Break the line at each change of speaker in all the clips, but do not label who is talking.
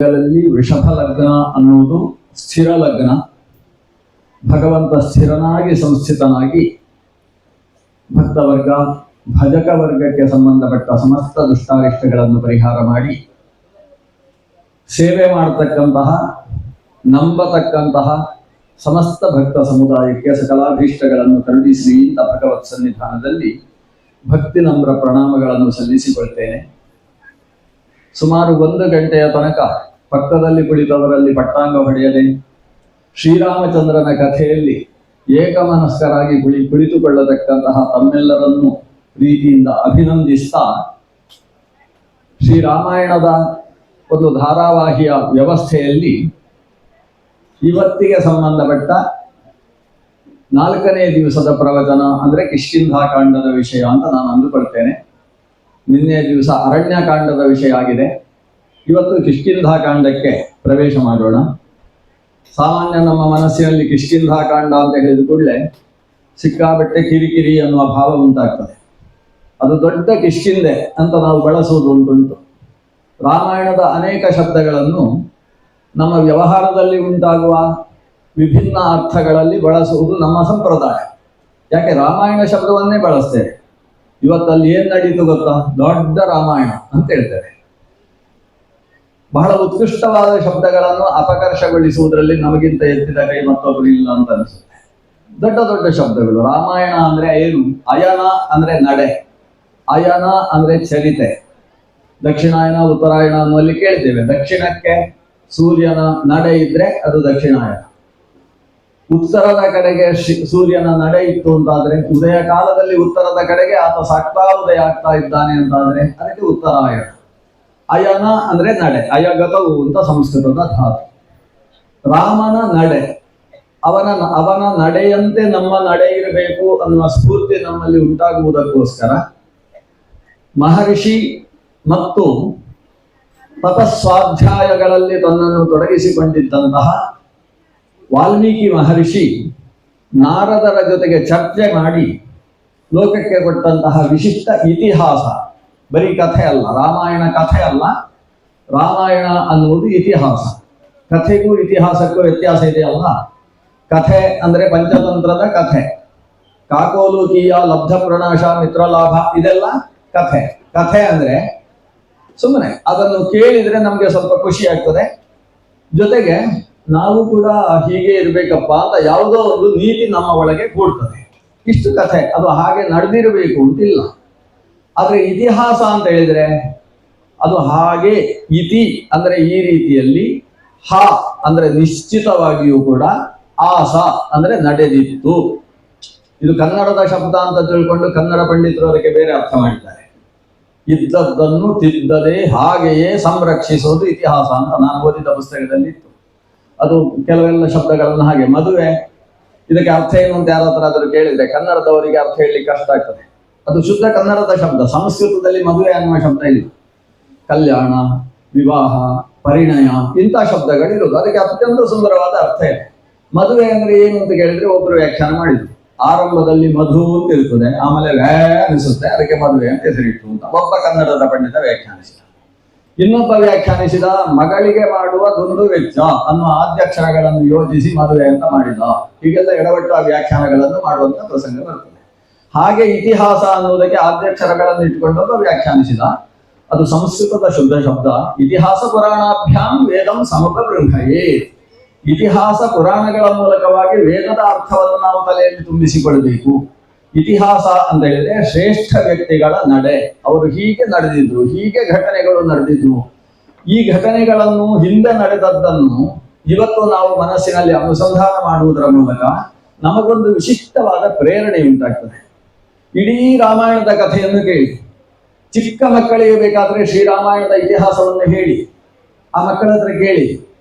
ಗಳಲ್ಲಿ ವೃಷಭ ಲಗ್ನ ಅನ್ನುವುದು ಸ್ಥಿರ ಲಗ್ನ. ಭಗವಂತ ಸ್ಥಿರನಾಗಿ ಸಂಸ್ಥಿತನಾಗಿ ಭಕ್ತವರ್ಗ ಭಜಕ ವರ್ಗಕ್ಕೆ ಸಂಬಂಧಪಟ್ಟ ಸಮಸ್ತ ದುಷ್ಟಾರಿಷ್ಟಗಳನ್ನು ಪರಿಹಾರ ಮಾಡಿ ಸೇವೆ ಮಾಡತಕ್ಕಂತಹ ನಂಬತಕ್ಕಂತಹ ಸಮಸ್ತ ಭಕ್ತ ಸಮುದಾಯಕ್ಕೆ ಸಕಲಾಭೀಷ್ಟಗಳನ್ನು ಕರುಣಿಸಿ ಇಂಥ ಭಗವತ್ ಸನ್ನಿಧಾನದಲ್ಲಿ ಭಕ್ತಿ ನಮ್ರ ಪ್ರಣಾಮಗಳನ್ನು ಸಲ್ಲಿಸಿಕೊಳ್ತೇನೆ. ಸುಮಾರು 1 ಗಂಟೆಯ ತನಕ ಪಕ್ಕದಲ್ಲಿ ಕುಳಿತವರಲ್ಲಿ ಪಟ್ಟಾಂಗ ಹೊಡೆಯದೆ ಶ್ರೀರಾಮಚಂದ್ರನ ಕಥೆಯಲ್ಲಿ ಏಕಮನಸ್ಕರಾಗಿ ಕುಳಿತುಕೊಳ್ಳತಕ್ಕಂತಹ ತಮ್ಮೆಲ್ಲರನ್ನು ಪ್ರೀತಿಯಿಂದ ಅಭಿನಂದಿಸ್ತಾ ಶ್ರೀರಾಮಾಯಣದ ಒಂದು ಧಾರಾವಾಹಿಯ ವ್ಯವಸ್ಥೆಯಲ್ಲಿ ಇವತ್ತಿಗೆ ಸಂಬಂಧಪಟ್ಟ 4ನೇ ದಿವಸದ ಪ್ರವಚನ ಅಂದರೆ ಕಿಷ್ಕಿಂಧಾಕಾಂಡದ ವಿಷಯ ಅಂತ ನಾನು ಅಂದುಕೊಳ್ತೇನೆ. ನಿನ್ನೆ ದಿವಸ ಅರಣ್ಯಕಾಂಡದ ವಿಷಯ ಆಗಿದೆ. ಇವತ್ತು ಕಿಷ್ಕಿಂಧಾಕಾಂಡಕ್ಕೆ ಪ್ರವೇಶ ಮಾಡೋಣ. ಸಾಮಾನ್ಯ ನಮ್ಮ ಮನಸ್ಸಿನಲ್ಲಿ ಕಿಷ್ಕಿಂಧಾಕಾಂಡ ಅಂತ ಹೇಳಿದ ಕೂಡಲೇ ಸಿಕ್ಕಾಬಟ್ಟೆ ಕಿರಿಕಿರಿ ಅನ್ನುವ ಭಾವ ಉಂಟಾಗ್ತದೆ. ಅದು ದೊಡ್ಡ ಕಿಷ್ಕಿಂದೆ ಅಂತ ನಾವು ಬಳಸುವುದು ಉಂಟುಂಟು. ರಾಮಾಯಣದ ಅನೇಕ ಶಬ್ದಗಳನ್ನು ನಮ್ಮ ವ್ಯವಹಾರದಲ್ಲಿ ಉಂಟಾಗುವ ವಿಭಿನ್ನ ಅರ್ಥಗಳಲ್ಲಿ ಬಳಸುವುದು ನಮ್ಮ ಸಂಪ್ರದಾಯ. ಯಾಕೆ ರಾಮಾಯಣ ಶಬ್ದವನ್ನೇ ಬಳಸ್ತೇವೆ. ಇವತ್ತಲ್ಲಿ ಏನ್ ನಡೀತು ಗೊತ್ತಾ? ದೊಡ್ಡ ರಾಮಾಯಣ ಅಂತ ಹೇಳ್ತೇವೆ. ಬಹಳ ಉತ್ಕೃಷ್ಟವಾದ ಶಬ್ದಗಳನ್ನು ಅಪಕರ್ಷಗೊಳಿಸುವುದರಲ್ಲಿ ನಮಗಿಂತ ಎತ್ತಿದ ಕೈ ಮತ್ತೊಬ್ಬರು ಇಲ್ಲ ಅಂತ ಅನಿಸುತ್ತೆ. ದೊಡ್ಡ ದೊಡ್ಡ ಶಬ್ದಗಳು. ರಾಮಾಯಣ ಅಂದ್ರೆ ಏನು? ಅಯನ ಅಂದ್ರೆ ನಡೆ, ಅಯನ ಅಂದ್ರೆ ಚರಿತೆ. ದಕ್ಷಿಣಾಯನ ಉತ್ತರಾಯಣ ಅನ್ನುವಲ್ಲಿ ಕೇಳ್ತೇವೆ. ದಕ್ಷಿಣಕ್ಕೆ ಸೂರ್ಯನ ನಡೆ ಇದ್ರೆ ಅದು ದಕ್ಷಿಣಾಯನ. ಉತ್ತರದ ಕಡೆಗೆ ಸೂರ್ಯನ ನಡೆ ಇತ್ತು ಅಂತಾದ್ರೆ, ಉದಯ ಕಾಲದಲ್ಲಿ ಉತ್ತರದ ಕಡೆಗೆ ಆತ ಸಾಕ್ತಾ ಉದಯ ಆಗ್ತಾ ಇದ್ದಾನೆ ಅಂತಾದ್ರೆ ಅದಕ್ಕೆ ಉತ್ತರಾಯಣ. ಅಯನ ಅಂದ್ರೆ ನಡೆ, ಅಯಗತವು ಅಂತ ಸಂಸ್ಕೃತದ ಧಾತು. ರಾಮನ ನಡೆ, ಅವನ ನಡೆಯಂತೆ ನಮ್ಮ ನಡೆ ಇರಬೇಕು ಅನ್ನುವ ಸ್ಫೂರ್ತಿ ನಮ್ಮಲ್ಲಿ ಉಂಟಾಗುವುದಕ್ಕೋಸ್ಕರ ಮಹರ್ಷಿ ಮತ್ತು ತಪಸ್ವಾಧ್ಯಾಯಗಳಲ್ಲಿ ತನ್ನನ್ನು ತೊಡಗಿಸಿಕೊಂಡಿದ್ದಂತಹ ವಾಲ್ಮೀಕಿ ಮಹರ್ಷಿ ನಾರದರ ಜೊತೆಗೆ ಚರ್ಚೆ ಮಾಡಿ ಲೋಕಕ್ಕೆ ಕೊಟ್ಟಂತಹ ವಿಶಿಷ್ಟ ಇತಿಹಾಸ. ಬರೀ ಕಥೆ ಅಲ್ಲ, ರಾಮಾಯಣ ಕಥೆ ಅಲ್ಲ. ರಾಮಾಯಣ ಅನ್ನುವುದು ಇತಿಹಾಸ. ಕಥೆಗೂ ಇತಿಹಾಸಕ್ಕೂ ವ್ಯತ್ಯಾಸ ಇದೆಯಲ್ಲ. ಕಥೆ ಅಂದ್ರೆ ಪಂಚತಂತ್ರದ ಕಥೆ, ಕಾಕೋಲು ಕೀಯ ಲಬ್ಧ ಪ್ರಣಾಶ ಮಿತ್ರಲಾಭ, ಇದೆಲ್ಲ ಕಥೆ. ಕಥೆ ಅಂದ್ರೆ ಸುಮ್ಮನೆ ಅದನ್ನು ಕೇಳಿದ್ರೆ ನಮ್ಗೆ ಸ್ವಲ್ಪ ಖುಷಿ ಆಗ್ತದೆ, ಜೊತೆಗೆ ನಾವು ಕೂಡ ಹೀಗೆ ಇರ್ಬೇಕಪ್ಪ ಅಂತ ಯಾವುದೋ ಒಂದು ನೀತಿ ನಮ್ಮ ಒಳಗೆ ಕೂಡ್ತದೆ. ಇಷ್ಟು ಕಥೆ. ಅದು ಹಾಗೆ ನಡೆದಿರಬೇಕು ಅಂತಿಲ್ಲ. ಆದ್ರೆ ಇತಿಹಾಸ ಅಂತ ಹೇಳಿದ್ರೆ ಅದು ಹಾಗೆ. ಇತಿ ಅಂದ್ರೆ ಈ ರೀತಿಯಲ್ಲಿ, ಹ ಅಂದ್ರೆ ನಿಶ್ಚಿತವಾಗಿಯೂ ಕೂಡ, ಆಸ ಅಂದ್ರೆ ನಡೆದಿತ್ತು. ಇದು ಕನ್ನಡದ ಶಬ್ದ ಅಂತ ತಿಳ್ಕೊಂಡು ಕನ್ನಡ ಪಂಡಿತರು ಅದಕ್ಕೆ ಬೇರೆ ಅರ್ಥ ಮಾಡಿದ್ದಾರೆ. ಇದ್ದದ್ದನ್ನು ತಿದ್ದದೆ ಹಾಗೆಯೇ ಸಂರಕ್ಷಿಸೋದು ಇತಿಹಾಸ ಅಂತ ನಾನು ಓದಿದ ಪುಸ್ತಕದಲ್ಲಿ ಇತ್ತು. ಅದು ಕೆಲವೆಲ್ಲ ಶಬ್ದಗಳನ್ನು ಹಾಗೆ. ಮದುವೆ, ಇದಕ್ಕೆ ಅರ್ಥ ಏನು ಅಂತ ಯಾರ ಹತ್ರ ಆದರೂ ಕೇಳಿದ್ರೆ ಕನ್ನಡದವರಿಗೆ ಅರ್ಥ ಹೇಳಲಿಕ್ಕೆ ಕಷ್ಟ ಆಗ್ತದೆ. ಅದು ಶುದ್ಧ ಕನ್ನಡದ ಶಬ್ದ. ಸಂಸ್ಕೃತದಲ್ಲಿ ಮದುವೆ ಅನ್ನುವ ಶಬ್ದ ಇಲ್ಲ. ಕಲ್ಯಾಣ, ವಿವಾಹ, ಪರಿಣಯ ಇಂಥ ಶಬ್ದಗಳಿರುವುದು. ಅದಕ್ಕೆ ಅತ್ಯಂತ ಸುಂದರವಾದ ಅರ್ಥ ಇದೆ. ಮದುವೆ ಅಂದ್ರೆ ಏನು ಅಂತ ಕೇಳಿದ್ರೆ ಒಬ್ಬರು ವ್ಯಾಖ್ಯಾನ ಮಾಡಿದ್ರು. ಆರಂಭದಲ್ಲಿ ಮಧು ಅಂತ ಇರ್ತದೆ, ಆಮೇಲೆ ವ್ಯಾ ಅನಿಸುತ್ತೆ, ಅದಕ್ಕೆ ಮದುವೆ ಅಂತ ಹೆಸರಿಟ್ಟು ಅಂತ ಒಬ್ಬ ಕನ್ನಡದ ಪಂಡಿತ ವ್ಯಾಖ್ಯಾನಿಸಿದ. ಇನ್ನೊಬ್ಬ ವ್ಯಾಖ್ಯಾನಿಸಿದ ಮಗಳಿಗೆ ಮಾಡುವ ದುಂದು ವೆಚ್ಚ ಅನ್ನುವ ಆದ್ಯಕ್ಷರಗಳನ್ನು ಯೋಜಿಸಿ ಮದುವೆ ಅಂತ ಮಾಡಿದ. ಹೀಗೆಲ್ಲ ಎಡವಟ್ಟು ಆ ವ್ಯಾಖ್ಯಾನಗಳನ್ನು ಮಾಡುವಂತ ಪ್ರಸಂಗ ಬರ್ತದೆ. ಹಾಗೆ ಇತಿಹಾಸ ಅನ್ನುವುದಕ್ಕೆ ಆದ್ಯಕ್ಷರಗಳನ್ನು ಇಟ್ಟುಕೊಂಡೊಬ್ಬ ವ್ಯಾಖ್ಯಾನಿಸಿದ. ಅದು ಸಂಸ್ಕೃತದ ಶುದ್ಧ ಶಬ್ದ. ಇತಿಹಾಸ ಪುರಾಣಾಭ್ಯಾಂ ವೇದಂ ಸಮುಪಬೃಂಹಯೇ. ಇತಿಹಾಸ ಪುರಾಣಗಳ ಮೂಲಕವಾಗಿ ವೇದದ ಅರ್ಥವನ್ನು ನಾವು ತಲೆಯಲ್ಲಿ ತುಂಬಿಸಿಕೊಳ್ಳಬೇಕು. ಇತಿಹಾಸ ಅಂತ ಹೇಳಿದ್ರೆ ಶ್ರೇಷ್ಠ ವ್ಯಕ್ತಿಗಳ ನಡೆ. ಅವರು ಹೀಗೆ ನಡೆದಿದ್ರು, ಹೀಗೆ ಘಟನೆಗಳು ನಡೆದಿದ್ರು. ಈ ಘಟನೆಗಳನ್ನು, ಹಿಂದೆ ನಡೆದದ್ದನ್ನು ಇವತ್ತು ನಾವು ಮನಸ್ಸಿನಲ್ಲಿ ಅನುಸಂಧಾನ ಮಾಡುವುದರ ಮೂಲಕ ನಮಗೊಂದು ವಿಶಿಷ್ಟವಾದ ಪ್ರೇರಣೆ ಉಂಟಾಗ್ತದೆ. ಇಡೀ ರಾಮಾಯಣದ ಕಥೆಯನ್ನು ಕೇಳಿ. ಚಿಕ್ಕ ಮಕ್ಕಳಿಗೆ ಬೇಕಾದ್ರೆ ಶ್ರೀರಾಮಾಯಣದ ಇತಿಹಾಸವನ್ನು ಹೇಳಿ, ಆ ಮಕ್ಕಳ ಹತ್ರ ಕೇಳಿ,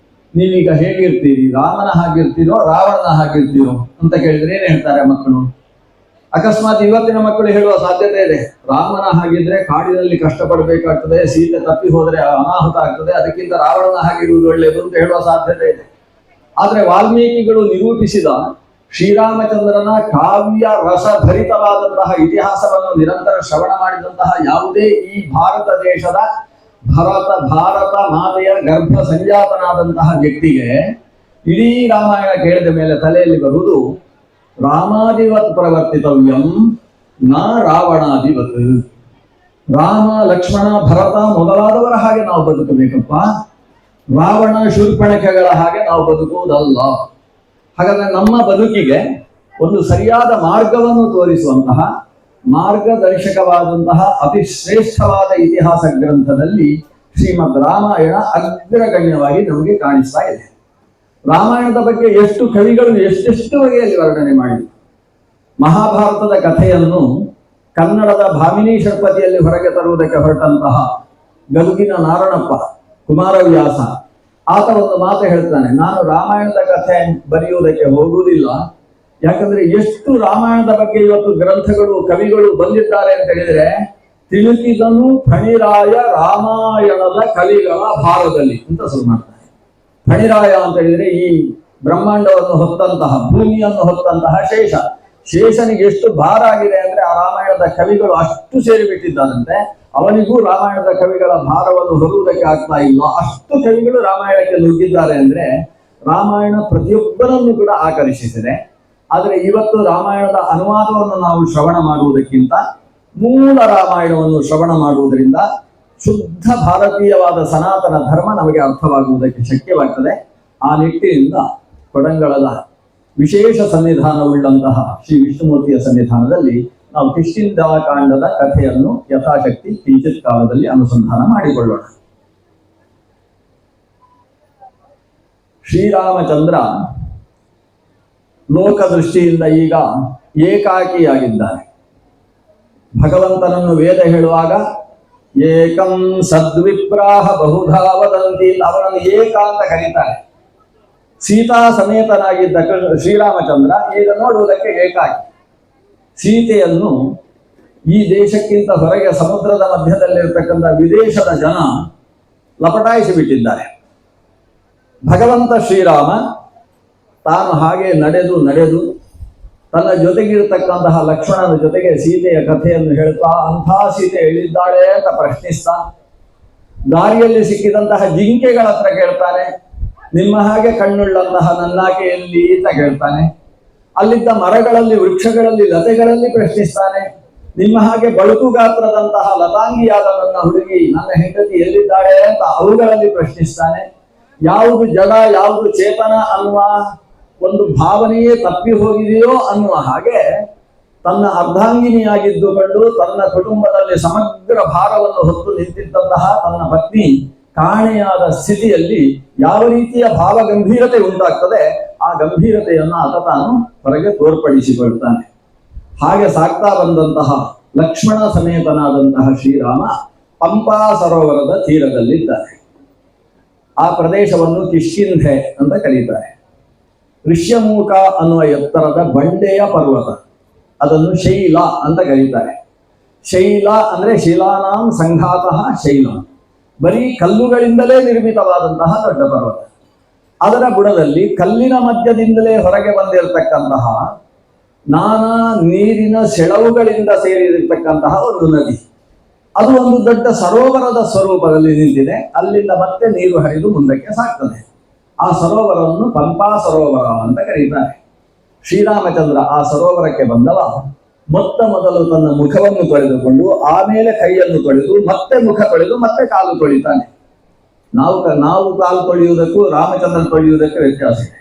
ನೀವೀಗ ಹೇಗಿರ್ತೀರಿ, ರಾಮನ ಹಾಗಿರ್ತೀರೋ ರಾವಣನ ಹಾಗಿರ್ತೀರೋ ಅಂತ ಕೇಳಿದ್ರೆ ಏನ್ ಹೇಳ್ತಾರೆ ಮಕ್ಕಳು? ಅಕಸ್ಮಾತ್ ಇವತ್ತಿನ ಮಕ್ಕಳು ಹೇಳುವ ಸಾಧ್ಯತೆ ಇದೆ, ರಾಮನ ಹಾಗಿದ್ರೆ ಕಾಡಿನಲ್ಲಿ ಕಷ್ಟಪಡಬೇಕಾಗ್ತದೆ, ಸೀತೆ ತಪ್ಪಿ ಹೋದ್ರೆ ಅನಾಹುತ ಆಗ್ತದೆ, ಅದಕ್ಕಿಂತ ರಾವಣನ ಹಾಗಿರುವುದು ಒಳ್ಳೆಯದು ಅಂತ ಹೇಳುವ ಸಾಧ್ಯತೆ ಇದೆ. ಆದ್ರೆ ವಾಲ್ಮೀಕಿಗಳು ನಿರೂಪಿಸಿದ ಶ್ರೀರಾಮಚಂದ್ರನ ಕಾವ್ಯ ರಸಭರಿತವಾದಂತಹ ಇತಿಹಾಸವನ್ನು ನಿರಂತರ ಶ್ರವಣ ಮಾಡಿದಂತಹ ಯಾವುದೇ ಈ ಭಾರತ ದೇಶದ ಭಾರತ ಮಾತೆಯ ಗರ್ಭ ಸಂಜಾತನಾದಂತಹ ವ್ಯಕ್ತಿಗೆ ಇಡೀ ರಾಮಾಯಣ ಕೇಳಿದ ಮೇಲೆ ತಲೆಯಲ್ಲಿ ಬರುವುದು ರಾಮಾದಿವತ್ ಪ್ರವರ್ತಿತವ್ಯಂ ನ ರಾವಣಾದಿವತ್. ರಾಮ ಲಕ್ಷ್ಮಣ ಭರತ ಮೊದಲಾದವರ ಹಾಗೆ ನಾವು ಬದುಕಬೇಕಪ್ಪ, ರಾವಣ ಶೂರ್ಪಣಖಗಳ ಹಾಗೆ ನಾವು ಬದುಕುವುದಲ್ಲ. ಹಾಗಾದ್ರೆ ನಮ್ಮ ಬದುಕಿಗೆ ಒಂದು ಸರಿಯಾದ ಮಾರ್ಗವನ್ನು ತೋರಿಸುವಂತಹ ಮಾರ್ಗದರ್ಶಕವಾದಂತಹ ಅತಿ ಶ್ರೇಷ್ಠವಾದ ಇತಿಹಾಸ ಗ್ರಂಥದಲ್ಲಿ ಶ್ರೀಮದ್ ರಾಮಾಯಣ ಅಗ್ರಗಣ್ಯವಾಗಿ ನಮಗೆ ಕಾಣಿಸ್ತಾ ಇದೆ. ರಾಮಾಯಣದ ಬಗ್ಗೆ ಎಷ್ಟು ಕವಿಗಳು ಎಷ್ಟೆಷ್ಟು ಬಗೆಯಲ್ಲಿ ವರ್ಣನೆ ಮಾಡಿದರು. ಮಹಾಭಾರತದ ಕಥೆಯನ್ನು ಕನ್ನಡದ ಭಾಮಿನಿ ಷಟ್ಪದಿಯಲ್ಲಿ ಹೊರಗೆ ತರುವುದಕ್ಕೆ ಹೊರಟಂತಹ ಗದುಗಿನ ನಾರಣಪ್ಪ ಕುಮಾರವ್ಯಾಸ ಆತ ಒಂದು ಮಾತು ಹೇಳ್ತಾನೆ, ನಾನು ರಾಮಾಯಣದ ಕಥೆ ಬರೆಯುವುದಕ್ಕೆ ಹೋಗುವುದಿಲ್ಲ, ಯಾಕಂದ್ರೆ ಎಷ್ಟು ರಾಮಾಯಣದ ಬಗ್ಗೆ ಇವತ್ತು ಗ್ರಂಥಗಳು ಕವಿಗಳು ಬಂದಿದ್ದಾರೆ ಅಂತ ಹೇಳಿದ್ರೆ ತಿಳಿಸಿದನು ಫಣಿರಾಯ ರಾಮಾಯಣದ ಕವಿಗಳ ಭಾರದಲ್ಲಿ ಅಂತ ಶುರು ಮಾಡ್ತಾನೆ. ಫಣಿರಾಯ ಅಂತ ಹೇಳಿದ್ರೆ ಈ ಬ್ರಹ್ಮಾಂಡವನ್ನು ಹೊತ್ತಂತಹ ಭೂಮಿಯನ್ನು ಹೊತ್ತಂತಹ ಶೇಷನಿಗೆ ಎಷ್ಟು ಭಾರ ಆಗಿದೆ ಅಂದ್ರೆ ಆ ರಾಮಾಯಣದ ಕವಿಗಳು ಅಷ್ಟು ಸೇರಿಬಿಟ್ಟಿದ್ದಾರಂತೆ, ಅವನಿಗೂ ರಾಮಾಯಣದ ಕವಿಗಳ ಭಾರವನ್ನು ಹೊರುವುದಕ್ಕೆ ಆಗ್ತಾ ಇಲ್ಲ. ಅಷ್ಟು ಕವಿಗಳು ರಾಮಾಯಣಕ್ಕೆ ನುಗ್ಗಿದ್ದಾರೆ ಅಂದ್ರೆ ರಾಮಾಯಣ ಪ್ರತಿಯೊಬ್ಬರನ್ನು ಕೂಡ ಆಕರ್ಷಿಸಿದೆ. ಆದರೆ ಇವತ್ತು ರಾಮಾಯಣದ ಅನುವಾದವನ್ನು ನಾವು ಶ್ರವಣ ಮಾಡುವುದಕ್ಕಿಂತ ಮೂಲ ರಾಮಾಯಣವನ್ನು ಶ್ರವಣ ಮಾಡುವುದರಿಂದ ಶುದ್ಧ ಭಾರತೀಯವಾದ ಸನಾತನ ಧರ್ಮ ನಮಗೆ ಅರ್ಥವಾಗುವುದಕ್ಕೆ ಶಕ್ಯವಾಗ್ತದೆ. ಆ ನಿಟ್ಟಿನಿಂದ ಕೊಡಂಗಳದ ವಿಶೇಷ ಸನ್ನಿಧಾನವುಳ್ಳಂತಹ ಶ್ರೀ ವಿಷ್ಣುಮೂರ್ತಿಯ ಸನ್ನಿಧಾನದಲ್ಲಿ ನಾವು ಕಿಷ್ಕಿಂಧಾಕಾಂಡದ ಕಥೆಯನ್ನು ಯಥಾಶಕ್ತಿ ಕಿಂಚಿತ್ ಕಾಲದಲ್ಲಿ ಅನುಸಂಧಾನ ಮಾಡಿಕೊಳ್ಳೋಣ. ಶ್ರೀರಾಮಚಂದ್ರ ಲೋಕದೃಷ್ಟಿಯಿಂದ ಈಗ ಏಕಾಕಿಯಾಗಿದ್ದಾನೆ. ಭಗವಂತನನ್ನು ವೇದ ಹೇಳುವಾಗ ಏಕಂ ಸದ್ವಿಪ್ರಾಹ ಬಹುಧಾ ವದಂತಿ, ಅವನನ್ನು ಏಕ ಅಂತ ಕರೀತಾರೆ. ಸೀತಾ ಸಮೇತನಾಗಿದ್ದ ಶ್ರೀರಾಮಚಂದ್ರ ಈಗ ನೋಡುವುದಕ್ಕೆ ಏಕಾಕಿ. ಸೀತೆಯನ್ನು ಈ ದೇಶಕ್ಕಿಂತ ಹೊರಗೆ ಸಮುದ್ರದ ಮಧ್ಯದಲ್ಲಿರ್ತಕ್ಕಂಥ ವಿದೇಶದ ಜನ ಲಪಟಾಯಿಸಿ ಬಿಟ್ಟಿದ್ದಾರೆ. ಭಗವಂತ ಶ್ರೀರಾಮ ತಾನು ಹಾಗೆ ನಡೆದು ತನ್ನ ಜೊತೆಗಿರತಕ್ಕಂತಹ ಲಕ್ಷ್ಮಣನ ಜೊತೆಗೆ ಸೀತೆಯ ಕಥೆಯನ್ನು ಹೇಳ್ತಾ ಅಂಥ ಸೀತೆ ಹೇಳಿದ್ದಾಳೆ ಅಂತ ಪ್ರಶ್ನಿಸ್ತಾ ದಾರಿಯಲ್ಲಿ ಸಿಕ್ಕಿದಂತಹ ಜಿಂಕೆಗಳ ಹತ್ರ ಕೇಳ್ತಾನೆ, ನಿಮ್ಮ ಹಾಗೆ ಕಣ್ಣುಳ್ಳಂತಹ ನನ್ನಾಕೆ ಎಲ್ಲಿ ಅಂತ ಕೇಳ್ತಾನೆ. ಅಲ್ಲಿದ್ದ ಮರಗಳಲ್ಲಿ ವೃಕ್ಷಗಳಲ್ಲಿ ಲತೆಗಳಲ್ಲಿ ಪ್ರಶ್ನಿಸ್ತಾನೆ, ನಿಮ್ಮ ಹಾಗೆ ಬಳುಕು ಗಾತ್ರದಂತಹ ಲತಾಂಗಿಯಾದ ನನ್ನ ಹುಡುಗಿ ನನ್ನ ಹೆಂಡತಿ ಎಲ್ಲಿದ್ದಾಳೆ ಅಂತ ಅವುಗಳಲ್ಲಿ ಪ್ರಶ್ನಿಸ್ತಾನೆ. ಯಾವುದು ಜಡ ಯಾವುದು ಚೇತನ ಅನ್ನುವ ಒಂದು ಭಾವನೆಯೇ ತಪ್ಪಿ ಹೋಗಿದೆಯೋ ಅನ್ನುವ ಹಾಗೆ ತನ್ನ ಅರ್ಧಾಂಗಿನಿಯಾಗಿದ್ದುಕೊಂಡು ತನ್ನ ಕುಟುಂಬದಲ್ಲಿ ಸಮಗ್ರ ಭಾರವನ್ನು ಹೊತ್ತು ನಿಂತಿದ್ದಂತಹ ತನ್ನ ಪತ್ನಿ ಕಾಣೆಯಾದ ಸ್ಥಿತಿಯಲ್ಲಿ ಯಾವ ರೀತಿಯ ಭಾವ ಗಂಭೀರತೆ ಉಂಟಾಗ್ತದೆ ಆ ಗಂಭೀರತೆಯನ್ನು ಆತ ತಾನು ಹೊರಗೆ ತೋರ್ಪಡಿಸಿಕೊಳ್ತಾನೆ. ಹಾಗೆ ಸಾಕ್ತಾ ಬಂದಂತಹ ಲಕ್ಷ್ಮಣ ಸಮೇತನಾದಂತಹ ಶ್ರೀರಾಮ ಪಂಪಾ ಸರೋವರದ ತೀರದಲ್ಲಿದ್ದಾನೆ. ಆ ಪ್ರದೇಶವನ್ನು ಕಿಷ್ಕಿಂಧೆ ಅಂತ ಕರೀತಾರೆ. ಋಷ್ಯಮೂಕ ಅನ್ನುವ ಎತ್ತರದ ಬಂಡೆಯ ಪರ್ವತ, ಅದನ್ನು ಶೈಲ ಅಂತ ಕರೀತಾರೆ. ಶೈಲ ಅಂದ್ರೆ ಶಿಲಾನಾಂ ಸಂಘಾತಃ ಶೈಲ, ಬರೀ ಕಲ್ಲುಗಳಿಂದಲೇ ನಿರ್ಮಿತವಾದಂತಹ ದೊಡ್ಡ ಪರ್ವತ. ಅದರ ಬುಡದಲ್ಲಿ ಕಲ್ಲಿನ ಮಧ್ಯದಿಂದಲೇ ಹೊರಗೆ ಬಂದಿರತಕ್ಕಂತಹ ನಾನಾ ನೀರಿನ ಸೆಳವುಗಳಿಂದ ಸೇರಿರತಕ್ಕಂತಹ ಒಂದು ನದಿ, ಅದು ಒಂದು ದೊಡ್ಡ ಸರೋವರದ ಸ್ವರೂಪದಲ್ಲಿ ನಿಂತಿದೆ. ಅಲ್ಲಿಂದ ಮತ್ತೆ ನೀರು ಹರಿದು ಮುಂದಕ್ಕೆ ಸಾಗ್ತದೆ. ಆ ಸರೋವರವನ್ನು ಪಂಪಾ ಸರೋವರ ಅಂತ ಕರೀತಾರೆ. ಶ್ರೀರಾಮಚಂದ್ರ ಆ ಸರೋವರಕ್ಕೆ ಬಂದವ ಮೊದಲು ತನ್ನ ಮುಖವನ್ನು ತೊಳೆದುಕೊಂಡು ಆಮೇಲೆ ಕೈಯನ್ನು ತೊಳೆದು ಮತ್ತೆ ಮುಖ ತೊಳೆದು ಮತ್ತೆ ಕಾಲು ತೊಳಿತಾನೆ. ನಾವು ಕಾಲು ತೊಳೆಯುವುದಕ್ಕೂ ರಾಮಚಂದ್ರ ತೊಳೆಯುವುದಕ್ಕೆ ವ್ಯತ್ಯಾಸ ಇದೆ.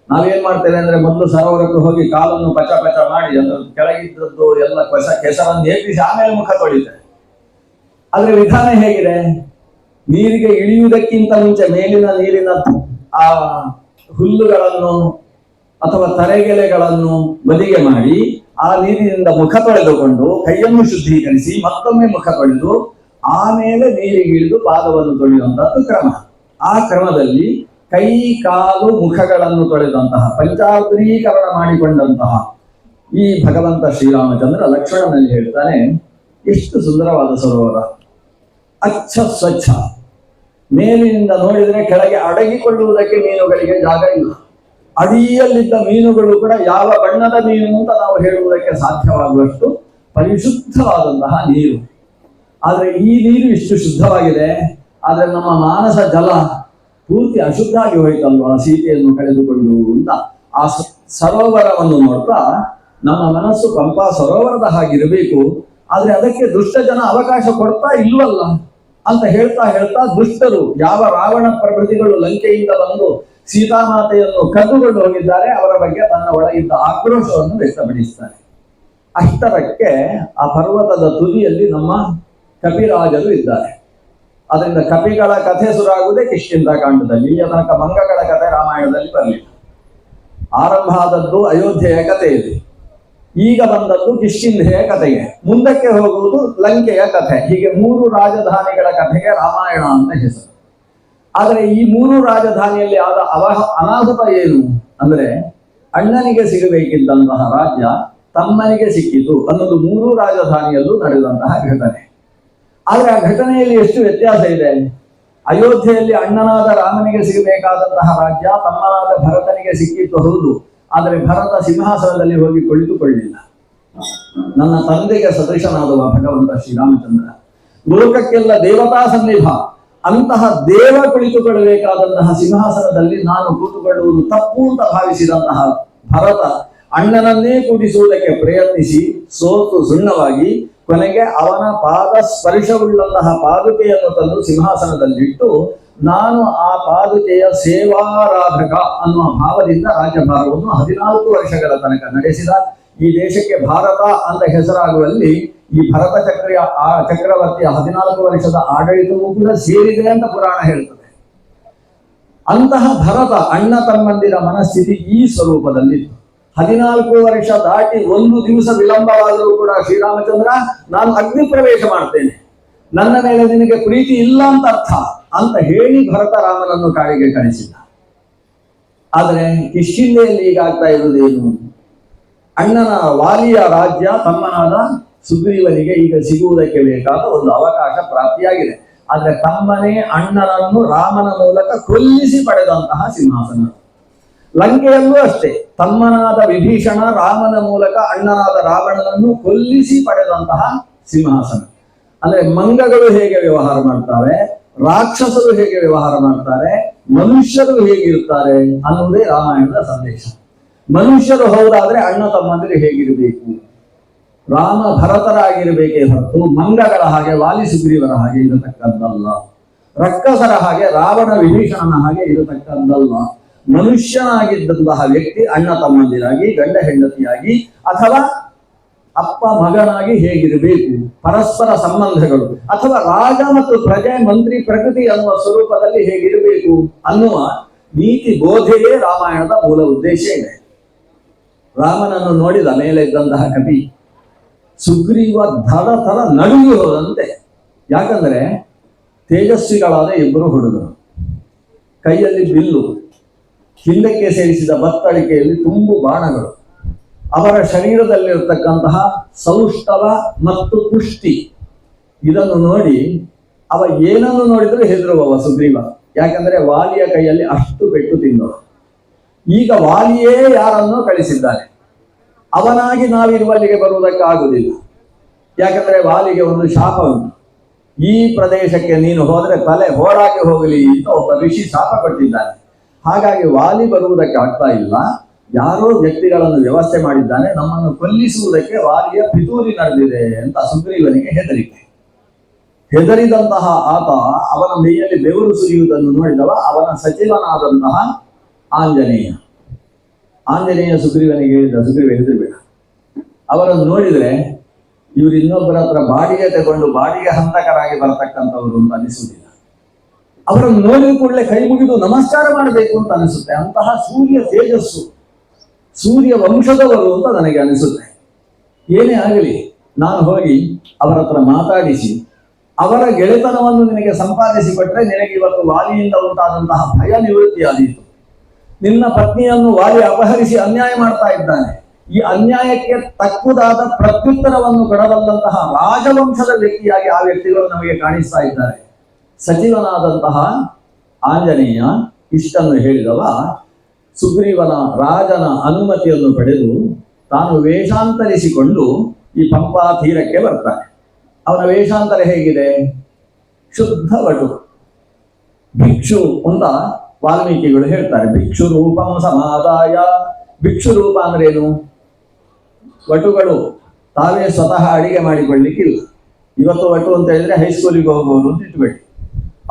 ನಾವೇನ್ ಮಾಡ್ತೇವೆ ಅಂದ್ರೆ ಮೊದಲು ಸರೋವರಕ್ಕೆ ಹೋಗಿ ಕಾಲನ್ನು ಪಚ ಮಾಡಿ ಅದರ ಕೆಳಗಿದ್ದದ್ದು ಎಲ್ಲ ಕೆಸರನ್ನು ಏಪಿಸಿ ಆಮೇಲೆ ಮುಖ ತೊಳಿತೇವೆ. ಆದ್ರೆ ವಿಧಾನ ಹೇಗಿದೆ? ನೀರಿಗೆ ಇಳಿಯುವುದಕ್ಕಿಂತ ಮುಂಚೆ ಮೇಲಿನ ನೀರಿನ ಆ ಹುಲ್ಲುಗಳನ್ನು ಅಥವಾ ತರೆಗೆಲೆಗಳನ್ನು ಬದಿಗೆ ಮಾಡಿ ಆ ನೀರಿನಿಂದ ಮುಖ ತೊಳೆದುಕೊಂಡು ಕೈಯನ್ನು ಶುದ್ಧೀಕರಿಸಿ ಮತ್ತೊಮ್ಮೆ ಮುಖ ತೊಳೆದು ಆಮೇಲೆ ನೀರಿಗೆ ಇಳಿದು ಪಾದವನ್ನು ತೊಳೆಯುವಂತಹದ್ದು ಕ್ರಮ. ಆ ಕ್ರಮದಲ್ಲಿ ಕೈ ಕಾಲು ಮುಖಗಳನ್ನು ತೊಳೆದಂತಹ ಪಂಚಾದ್ರೀಕರಣ ಮಾಡಿಕೊಂಡಂತಹ ಈ ಭಗವಂತ ಶ್ರೀರಾಮಚಂದ್ರ ಲಕ್ಷ್ಮಣನಲ್ಲಿ ಹೇಳ್ತಾನೆ, ಎಷ್ಟು ಸುಂದರವಾದ ಸರೋವರ, ಅಚ್ಚ ಸ್ವಚ್ಛ, ಮೇಲಿನಿಂದ ನೋಡಿದರೆ ಕೆಳಗೆ ಅಡಗಿಕೊಳ್ಳುವುದಕ್ಕೆ ಮೀನುಗಳಿಗೆ ಜಾಗ ಇಲ್ಲ. ಅಡಿಯಲ್ಲಿದ್ದ ಮೀನುಗಳು ಕೂಡ ಯಾವ ಬಣ್ಣದ ಮೀನು ಅಂತ ನಾವು ಹೇಳುವುದಕ್ಕೆ ಸಾಧ್ಯವಾಗುವಷ್ಟು ಪರಿಶುದ್ಧವಾದಂತಹ ನೀರು. ಆದರೆ ಈ ನೀರು ಇಷ್ಟು ಶುದ್ಧವಾಗಿದೆ, ಆದ್ರೆ ನಮ್ಮ ಮಾನಸ ಜಲ ಪೂರ್ತಿ ಅಶುದ್ಧ ಆಗಿ ಹೋಯ್ತಲ್ವಾ ಸೀತೆಯನ್ನು ಕಳೆದುಕೊಂಡು ಅಂತ ಆ ಸರೋವರವನ್ನು ನೋಡ್ತಾ ನಮ್ಮ ಮನಸ್ಸು ಪಂಪಾ ಸರೋವರದ ಹಾಗಿರಬೇಕು, ಆದ್ರೆ ಅದಕ್ಕೆ ದುಷ್ಟ ಜನ ಅವಕಾಶ ಕೊಡ್ತಾ ಇಲ್ವಲ್ಲ ಅಂತ ಹೇಳ್ತಾ ಹೇಳ್ತಾ ದುಷ್ಟರು ಯಾವ ರಾವಣ ಪ್ರಭೃತಿಗಳು ಲಂಕೆಯಿಂದ ಬಂದು ಸೀತಾಮಾತೆಯನ್ನು ಕದ್ದುಕೊಂಡು ಹೋಗಿದ್ದಾರೆ ಅವರ ಬಗ್ಗೆ ತನ್ನ ಒಳಗಿದ್ದ ಆಕ್ರೋಶವನ್ನು ವ್ಯಕ್ತಪಡಿಸ್ತಾರೆ. ಅಷ್ಟರಕ್ಕೆ ಆ ಪರ್ವತದ ತುದಿಯಲ್ಲಿ ನಮ್ಮ ಕಪಿರಾಜರು ಇದ್ದಾರೆ. ಅದರಿಂದ ಕಪಿಗಳ ಕಥೆ ಶುರುವಾಗುವುದೇ ಕಿಷ್ಕಿಂಧ ಕಾಂಡದಲ್ಲಿ. ಇಲ್ಲಿಯ ತನಕ ಮಂಗಗಳ ಕಥೆ ರಾಮಾಯಣದಲ್ಲಿ ಬರಲಿಲ್ಲ. ಆರಂಭ ಆದದ್ದು ಅಯೋಧ್ಯೆಯ ಕಥೆಯಲ್ಲಿ, ಈಗ ಬಂದದ್ದು ಕಿಷ್ಕಿಂಧೆಯ ಕಥೆಗೆ, ಮುಂದಕ್ಕೆ ಹೋಗುವುದು ಲಂಕೆಯ ಕಥೆ. ಹೀಗೆ 3 ರಾಜಧಾನಿಗಳ ಕಥೆಗೆ ರಾಮಾಯಣ ಅಂತ ಹೆಸರು. ಆದರೆ ಈ 3 ರಾಜಧಾನಿಯಲ್ಲಿ ಆದ ಅನಾಹುತ ಏನು ಅಂದ್ರೆ, ಅಣ್ಣನಿಗೆ ಸಿಗಬೇಕಿದ್ದಂತಹ ರಾಜ್ಯ ತಮ್ಮನಿಗೆ ಸಿಕ್ಕಿತು ಅನ್ನೋದು 3 ರಾಜಧಾನಿಯಲ್ಲೂ ನಡೆದಂತಹ ಘಟನೆ. ಆದ್ರೆ ಆ ಘಟನೆಯಲ್ಲಿ ಎಷ್ಟು ವ್ಯತ್ಯಾಸ ಇದೆ. ಅಯೋಧ್ಯೆಯಲ್ಲಿ ಅಣ್ಣನಾದ ರಾಮನಿಗೆ ಸಿಗಬೇಕಾದಂತಹ ರಾಜ್ಯ ತಮ್ಮನಾದ ಭರತನಿಗೆ ಸಿಕ್ಕಿತ್ತು ಹೌದು, ಆದರೆ ಭರತ ಸಿಂಹಾಸನದಲ್ಲಿ ಹೋಗಿ ಕುಳಿತುಕೊಳ್ಳಿಲ್ಲ. ನನ್ನ ತಂದೆಗೆ ಸದೃಶನಾದವ ಭಗವಂತ ಶ್ರೀರಾಮಚಂದ್ರ, ಲೋಕಕ್ಕೆಲ್ಲ ದೇವತಾ ಸನ್ನಿಧ, ಅಂತಹ ದೇವ ಕುಳಿತುಕೊಳ್ಳಬೇಕಾದಂತಹ ಸಿಂಹಾಸನದಲ್ಲಿ ನಾನು ಕೂತುಕೊಳ್ಳುವುದು ತಪ್ಪು ಅಂತ ಭಾವಿಸಿದಂತಹ ಭರತ ಅಣ್ಣನನ್ನೇ ಕೂಡಿಸುವುದಕ್ಕೆ ಪ್ರಯತ್ನಿಸಿ ಸೋತು ಸುಣ್ಣವಾಗಿ ಕೊನೆಗೆ ಅವನ ಪಾದ ಸ್ಪರ್ಶವುಳ್ಳಂತಹ ಪಾದುಕೆಯನ್ನು ತಂದು ಸಿಂಹಾಸನದಲ್ಲಿಟ್ಟು ನಾನು ಆ ಪಾದುಕೆಯ ಸೇವಾರಾಧಕ ಅನ್ನುವ ಭಾವದಿಂದ ರಾಜ್ಯಭಾರವನ್ನು 14 ವರ್ಷಗಳ ತನಕ ನಡೆಸಿದ. ಈ ದೇಶಕ್ಕೆ ಭಾರತ ಅಂತ ಹೆಸರಾಗುವಲ್ಲಿ ಈ ಭರತ ಚಕ್ರವರ್ತಿಯ 14 ವರ್ಷದ ಆಡಳಿತವೂ ಕೂಡ ಸೇರಿದೆ ಅಂತ ಪುರಾಣ ಹೇಳ್ತದೆ. ಅಂತಹ ಭರತ ಅಣ್ಣ ತಮ್ಮಂದಿರ ಮನಸ್ಥಿತಿ ಈ ಸ್ವರೂಪದಲ್ಲಿತ್ತು. 14 ವರ್ಷ ದಾಟಿ 1 ದಿವಸ ವಿಳಂಬವಾದರೂ ಕೂಡ ಶ್ರೀರಾಮಚಂದ್ರ ನಾನು ಅಗ್ನಿ ಪ್ರವೇಶ ಮಾಡ್ತೇನೆ, ನನ್ನ ಮೇಲೆ ನಿನಗೆ ಪ್ರೀತಿ ಇಲ್ಲ ಅಂತ ಅರ್ಥ ಅಂತ ಹೇಳಿ ಭರತ ರಾಮನನ್ನು ಕಾಡಿಗೆ ಕಳಿಸಿದ್ದ. ಆದರೆ ಕಿಷ್ಕಿಂಧೆಯಲ್ಲಿ ಈಗ ಆಗ್ತಾ ಇರುವುದೇನು, ಅಣ್ಣನ ವಾಲಿಯ ರಾಜ್ಯ ತಮ್ಮನಾದ ಸುಗ್ರೀವನಿಗೆ ಈಗ ಸಿಗುವುದಕ್ಕೆ ಬೇಕಾದ ಒಂದು ಅವಕಾಶ ಪ್ರಾಪ್ತಿಯಾಗಿದೆ. ಆದ್ರೆ ತಮ್ಮನೇ ಅಣ್ಣನನ್ನು ರಾಮನ ಮೂಲಕ ಕೊಲ್ಲಿಸಿ ಪಡೆದಂತಹ ಸಿಂಹಾಸನ. ಲಂಕೆಯಲ್ಲೂ ಅಷ್ಟೇ, ತಮ್ಮನಾದ ವಿಭೀಷಣ ರಾಮನ ಮೂಲಕ ಅಣ್ಣನಾದ ರಾವಣನನ್ನು ಕೊಲ್ಲಿಸಿ ಪಡೆದಂತಹ ಸಿಂಹಾಸನ. ಅಂದ್ರೆ ಮಂಗಗಳು ಹೇಗೆ ವ್ಯವಹಾರ ಮಾಡ್ತಾರೆ, ರಾಕ್ಷಸರು ಹೇಗೆ ವ್ಯವಹಾರ ಮಾಡ್ತಾರೆ, ಮನುಷ್ಯರು ಹೇಗಿರ್ತಾರೆ ಅನ್ನೋದೇ ರಾಮಾಯಣದ ಸಂದೇಶ. ಮನುಷ್ಯರು ಹೌದಾದ್ರೆ ಅಣ್ಣ ತಮ್ಮಂದಿರು ಹೇಗಿರಬೇಕು, ರಾಮ ಭರತರಾಗಿರ್ಬೇಕೇ ಹೊರತು ಮಂಗಗಳ ಹಾಗೆ ವಾಲಿ ಸುಗ್ರೀವರ ಹಾಗೆ ಇರತಕ್ಕದ್ದಲ್ಲ, ರಕ್ಕಸರ ಹಾಗೆ ರಾವಣ ವಿಭೀಷಣನ ಹಾಗೆ ಇರತಕ್ಕದ್ದಲ್ಲ. ಮನುಷ್ಯನಾಗಿದ್ದಂತಹ ವ್ಯಕ್ತಿ ಅಣ್ಣ ತಮ್ಮಂದಿರಾಗಿ, ಗಂಡ ಹೆಂಡತಿಯಾಗಿ ಅಥವಾ ಅಪ್ಪ ಮಗನಾಗಿ ಹೇಗಿರಬೇಕು, ಪರಸ್ಪರ ಸಂಬಂಧಗಳು, ಅಥವಾ ರಾಜ ಮತ್ತು ಪ್ರಜೆ ಮಂತ್ರಿ ಪ್ರಕೃತಿ ಅನ್ನುವ ಸ್ವರೂಪದಲ್ಲಿ ಹೇಗಿರಬೇಕು ಅನ್ನುವ ನೀತಿ ಬೋಧೆಯೇ ರಾಮಾಯಣದ ಮೂಲ ಉದ್ದೇಶ ಇದೆ. ರಾಮನನ್ನು ನೋಡಿದ ಮೇಲೆ ಇದ್ದಂತಹ ಕವಿ ಸುಗ್ರೀವ ಧಡ ತರ ನಡುಗಿ ಹೋದಂತೆ. ಯಾಕಂದ್ರೆ ತೇಜಸ್ವಿಗಳಾದ 2 ಹುಡುಗರು, ಕೈಯಲ್ಲಿ ಬಿಲ್ಲು, ಹಿಂದಕ್ಕೆ ಸೇರಿಸಿದ ಬತ್ತಳಿಕೆಯಲ್ಲಿ ತುಂಬು ಬಾಣಗಳು, ಅವರ ಶರೀರದಲ್ಲಿರತಕ್ಕಂತಹ ಸೌಷ್ಠವ ಮತ್ತು ಪುಷ್ಟಿ, ಇದನ್ನು ನೋಡಿ ಅವ ಏನನ್ನು ನೋಡಿದ್ರು ಹೆದರುವವ ಸುಗ್ರೀವ. ಯಾಕಂದ್ರೆ ವಾಲಿಯ ಕೈಯಲ್ಲಿ ಅಷ್ಟು ಪೆಟ್ಟು ತಿಂದವ. ಈಗ ವಾಲಿಯೇ ಯಾರನ್ನೋ ಕಳಿಸಿದ್ದಾನೆ, ಅವನಾಗಿ ನಾವಿರುವಲ್ಲಿಗೆ ಬರುವುದಕ್ಕಾಗುವುದಿಲ್ಲ. ಯಾಕಂದ್ರೆ ವಾಲಿಗೆ ಒಂದು ಶಾಪ ಉಂಟು, ಈ ಪ್ರದೇಶಕ್ಕೆ ನೀನು ಹೋದ್ರೆ ತಲೆ ಹೋಳಾಗಿ ಹೋಗಲಿ ಅಂತ ಒಬ್ಬ ಋಷಿ ಶಾಪ ಕೊಟ್ಟಿದ್ದಾನೆ. ಹಾಗಾಗಿ ವಾಲಿ ಬರುವುದಕ್ಕೆ ಆಗ್ತಾ ಇಲ್ಲ. ಯಾರೋ ವ್ಯಕ್ತಿಗಳನ್ನು ವ್ಯವಸ್ಥೆ ಮಾಡಿದ್ದಾನೆ, ನಮ್ಮನ್ನು ಕೊಲ್ಲಿಸುವುದಕ್ಕೆ ವಾಲಿಯ ಪಿತೂರಿ ನಡೆದಿದೆ ಅಂತ ಸುಗ್ರೀವನಿಗೆ ಹೆದರಿಕೆ. ಹೆದರಿದಂತಹ ಆತ ಅವನ ಮೈಯಲ್ಲಿ ಬೆವರು ಸುರಿಯುವುದನ್ನು ನೋಡಿದವ ಅವನ ಸಚಿವನಾದಂತಹ ಆಂಜನೇಯ. ಆಂಜನೇಯ ಸುಗ್ರೀವನಿಗೆ ಹೇಳಿದ, ಸುಗ್ರೀವ ಹೆದರಬೇಡ, ಅವರನ್ನು ನೋಡಿದ್ರೆ ಇವರು ಇನ್ನೊಬ್ಬರ ಹತ್ರ ಬಾಡಿಗೆ ತಗೊಂಡು ಬಾಡಿಗೆ ಹಂತಕರಾಗಿ ಬರತಕ್ಕಂಥವ್ರು ಅಂತ ಅನಿಸುವುದಿಲ್ಲ. ಅವರನ್ನು ನೋಡಿದ ಕೂಡಲೇ ಕೈ ಮುಗಿದು ನಮಸ್ಕಾರ ಮಾಡಬೇಕು ಅಂತ ಅನಿಸುತ್ತೆ. ಅಂತಹ ಸೂರ್ಯ ತೇಜಸ್ಸು, ಸೂರ್ಯ ವಂಶದವರು ಅಂತ ನನಗೆ ಅನಿಸುತ್ತೆ. ಏನೇ ಆಗಲಿ ನಾನು ಹೋಗಿ ಅವರ ಹತ್ರ ಮಾತಾಡಿಸಿ ಅವರ ಗೆಳೆತನವನ್ನು ನಿನಗೆ ಸಂಪಾದಿಸಿ ಕೊಟ್ಟರೆ ನಿನಗೆ ಇವತ್ತು ವಾಲಿಯಿಂದ ಉಂಟಾದಂತಹ ಭಯ ನಿವೃತ್ತಿಯಾದೀತು. ನಿನ್ನ ಪತ್ನಿಯನ್ನು ವಾಲಿ ಅಪಹರಿಸಿ ಅನ್ಯಾಯ ಮಾಡ್ತಾ ಇದ್ದಾನೆ. ಈ ಅನ್ಯಾಯಕ್ಕೆ ತಕ್ಕುದಾದ ಪ್ರತ್ಯುತ್ತರವನ್ನು ಕೊಡಬಲ್ಲಂತಹ ರಾಜವಂಶದ ವ್ಯಕ್ತಿಯಾಗಿ ಆ ವ್ಯಕ್ತಿಗಳು ನಮಗೆ ಕಾಣಿಸ್ತಾ ಇದ್ದಾರೆ. ಸಚಿವನಾದಂತಹ ಆಂಜನೇಯ ಇಷ್ಟನ್ನು ಹೇಳಿದವ ಸುಗ್ರೀವನ ರಾಜನ ಅನುಮತಿಯನ್ನು ಪಡೆದು ತಾನು ವೇಷಾಂತರಿಸಿಕೊಂಡು ಈ ಪಂಪಾ ತೀರಕ್ಕೆ ಬರ್ತಾನೆ. ಅವನ ವೇಷಾಂತರ ಹೇಗಿದೆ? ಶುದ್ಧ ವಟು, ಭಿಕ್ಷು ಅಂತ ವಾಲ್ಮೀಕಿಗಳು ಹೇಳ್ತಾರೆ. ಭಿಕ್ಷು ರೂಪಂ ಸಮಾದಾಯ. ಭಿಕ್ಷು ರೂಪ ಅಂದ್ರೆ ಏನು? ವಟುಗಳು ತಾವೇ ಸ್ವತಃ ಅಡಿಗೆ ಮಾಡಿಕೊಳ್ಳಿಕ್ಕಿಲ್ಲ. ಇವತ್ತು ವಟು ಅಂತ ಹೇಳಿದ್ರೆ ಹೈಸ್ಕೂಲಿಗೆ ಹೋಗುವವರು ಅಂತ ಇಟ್ಬೇಡಿ,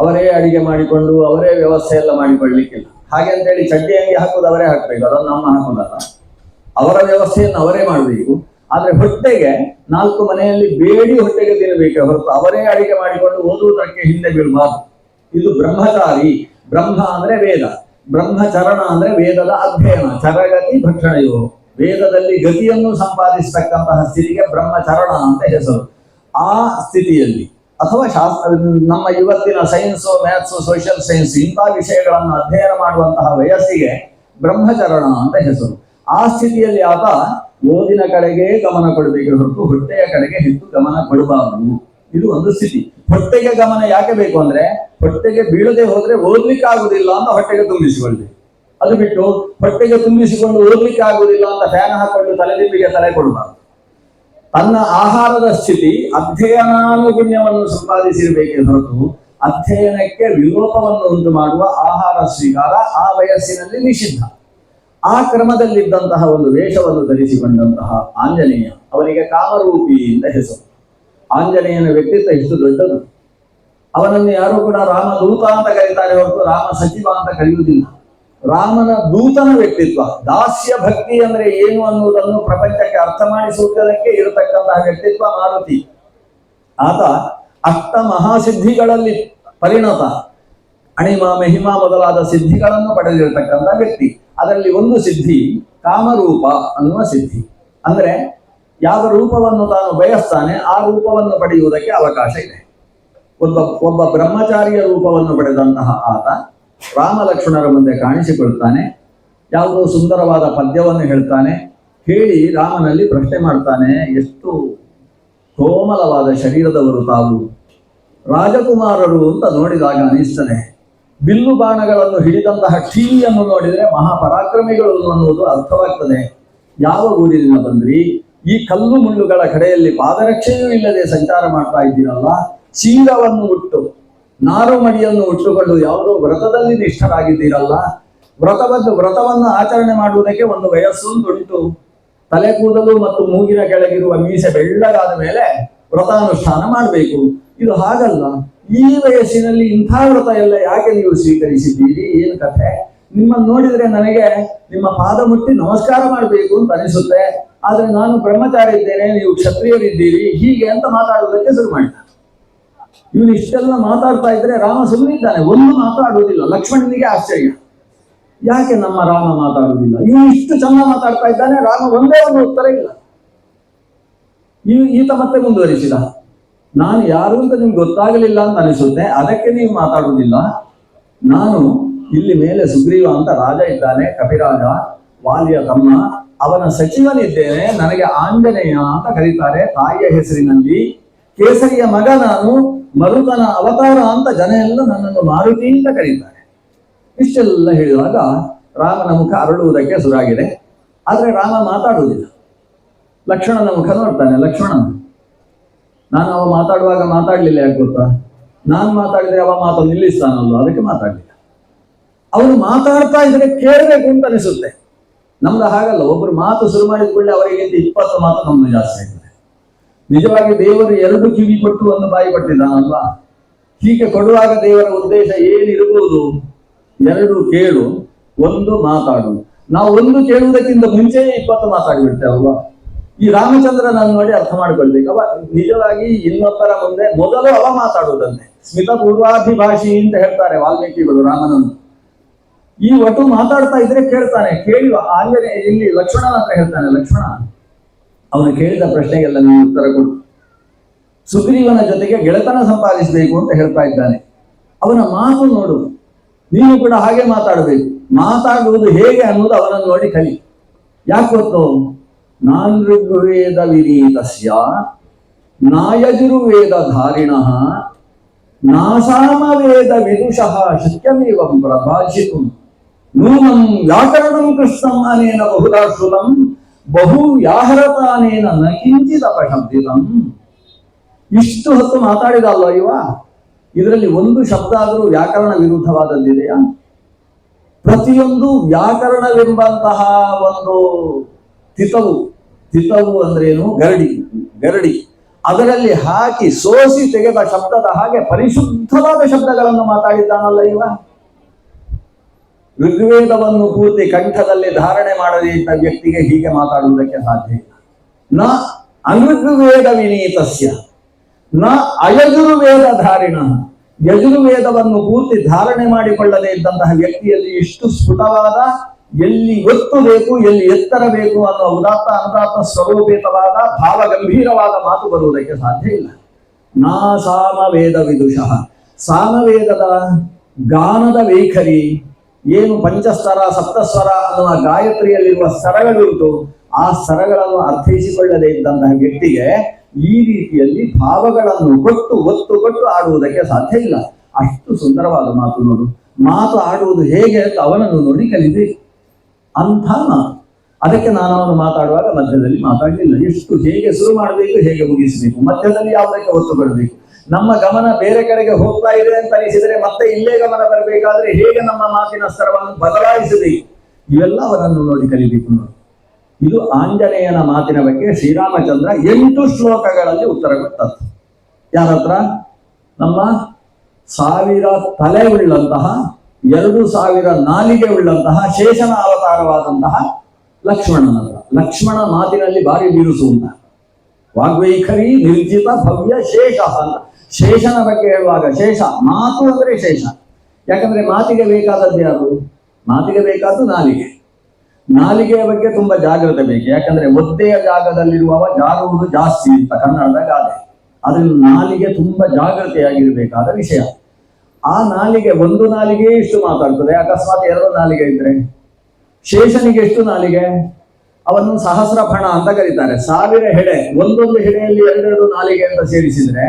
ಅವರೇ ಅಡಿಗೆ ಮಾಡಿಕೊಂಡು ಅವರೇ ವ್ಯವಸ್ಥೆ ಎಲ್ಲ ಮಾಡಿಕೊಳ್ಳಿಕ್ಕಿಲ್ಲ. ಹಾಗೆ ಅಂತೇಳಿ ಚಡ್ಡಿ ಅಂಗಿ ಹಾಕೋದು ಅವರೇ ಹಾಕ್ಬೇಕು, ಅದನ್ನು ನಮ್ಮ ಹಾಕೋದಲ್ಲ. ಅವರ ವ್ಯವಸ್ಥೆಯನ್ನು ಅವರೇ ಮಾಡಬೇಕು. ಆದ್ರೆ ಹೊಟ್ಟೆಗೆ 4 ಮನೆಯಲ್ಲಿ ಬೇಡಿ ಹೊಟ್ಟೆಗೆ ತಿನ್ನಬೇಕೆ ಹೊರತು ಅವರೇ ಅಡಿಗೆ ಮಾಡಿಕೊಂಡು ಓದುವುದಕ್ಕೆ ಹಿಂದೆ ಬೀಳಬಾರ್ದು. ಇದು ಬ್ರಹ್ಮಚಾರಿ. ಬ್ರಹ್ಮ ಅಂದ್ರೆ ವೇದ, ಬ್ರಹ್ಮಚರಣ ಅಂದ್ರೆ ವೇದದ ಅಧ್ಯಯನ, ಚರಗತಿ ಭಕ್ಷಣೆಯೋ, ವೇದದಲ್ಲಿ ಗತಿಯನ್ನು ಸಂಪಾದಿಸತಕ್ಕಂತಹ ಸ್ಥಿತಿಗೆ ಬ್ರಹ್ಮಚರಣ ಅಂತ ಹೆಸರು. ಆ ಸ್ಥಿತಿಯಲ್ಲಿ ಅಥವಾ ನಮ್ಮ ಇವತ್ತಿನ ಸೈನ್ಸು, ಮ್ಯಾಥ್ಸು, ಸೋಷಿಯಲ್ ಸೈನ್ಸ್ ಇಂಥ ವಿಷಯಗಳನ್ನು ಅಧ್ಯಯನ ಮಾಡುವಂತಹ ವಯಸ್ಸಿಗೆ ಬ್ರಹ್ಮಚರಣ ಅಂತ ಹೆಸರು. ಆ ಸ್ಥಿತಿಯಲ್ಲಿ ಆತ ಓದಿನ ಕಡೆಗೆ ಗಮನ ಕೊಡಬೇಕು ಹೊರತು ಹೊಟ್ಟೆಯ ಕಡೆಗೆ ಹೆಚ್ಚು ಗಮನ ಕೊಡಬಾರದು. ಇದು ಒಂದು ಸ್ಥಿತಿ. ಹೊಟ್ಟೆಗೆ ಗಮನ ಯಾಕೆ ಬೇಕು ಅಂದ್ರೆ, ಹೊಟ್ಟೆಗೆ ಬೀಳದೆ ಹೋದ್ರೆ ಓದ್ಲಿಕ್ಕೆ ಆಗುದಿಲ್ಲ ಅಂತ ಹೊಟ್ಟೆಗೆ ತುಂಬಿಸಿಕೊಳ್ಬೇಕು. ಅದು ಬಿಟ್ಟು ಹೊಟ್ಟೆಗೆ ತುಂಬಿಸಿಕೊಂಡು ಓದ್ಲಿಕ್ಕೆ ಆಗುದಿಲ್ಲ ಅಂತ ಫ್ಯಾನ್ ಹಾಕೊಂಡು ತಲೆದಿಂಬಿಗೆ ತಲೆ ಕೊಡಬಾರದು. ತನ್ನ ಆಹಾರದ ಸ್ಥಿತಿ ಅಧ್ಯಯನಾನುಗುಣ್ಯವನ್ನು ಸಂಪಾದಿಸಿರಬೇಕೇ ಹೊರತು ಅಧ್ಯಯನಕ್ಕೆ ವಿಲೋಪವನ್ನು ಉಂಟು ಮಾಡುವ ಆಹಾರ ಸ್ವೀಕಾರ ಆ ವಯಸ್ಸಿನಲ್ಲಿ ನಿಷಿದ್ಧ. ಆ ಕ್ರಮದಲ್ಲಿದ್ದಂತಹ ಒಂದು ವೇಷವನ್ನು ಧರಿಸಿಕೊಂಡಂತಹ ಆಂಜನೇಯ, ಅವನಿಗೆ ಕಾಮರೂಪಿ ಅಂತ ಹೆಸರು. ಆಂಜನೇಯನ ವ್ಯಕ್ತಿತ್ವ ಇಷ್ಟು ದೊಡ್ಡದು. ಅವನನ್ನು ಯಾರು ಕೂಡ ರಾಮದೂತ ಅಂತ ಕರೀತಾರೆ ಹೊರತು ರಾಮ ಸಚಿವ ಅಂತ ಕರೆಯುವುದಿಲ್ಲ. ರಾಮನ ದೂತನ ವ್ಯಕ್ತಿತ್ವ, ದಾಸ್ಯ ಭಕ್ತಿ ಅಂದ್ರೆ ಏನು ಅನ್ನುವುದನ್ನು ಪ್ರಪಂಚಕ್ಕೆ ಅರ್ಥ ಮಾಡಿಸುವುದಕ್ಕೆ ಇರತಕ್ಕಂತಹ ವ್ಯಕ್ತಿತ್ವ ಮಾರುತಿ. ಆತ ಅಷ್ಟ ಮಹಾಸಿದ್ಧಿಗಳಲ್ಲಿ ಪರಿಣತ, ಅಣಿಮ ಮಹಿಮಾ ಮೊದಲಾದ ಸಿದ್ಧಿಗಳನ್ನು ಪಡೆದಿರತಕ್ಕಂಥ ವ್ಯಕ್ತಿ. ಅದರಲ್ಲಿ ಒಂದು ಸಿದ್ಧಿ ಕಾಮರೂಪ ಅನ್ನುವ ಸಿದ್ಧಿ. ಅಂದ್ರೆ ಯಾವ ರೂಪವನ್ನು ತಾನು ಬಯಸ್ತಾನೆ ಆ ರೂಪವನ್ನು ಪಡೆಯುವುದಕ್ಕೆ ಅವಕಾಶ ಇದೆ. ಒಬ್ಬ ಬ್ರಹ್ಮಚಾರಿಯ ರೂಪವನ್ನು ಪಡೆದಂತಹ ಆತ ರಾಮ ಲಕ್ಷ್ಮಣರ ಮುಂದೆ ಕಾಣಿಸಿಕೊಳ್ತಾನೆ. ಯಾವುದೋ ಸುಂದರವಾದ ಪದ್ಯವನ್ನು ಹೇಳ್ತಾನೆ. ಹೇಳಿ ರಾಮನಲ್ಲಿ ಪ್ರಶ್ನೆ ಮಾಡ್ತಾನೆ, ಎಷ್ಟು ಕೋಮಲವಾದ ಶರೀರದವರು ತಾವು, ರಾಜಕುಮಾರರು ಅಂತ ನೋಡಿದಾಗ ಅನಿಸ್ತದೆ. ಬಿಲ್ಲು ಬಾಣಗಳನ್ನು ಹಿಡಿದಂತಹ ಟಿವಿಯನ್ನು ನೋಡಿದರೆ ಮಹಾಪರಾಕ್ರಮಿಗಳು ಅನ್ನುವುದು ಅರ್ಥವಾಗ್ತದೆ. ಯಾವ ಊರಿನಿಂದ ಬಂದ್ರಿ? ಈ ಕಲ್ಲು ಮುಳ್ಳುಗಳ ಕಡೆಯಲ್ಲಿ ಪಾದರಕ್ಷೆಯೂ ಇಲ್ಲದೆ ಸಂಚಾರ ಮಾಡ್ತಾ ಇದ್ದೀರಲ್ಲ. ಚೀರವನ್ನು ಉಟ್ಟು, ನಾರು ಮಡಿಯನ್ನು ಉಟ್ಟುಕೊಂಡು ಯಾವುದೋ ವ್ರತದಲ್ಲಿ ನಿಷ್ಠರಾಗಿದ್ದೀರಲ್ಲ. ವ್ರತವನ್ನು ಆಚರಣೆ ಮಾಡುವುದಕ್ಕೆ ಒಂದು ವಯಸ್ಸು ಉಂಟು. ತಲೆ ಕೂದಲು ಮತ್ತು ಮೂಗಿನ ಕೆಳಗಿರುವ ಮೀಸೆ ಬೆಳ್ಳಗಾದ ಮೇಲೆ ವ್ರತಾನುಷ್ಠಾನ ಮಾಡಬೇಕು. ಇದು ಹಾಗಲ್ಲ. ಈ ವಯಸ್ಸಿನಲ್ಲಿ ಇಂಥ ವ್ರತ ಎಲ್ಲ ಯಾಕೆ ನೀವು ಸ್ವೀಕರಿಸಿದ್ದೀರಿ? ಏನು ಕಥೆ? ನಿಮ್ಮನ್ನು ನೋಡಿದ್ರೆ ನನಗೆ ನಿಮ್ಮ ಪಾದ ಮುಟ್ಟಿ ನಮಸ್ಕಾರ ಮಾಡಬೇಕು ಅಂತ ಅನಿಸುತ್ತೆ. ಆದ್ರೆ ನಾನು ಬ್ರಹ್ಮಚಾರಿ ಇದ್ದೇನೆ, ನೀವು ಕ್ಷತ್ರಿಯರಿದ್ದೀರಿ, ಹೀಗೆ ಅಂತ ಮಾತಾಡುವುದಕ್ಕೆ ಶುರು ಮಾಡಿದ. ಇವನು ಇಷ್ಟೆಲ್ಲ ಮಾತಾಡ್ತಾ ಇದ್ರೆ ರಾಮ ಸುಮ್ಮನಿದ್ದಾನೆ, ಒಂದು ಮಾತಾಡುವುದಿಲ್ಲ. ಲಕ್ಷ್ಮಣನಿಗೆ ಆಶ್ಚರ್ಯ, ಯಾಕೆ ನಮ್ಮ ರಾಮ ಮಾತಾಡುವುದಿಲ್ಲ? ಇವನು ಇಷ್ಟು ಚಂದ ಮಾತಾಡ್ತಾ ಇದ್ದಾನೆ, ರಾಮ ಒಂದೇ ಒಂದು ಉತ್ತರ ಇಲ್ಲ. ಈತ ಮತ್ತೆ ಮುಂದುವರಿಸಿದ, ನಾನು ಯಾರು ಅಂತ ನಿಮ್ಗೆ ಗೊತ್ತಾಗಲಿಲ್ಲ ಅಂತ ಅನಿಸುತ್ತೆ, ಅದಕ್ಕೆ ನೀವು ಮಾತಾಡುವುದಿಲ್ಲ. ನಾನು ಇಲ್ಲಿ ಮೇಲೆ ಸುಗ್ರೀವ ಅಂತ ರಾಜ ಇದ್ದಾನೆ, ಕಪಿರಾಜ, ವಾಲಿಯ ತಮ್ಮ, ಅವನ ಸಚಿವನಿದ್ದೇನೆ. ನನಗೆ ಆಂಜನೇಯ ಅಂತ ಕರೀತಾರೆ ತಾಯಿಯ ಹೆಸರಿನಲ್ಲಿ. ಕೇಸರಿಯ ಮಗ ನಾನು, ಮರುತನ ಅವತಾರ ಅಂತ ಜನ ಎಲ್ಲ ನನ್ನನ್ನು ಮಾರುತಿ ಅಂತ ಕರೀತಾರೆ. ಇಷ್ಟೆಲ್ಲ ಹೇಳಿದಾಗ ರಾಮನ ಮುಖ ಅರಳುವುದಕ್ಕೆ ಶುರುವಾಗಿದೆ. ಆದ್ರೆ ರಾಮ ಮಾತಾಡುವುದಿಲ್ಲ. ಲಕ್ಷ್ಮಣನ ಮುಖ ನೋಡ್ತಾನೆ. ಲಕ್ಷ್ಮಣ, ನಾನು ಅವ ಮಾತಾಡುವಾಗ ಮಾತಾಡ್ಲಿಲ್ಲ, ಯಾಕೆ ಗೊತ್ತಾ? ನಾನು ಮಾತಾಡಿದ್ರೆ ಅವ ಮಾತು ನಿಲ್ಲಿಸ್ತಾನಲ್ವ, ಅದಕ್ಕೆ ಮಾತಾಡ್ಲಿಲ್ಲ. ಅವನು ಮಾತಾಡ್ತಾ ಇದ್ರೆ ಕೇಳಬೇಕು ಅಂತ ಅನಿಸುತ್ತೆ. ನಮ್ದು ಹಾಗಲ್ಲ, ಒಬ್ರು ಮಾತು ಶುರು ಮಾಡಿದ ಕೂಡಲೇ ಅವರಿಗಿಂತ 20 ಮಾತು ನಮ್ದು ಜಾಸ್ತಿ ಆಗ್ತದೆ. ನಿಜವಾಗಿ ದೇವರು 2 ಕಿವಿ ಕೊಟ್ಟು 1 ಬಾಯಿ ಕೊಟ್ಟಿದ್ದಾನಲ್ವಾ? ಹೀಗೆ ಕೊಡುವಾಗ ದೇವರ ಉದ್ದೇಶ ಏನಿರಬಹುದು? 2 ಕೇಳು, 1 ಮಾತಾಡು. ನಾವು 1 ಕೇಳುವುದಕ್ಕಿಂತ ಮುಂಚೆಯೇ 20 ಮಾತಾಡಿಬಿಡ್ತೇವಲ್ವಾ? ಈ ರಾಮಚಂದ್ರನನ್ನು ನೋಡಿ ಅರ್ಥ ಮಾಡ್ಕೊಳ್ಬೇಕು. ಅವ ನಿಜವಾಗಿ ಇನ್ನೊಬ್ಬರ ಮುಂದೆ ಮೊದಲು ಅವ ಮಾತಾಡುವುದಂತೆ. ಸ್ಮಿತ ಪೂರ್ವಾಭಿಭಾಷಿ ಅಂತ ಹೇಳ್ತಾರೆ ವಾಲ್ಮೀಕಿಗಳು ರಾಮನನ್ನು. ಈ ಒಟ್ಟು ಮಾತಾಡ್ತಾ ಇದ್ರೆ ಕೇಳ್ತಾನೆ. ಕೇಳಿ ಆಂಜನೇಯ ಇಲ್ಲಿ ಲಕ್ಷ್ಮಣನ ಹತ್ರ ಹೇಳ್ತಾನೆ, ಲಕ್ಷ್ಮಣ, ಅವನು ಕೇಳಿದ ಪ್ರಶ್ನೆಗೆಲ್ಲ ನೀವು ಉತ್ತರ ಕೊಡು. ಸುಗ್ರೀವನ ಜೊತೆಗೆ ಗೆಳೆತನ ಸಂಪಾದಿಸಬೇಕು ಅಂತ ಹೇಳ್ತಾ ಇದ್ದಾನೆ. ಅವನ ಮಾತು ನೋಡು, ನೀನು ಕೂಡ ಹಾಗೆ ಮಾತಾಡಬೇಕು. ಮಾತಾಡುವುದು ಹೇಗೆ ಅನ್ನೋದು ಅವನನ್ನು ನೋಡಿ ಕಲಿ. ಯಾಕೆ ಗೊತ್ತು? ನಾನೃಗ್ವೇದ ವಿನೀತಸ್ಯ ನಾಯಜುರ್ವೇದ ಧಾರಿಣಃ ನಾಸಾಮವೇದ ವಿದುಷಃ ಶಕ್ಯಮೇವಂ ಪ್ರಭಾಷಿತುಂ ನೂನಂ ವ್ಯಾಕರಣಂ ಕೃಷ್ಣಂ ಅನೇನ ಬಹುಧಾ ಶ್ರುತಂ ಬಹು ವ್ಯಾಹರತಾನೇನ ನ ಕಿಂಚಿತ್ ಅಪಶಬ್ದಿತಂ. ಇಷ್ಟು ಹೊತ್ತು ಮಾತಾಡಿದಲ್ಲ ಇವ, ಇದರಲ್ಲಿ ಒಂದು ಶಬ್ದ ಆದರೂ ವ್ಯಾಕರಣ ವಿರುದ್ಧವಾದದ್ದಿದೆಯಾ? ಪ್ರತಿಯೊಂದು ವ್ಯಾಕರಣವೆಂಬಂತಹ ಒಂದು ತಿತವು ಅಂದ್ರೇನು? ಗರಡಿ ಅದರಲ್ಲಿ ಹಾಕಿ ಸೋಸಿ ತೆಗೆದ ಶಬ್ದದ ಹಾಗೆ ಪರಿಶುದ್ಧವಾದ ಶಬ್ದಗಳನ್ನು ಮಾತಾಡಿದ್ದಾನಲ್ಲ ಇವ. ಋಗ್ವೇದವನ್ನು ಪೂರ್ತಿ ಕಂಠದಲ್ಲಿ ಧಾರಣೆ ಮಾಡದೇ ಇದ್ದ ವ್ಯಕ್ತಿಗೆ ಹೀಗೆ ಮಾತಾಡುವುದಕ್ಕೆ ಸಾಧ್ಯ ಇಲ್ಲ. ನ ಅನೃಗ್ವೇದ ವಿನೀತಸ್ಯ ನ ಅಯಜುರ್ವೇದ ಧಾರಿಣ. ಯಜುರ್ವೇದವನ್ನು ಪೂರ್ತಿ ಧಾರಣೆ ಮಾಡಿಕೊಳ್ಳದೇ ಇದ್ದಂತಹ ವ್ಯಕ್ತಿಯಲ್ಲಿ ಇಷ್ಟು ಸ್ಫುಟವಾದ, ಎಲ್ಲಿ ಒತ್ತು ಬೇಕು ಎಲ್ಲಿ ಎತ್ತರ ಬೇಕು ಅನ್ನೋ ಉದಾತ್ತ ಅನುದಾತ್ತ ಸ್ವರೂಪಿತವಾದ ಭಾವ ಗಂಭೀರವಾದ ಮಾತು ಬರುವುದಕ್ಕೆ ಸಾಧ್ಯ ಇಲ್ಲ. ನಾ ಸಾಮವೇದ ವಿದುಷಃ. ಸಾಮವೇದದ ಗಾನದ ವೈಖರಿ ಏನು ಪಂಚಸ್ವರ ಸಪ್ತಸ್ವರ ಅನ್ನುವ ಗಾಯತ್ರಿಯಲ್ಲಿರುವ ಸ್ವರಗಳುಂಟು, ಆ ಸ್ವರಗಳನ್ನು ಅರ್ಥೈಸಿಕೊಳ್ಳದೇ ಇದ್ದಂತಹ ವ್ಯಕ್ತಿಗೆ ಈ ರೀತಿಯಲ್ಲಿ ಭಾವಗಳನ್ನು ಒತ್ತು ಕೊಟ್ಟು ಆಡುವುದಕ್ಕೆ ಸಾಧ್ಯ ಇಲ್ಲ. ಅಷ್ಟು ಸುಂದರವಾದ ಮಾತು ನೋಡು. ಮಾತು ಆಡುವುದು ಹೇಗೆ ಅಂತ ಅವನನ್ನು ನೋಡಿ ಕಲಿಬೇಕು. ಅಂಥ ಮಾತು. ಅದಕ್ಕೆ ನಾನು ಅವನು ಮಾತಾಡುವಾಗ ಮಧ್ಯದಲ್ಲಿ ಮಾತಾಡಲಿಲ್ಲ. ಎಷ್ಟು ಹೇಗೆ ಶುರು ಮಾಡಬೇಕು, ಹೇಗೆ ಮುಗಿಸಬೇಕು, ಮಧ್ಯದಲ್ಲಿ ಯಾವುದಕ್ಕೆ ಒತ್ತು ಕೊಡಬೇಕು. ನಮ್ಮ ಗಮನ ಬೇರೆ ಕಡೆಗೆ ಹೋಗ್ತಾ ಇದೆ ಅಂತ ಅನಿಸಿದರೆ ಮತ್ತೆ ಇಲ್ಲೇ ಗಮನ ಬರಬೇಕಾದ್ರೆ ಹೇಗೆ ನಮ್ಮ ಮಾತಿನ ಸ್ತರವನ್ನು ಬದಲಾಯಿಸಬೇಕು, ಇವೆಲ್ಲ ಅವನನ್ನು ನೋಡಿ ಕಲಿಬೇಕು ನೋಡಿ. ಇದು ಆಂಜನೇಯನ ಮಾತಿನ ಬಗ್ಗೆ ಶ್ರೀರಾಮಚಂದ್ರ 8 ಶ್ಲೋಕಗಳಲ್ಲಿ ಉತ್ತರ ಕೊಟ್ಟದ್ದು. ಯಾರತ್ರ? ನಮ್ಮ 1000 ತಲೆ ಉಳ್ಳಂತಹ 2000 ನಾಲಿಗೆ ಉಳ್ಳಂತಹ ಶೇಷನ ಅವತಾರವಾದಂತಹ ಲಕ್ಷ್ಮಣನಲ್ಲ. ಲಕ್ಷ್ಮಣ ಮಾತಿನಲ್ಲಿ ಬಾರಿ ಬೀರಿಸುವಂತ ವಾಗ್ವೈಖರಿ ನಿರ್ಜಿತ ಭವ್ಯ ಶೇಷ ಅಂತ. ಶೇಷನ ಬಗ್ಗೆ ಹೇಳುವಾಗ ಶೇಷ, ಮಾತು ಅಂದ್ರೆ ಶೇಷ. ಯಾಕಂದ್ರೆ ಮಾತಿಗೆ ಬೇಕಾದದ್ದು ಯಾರು? ಮಾತಿಗೆ ಬೇಕಾದ್ದು ನಾಲಿಗೆ. ನಾಲಿಗೆಯ ಬಗ್ಗೆ ತುಂಬಾ ಜಾಗ್ರತೆ ಬೇಕು. ಯಾಕಂದ್ರೆ ಒದ್ದೆಯ ಜಾಗದಲ್ಲಿರುವವ ಜಾರುವುದು ಜಾಸ್ತಿ ಅಂತ ಕನ್ನಡದ ಗಾದೆ. ಅದ್ರಲ್ಲಿ ನಾಲಿಗೆ ತುಂಬಾ ಜಾಗ್ರತೆಯಾಗಿರ್ಬೇಕಾದ ವಿಷಯ. ಆ ನಾಲಿಗೆ, ಒಂದು ನಾಲಿಗೆ ಇಷ್ಟು ಮಾತಾಡ್ತದೆ. ಅಕಸ್ಮಾತ್ 2 ನಾಲಿಗೆ ಇದ್ರೆ ಶೇಷನಿಗೆ ಎಷ್ಟು ನಾಲಿಗೆ? ಅವನ್ನು ಸಹಸ್ರ ಫಣ ಅಂತ ಕರೀತಾರೆ. 1000 ಹೆಡೆ, ಒಂದೊಂದು ಹೆಡೆಯಲ್ಲಿ 2 ನಾಲಿಗೆ ಅಂತ ಸೇರಿಸಿದ್ರೆ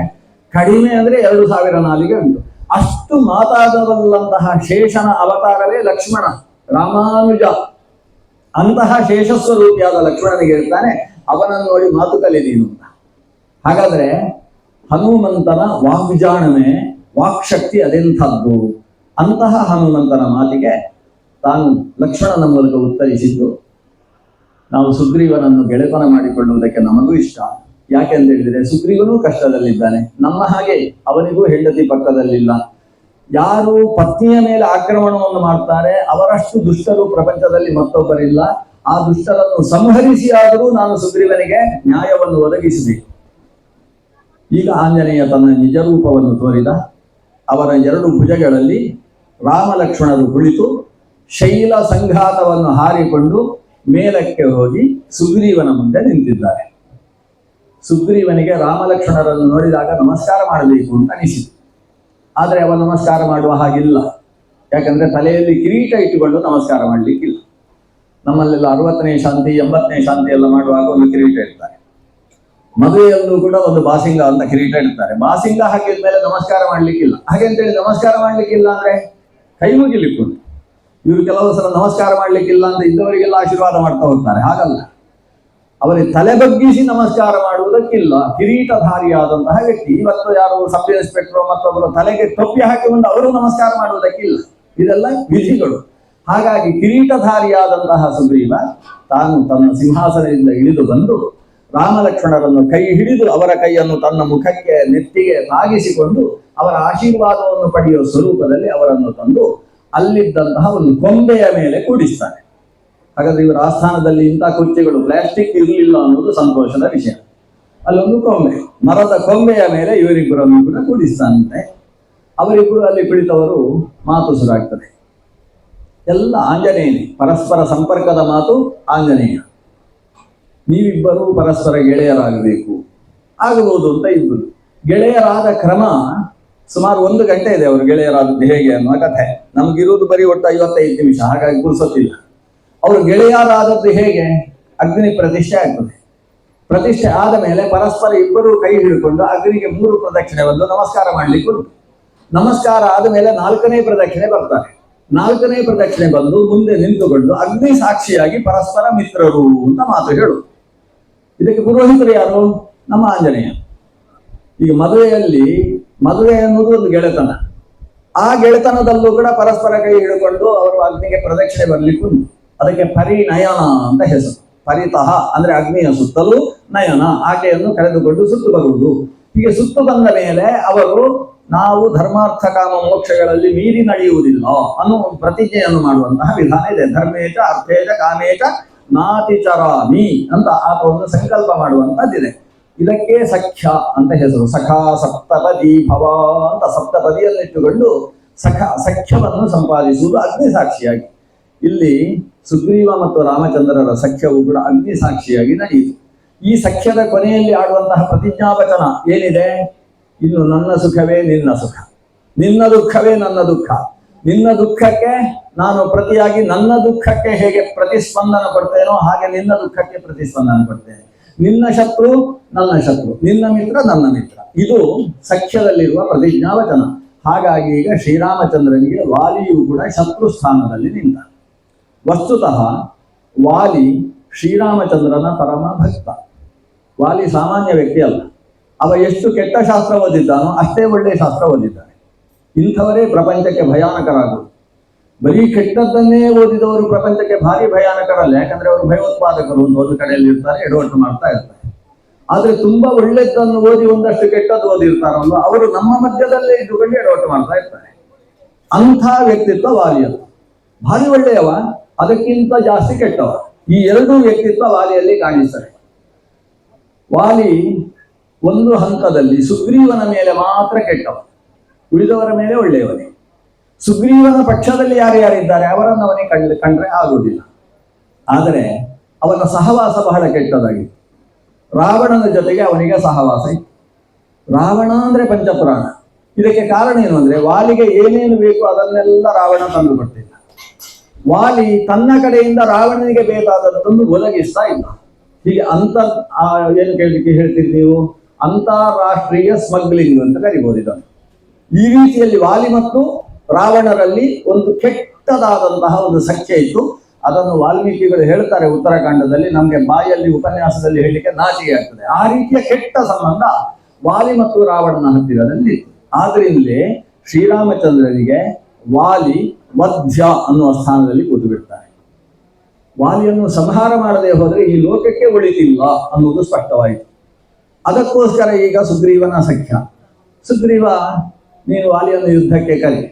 ಕಡಿಮೆ ಅಂದ್ರೆ 2000 ನಾಲಿಗೆ ಉಂಟು. ಅಷ್ಟು ಮಾತಾಡಬಲ್ಲಂತಹ ಶೇಷನ ಅವತಾರವೇ ಲಕ್ಷ್ಮಣ, ರಾಮಾನುಜ. ಅಂತಹ ಶೇಷಸ್ವರೂಪಿಯಾದ ಲಕ್ಷ್ಮಣನಿಗೆ ಹೇಳ್ತಾನೆ, ಅವನನ್ನು ನೋಡಿ ಮಾತು ಕಲಿ ನೀನು ಅಂತ. ಹಾಗಾದ್ರೆ ಹನುಮಂತನ ವಾಗ್ಜಾಣಮೆ, ವಾಕ್ಶಕ್ತಿ ಅದೆಂಥದ್ದು? ಅಂತಹ ಹನುಮಂತನ ಮಾತಿಗೆ ತಾನು ಲಕ್ಷ್ಮಣನ ಮೂಲಕ ಉತ್ತರಿಸಿದ್ದು, ನಾವು ಸುಗ್ರೀವನನ್ನು ಗೆಳೆತನ ಮಾಡಿಕೊಳ್ಳುವುದಕ್ಕೆ ನಮಗೂ ಇಷ್ಟ. ಯಾಕೆಂತ ಹೇಳಿದ್ರೆ ಸುಗ್ರೀವನೂ ಕಷ್ಟದಲ್ಲಿದ್ದಾನೆ, ನಮ್ಮ ಹಾಗೆ ಅವನಿಗೂ ಹೆಂಡತಿ ಪಕ್ಕದಲ್ಲಿಲ್ಲ. ಯಾರು ಪತ್ನಿಯ ಮೇಲೆ ಆಕ್ರಮಣವನ್ನು ಮಾಡ್ತಾರೆ ಅವರಷ್ಟು ದುಷ್ಟರು ಪ್ರಪಂಚದಲ್ಲಿ ಮತ್ತೊಬ್ಬರಿಲ್ಲ. ಆ ದುಷ್ಟರನ್ನು ಸಂಹರಿಸಿ ಆದರೂ ನಾನು ಸುಗ್ರೀವನಿಗೆ ನ್ಯಾಯವನ್ನು ಒದಗಿಸಬೇಕು. ಈಗ ಆಂಜನೇಯ ತನ್ನ ನಿಜ ರೂಪವನ್ನು ತೋರಿದ. ಅವರ 2 ಭುಜಗಳಲ್ಲಿ ರಾಮ ಲಕ್ಷ್ಮಣರು ಕುಳಿತು ಶೈಲ ಸಂಘಾತವನ್ನು ಹಾರಿಕೊಂಡು ಮೇಲಕ್ಕೆ ಹೋಗಿ ಸುಗ್ರೀವನ ಮುಂದೆ ನಿಂತಿದ್ದಾರೆ. ಸುಗ್ರೀವನಿಗೆ ರಾಮ ಲಕ್ಷ್ಮಣರನ್ನು ನೋಡಿದಾಗ ನಮಸ್ಕಾರ ಮಾಡಬೇಕು ಅಂತ ಅನಿಸಿತು. ಆದರೆ ಅವ ನಮಸ್ಕಾರ ಮಾಡುವ ಹಾಗಿಲ್ಲ. ಯಾಕಂದ್ರೆ ತಲೆಯಲ್ಲಿ ಕಿರೀಟ ಇಟ್ಟುಕೊಂಡು ನಮಸ್ಕಾರ ಮಾಡಲಿಕ್ಕಿಲ್ಲ. ನಮ್ಮಲ್ಲೆಲ್ಲ 60ನೇ ಶಾಂತಿ 80ನೇ ಶಾಂತಿ ಎಲ್ಲ ಮಾಡುವಾಗ ಒಂದು ಕಿರೀಟ ಇಡ್ತಾರೆ. ಮದುವೆಯಲ್ಲೂ ಕೂಡ ಒಂದು ಬಾಸಿಂಗ ಅಂತ ಕಿರೀಟ ಇಡ್ತಾರೆ. ಬಾಸಿಂಗ ಹಾಕಿದ ಮೇಲೆ ನಮಸ್ಕಾರ ಮಾಡ್ಲಿಕ್ಕಿಲ್ಲ. ಹಾಗೆ ಅಂತೇಳಿ ನಮಸ್ಕಾರ ಮಾಡ್ಲಿಕ್ಕಿಲ್ಲ ಅಂದ್ರೆ ಕೈ ಮುಗಿಲಿಕ್ಕುಂಟು. ಇವರು ಕೆಲವು ಸಲ ನಮಸ್ಕಾರ ಮಾಡ್ಲಿಕ್ಕಿಲ್ಲ ಅಂತ ಇದ್ದವರಿಗೆಲ್ಲ ಆಶೀರ್ವಾದ ಮಾಡ್ತಾ ಹೋಗ್ತಾರೆ. ಹಾಗಲ್ಲ, ಅವರಿಗೆ ತಲೆ ಬಗ್ಗಿಸಿ ನಮಸ್ಕಾರ ಮಾಡುವುದಕ್ಕಿಲ್ಲ. ಕಿರೀಟಧಾರಿಯಾದಂತಹ ವ್ಯಕ್ತಿ, ಇವತ್ತು ಯಾರು ಸಬ್ ಇನ್ಸ್ಪೆಕ್ಟರ್ ಮತ್ತೊಬ್ಬರು ತಲೆಗೆ ಟೊಪ್ಪಿ ಹಾಕಿಕೊಂಡು ಅವರು ನಮಸ್ಕಾರ ಮಾಡುವುದಕ್ಕಿಲ್ಲ. ಇದೆಲ್ಲ ವಿಧಿಗಳು. ಹಾಗಾಗಿ ಕಿರೀಟಧಾರಿಯಾದಂತಹ ಸುಗ್ರೀವ ತಾನು ತನ್ನ ಸಿಂಹಾಸನದಿಂದ ಇಳಿದು ಬಂದು ರಾಮ ಲಕ್ಷ್ಮಣರನ್ನು ಕೈ ಹಿಡಿದು ಅವರ ಕೈಯನ್ನು ತನ್ನ ಮುಖಕ್ಕೆ ನೆತ್ತಿಗೆ ತಾಗಿಸಿಕೊಂಡು ಅವರ ಆಶೀರ್ವಾದವನ್ನು ಪಡೆಯುವ ಸ್ವರೂಪದಲ್ಲಿ ಅವರನ್ನು ತಂದು ಅಲ್ಲಿದ್ದಂತಹ ಒಂದು ಕೊಂಬೆಯ ಮೇಲೆ ಕೂಡಿಸ್ತಾನೆ. ಹಾಗಾದ್ರೆ ಇವರ ಆಸ್ಥಾನದಲ್ಲಿ ಇಂಥ ಕುರ್ಚಿಗಳು ಪ್ಲಾಸ್ಟಿಕ್ ಇರಲಿಲ್ಲ ಅನ್ನೋದು ಸಂತೋಷದ ವಿಷಯ. ಅಲ್ಲೊಂದು ಕೊಂಬೆ, ಮರದ ಕೊಂಬೆಯ ಮೇಲೆ ಇವರಿಬ್ಬರನ್ನು ಕೂಡ ಕೂಡಿಸ್ತಾನಂತೆ. ಅವರಿಬ್ಬರು ಅಲ್ಲಿ ಕುಳಿತವರು ಮಾತು ಶುರುವಾಗ್ತದೆ. ಎಲ್ಲ ಆಂಜನೇಯನೇ, ಪರಸ್ಪರ ಸಂಪರ್ಕದ ಮಾತು ಆಂಜನೇಯ. ನೀವಿಬ್ಬರು ಪರಸ್ಪರ ಗೆಳೆಯರಾಗಬೇಕು, ಆಗಬಹುದು ಅಂತ ಇಬ್ಬರು ಗೆಳೆಯರಾದ ಕ್ರಮ ಸುಮಾರು 1 ಗಂಟೆ ಇದೆ. ಅವರು ಗೆಳೆಯರಾದದ್ದು ಹೇಗೆ ಅನ್ನುವ ಕಥೆ. ನಮ್ಗಿರುವುದು ಬರೀ ಒಟ್ಟು 55 ನಿಮಿಷ, ಹಾಗಾಗಿ ಗುರುಸೊತ್ತಿಲ್ಲ. ಅವರು ಗೆಳೆಯರಾದದ್ದು ಹೇಗೆ? ಅಗ್ನಿ ಪ್ರತಿಷ್ಠೆ ಆಗ್ತದೆ. ಪ್ರತಿಷ್ಠೆ ಆದ ಮೇಲೆ ಪರಸ್ಪರ ಇಬ್ಬರು ಕೈ ಹಿಡ್ಕೊಂಡು ಅಗ್ನಿಗೆ 3 ಪ್ರದಕ್ಷಿಣೆ ಬಂದು ನಮಸ್ಕಾರ ಮಾಡ್ಲಿಕ್ಕೆ ಉಂಟು. ನಮಸ್ಕಾರ ಆದ ಮೇಲೆ 4ನೇ ಪ್ರದಕ್ಷಿಣೆ ಬರ್ತಾರೆ. 4ನೇ ಪ್ರದಕ್ಷಿಣೆ ಬಂದು ಮುಂದೆ ನಿಂತುಕೊಂಡು ಅಗ್ನಿ ಸಾಕ್ಷಿಯಾಗಿ ಪರಸ್ಪರ ಮಿತ್ರರು ಅಂತ ಮಾತು ಹೇಳು. ಇದಕ್ಕೆ ಪುರೋಹಿತರು ಯಾರು? ನಮ್ಮ ಆಂಜನೇಯ. ಈಗ ಮದುವೆಯಲ್ಲಿ ಮದುವೆ ಅನ್ನೋದು ಒಂದು ಗೆಳೆತನ. ಆ ಗೆಳೆತನದಲ್ಲೂ ಕೂಡ ಪರಸ್ಪರ ಕೈ ಹಿಡ್ಕೊಂಡು ಅವರು ಅಗ್ನಿಗೆ ಪ್ರದಕ್ಷಿಣೆ ಬರ್ಲಿಕ್ಕೂ ಅದಕ್ಕೆ ಪರಿನಯನ ಅಂತ ಹೆಸರು. ಪರಿತಃ ಅಂದ್ರೆ ಅಗ್ನಿಯ ಸುತ್ತಲೂ, ನಯನ ಆಕೆಯನ್ನು ಕರೆದುಕೊಂಡು ಸುತ್ತು ಬರುವುದು. ಹೀಗೆ ಸುತ್ತು ಬಂದ ಮೇಲೆ ಅವರು ನಾವು ಧರ್ಮಾರ್ಥ ಕಾಮ ಮೋಕ್ಷಗಳಲ್ಲಿ ಮೀರಿ ನಡೆಯುವುದಿಲ್ಲ ಅನ್ನೋ ಒಂದು ಪ್ರತಿಜ್ಞೆಯನ್ನು ಮಾಡುವಂತಹ ವಿಧಾನ ಇದೆ. ಧರ್ಮೇಚ ಅರ್ಥೇಚ ಕಾಮೇಚ ನಾತಿಚರಾಮಿ ಅಂತ ಆತ ಒಂದು ಸಂಕಲ್ಪ ಮಾಡುವಂತಹದ್ದಿದೆ. ಇದಕ್ಕೆ ಸಖ್ಯ ಅಂತ ಹೆಸರು. ಸಖಾ ಸಪ್ತಪದಿ ಭವ ಅಂತ ಸಪ್ತಪದಿಯನ್ನಿಟ್ಟುಕೊಂಡು ಸಖ್ಯವನ್ನು ಸಂಪಾದಿಸುವುದು ಅಗ್ನಿ ಸಾಕ್ಷಿಯಾಗಿ. ಇಲ್ಲಿ ಸುಗ್ರೀವ ಮತ್ತು ರಾಮಚಂದ್ರರ ಸಖ್ಯವು ಕೂಡ ಅಗ್ನಿ ಸಾಕ್ಷಿಯಾಗಿ ನಡೆಯಿತು. ಈ ಸಖ್ಯದ ಕೊನೆಯಲ್ಲಿ ಆಡುವಂತಹ ಪ್ರತಿಜ್ಞಾವಚನ ಏನಿದೆ? ಇನ್ನು ನನ್ನ ಸುಖವೇ ನಿನ್ನ ಸುಖ, ನಿನ್ನ ದುಃಖವೇ ನನ್ನ ದುಃಖ, ನಿನ್ನ ದುಃಖಕ್ಕೆ ನಾನು ಪ್ರತಿಯಾಗಿ ನನ್ನ ದುಃಖಕ್ಕೆ ಹೇಗೆ ಪ್ರತಿಸ್ಪಂದನ ಕೊಡ್ತೇನೋ ಹಾಗೆ ನಿನ್ನ ದುಃಖಕ್ಕೆ ಪ್ರತಿಸ್ಪಂದನ ಕೊಡ್ತೇನೆ. ನಿನ್ನ ಶತ್ರು ನನ್ನ ಶತ್ರು, ನಿನ್ನ ಮಿತ್ರ ನನ್ನ ಮಿತ್ರ. ಇದು ಸಖ್ಯದಲ್ಲಿರುವ ಪ್ರತಿಜ್ಞಾವಚನ. ಹಾಗಾಗಿ ಈಗ ಶ್ರೀರಾಮಚಂದ್ರನಿಗೆ ವಾಲಿಯು ಕೂಡ ಶತ್ರು ಸ್ಥಾನದಲ್ಲಿ ನಿಂತ. ವಸ್ತುತಃ ವಾಲಿ ಶ್ರೀರಾಮಚಂದ್ರನ ಪರಮ ಭಕ್ತ. ವಾಲಿ ಸಾಮಾನ್ಯ ವ್ಯಕ್ತಿ ಅಲ್ಲ. ಅವ ಎಷ್ಟು ಕೆಟ್ಟ ಶಾಸ್ತ್ರ ಓದಿದ್ದಾನೋ ಅಷ್ಟೇ ಒಳ್ಳೆಯ ಶಾಸ್ತ್ರ ಓದಿದ್ದಾನೆ. ಇಂಥವರೇ ಪ್ರಪಂಚಕ್ಕೆ ಭಯಾನಕರಾಗುವುದು. ಬರೀ ಕೆಟ್ಟದ್ದನ್ನೇ ಓದಿದವರು ಪ್ರಪಂಚಕ್ಕೆ ಭಾರಿ ಭಯಾನಕರಲ್ಲ. ಯಾಕಂದ್ರೆ ಅವರು ಭಯೋತ್ಪಾದಕರು ಒಂದು ಕಡೆಯಲ್ಲಿ ಇರ್ತಾರೆ, ಎಡವಟ್ಟು ಮಾಡ್ತಾ ಇರ್ತಾರೆ. ಆದ್ರೆ ತುಂಬಾ ಒಳ್ಳೆದ್ದನ್ನು ಓದಿ ಒಂದಷ್ಟು ಕೆಟ್ಟದ್ದು ಓದಿರ್ತಾರಲ್ವ, ಅವರು ನಮ್ಮ ಮಧ್ಯದಲ್ಲೇ ಇದ್ದುಕೊಂಡು ಎಡವಟ್ಟು ಮಾಡ್ತಾ ಇರ್ತಾರೆ. ಅಂಥ ವ್ಯಕ್ತಿತ್ವ ವಾಲಿಯದು. ಭಾರಿ ಒಳ್ಳೆಯವ, ಅದಕ್ಕಿಂತ ಜಾಸ್ತಿ ಕೆಟ್ಟವ. ಈ ಎರಡೂ ವ್ಯಕ್ತಿತ್ವ ವಾಲಿಯಲ್ಲಿ ಕಾಣಿಸ್ತಾರೆ. ವಾಲಿ ಒಂದು ಹಂತದಲ್ಲಿ ಸುಗ್ರೀವನ ಮೇಲೆ ಮಾತ್ರ ಕೆಟ್ಟವ, ಉಳಿದವರ ಮೇಲೆ ಒಳ್ಳೆಯವನೇ. ಸುಗ್ರೀವನ ಪಕ್ಷದಲ್ಲಿ ಯಾರ್ಯಾರಿದ್ದಾರೆ ಅವರನ್ನು ಅವನಿಗೆ ಕಂಡ್ರೆ ಆಗುವುದಿಲ್ಲ. ಆದರೆ ಅವನ ಸಹವಾಸ ಬಹಳ ಕೆಟ್ಟದಾಗಿತ್ತು. ರಾವಣನ ಜೊತೆಗೆ ಅವನಿಗೆ ಸಹವಾಸ ಇತ್ತು. ರಾವಣ ಅಂದ್ರೆ ಪಂಚಪುರಾಣ. ಇದಕ್ಕೆ ಕಾರಣ ಏನು ಅಂದ್ರೆ ವಾಲಿಗೆ ಏನೇನು ಬೇಕು ಅದನ್ನೆಲ್ಲ ರಾವಣ ತಂದು ಕೊಡ್ತಿದ್ದ. ವಾಲಿ ತನ್ನ ಕಡೆಯಿಂದ ರಾವಣನಿಗೆ ಬೇಕಾದದ್ದನ್ನು ಒದಗಿಸ್ತಾ ಇಲ್ಲ. ಹೀಗೆ ಏನು ಕೇಳಲಿಕ್ಕೆ ಹೇಳ್ತೀರಿ ನೀವು? ಅಂತಾರಾಷ್ಟ್ರೀಯ ಸ್ಮಗ್ಲಿಂಗ್ ಅಂತ ಕರಿಬಹುದು ಇದನ್ನು. ಈ ರೀತಿಯಲ್ಲಿ ವಾಲಿ ಮತ್ತು ರಾವಣರಲ್ಲಿ ಒಂದು ಕೆಟ್ಟದಾದಂತಹ ಒಂದು ಸಖ್ಯ ಇತ್ತು. ಅದನ್ನು ವಾಲ್ಮೀಕಿಗಳು ಹೇಳ್ತಾರೆ ಉತ್ತರಾಖಂಡದಲ್ಲಿ. ನಮಗೆ ಬಾಯಲ್ಲಿ ಉಪನ್ಯಾಸದಲ್ಲಿ ಹೇಳಲಿಕ್ಕೆ ನಾಚಿಕೆ ಆಗ್ತದೆ. ಆ ರೀತಿಯ ಕೆಟ್ಟ ಸಂಬಂಧ ವಾಲಿ ಮತ್ತು ರಾವಣನ ಹತ್ತಿರದಲ್ಲಿ ಇತ್ತು. ಆದ್ರಿಂದಲೇ ಶ್ರೀರಾಮಚಂದ್ರನಿಗೆ ವಾಲಿ ವಧ್ಯ ಅನ್ನುವ ಸ್ಥಾನದಲ್ಲಿ ಕೂತು ಬಿಡ್ತಾರೆ. ವಾಲಿಯನ್ನು ಸಂಹಾರ ಮಾಡದೆ ಹೋದರೆ ಈ ಲೋಕಕ್ಕೆ ಉಳಿತಿಲ್ಲ ಅನ್ನುವುದು ಸ್ಪಷ್ಟವಾಯಿತು. ಅದಕ್ಕೋಸ್ಕರ ಈಗ ಸುಗ್ರೀವನ ಸಖ್ಯ. ಸುಗ್ರೀವ, ನೀನು ವಾಲಿಯನ್ನು ಯುದ್ಧಕ್ಕೆ ಕರಿ,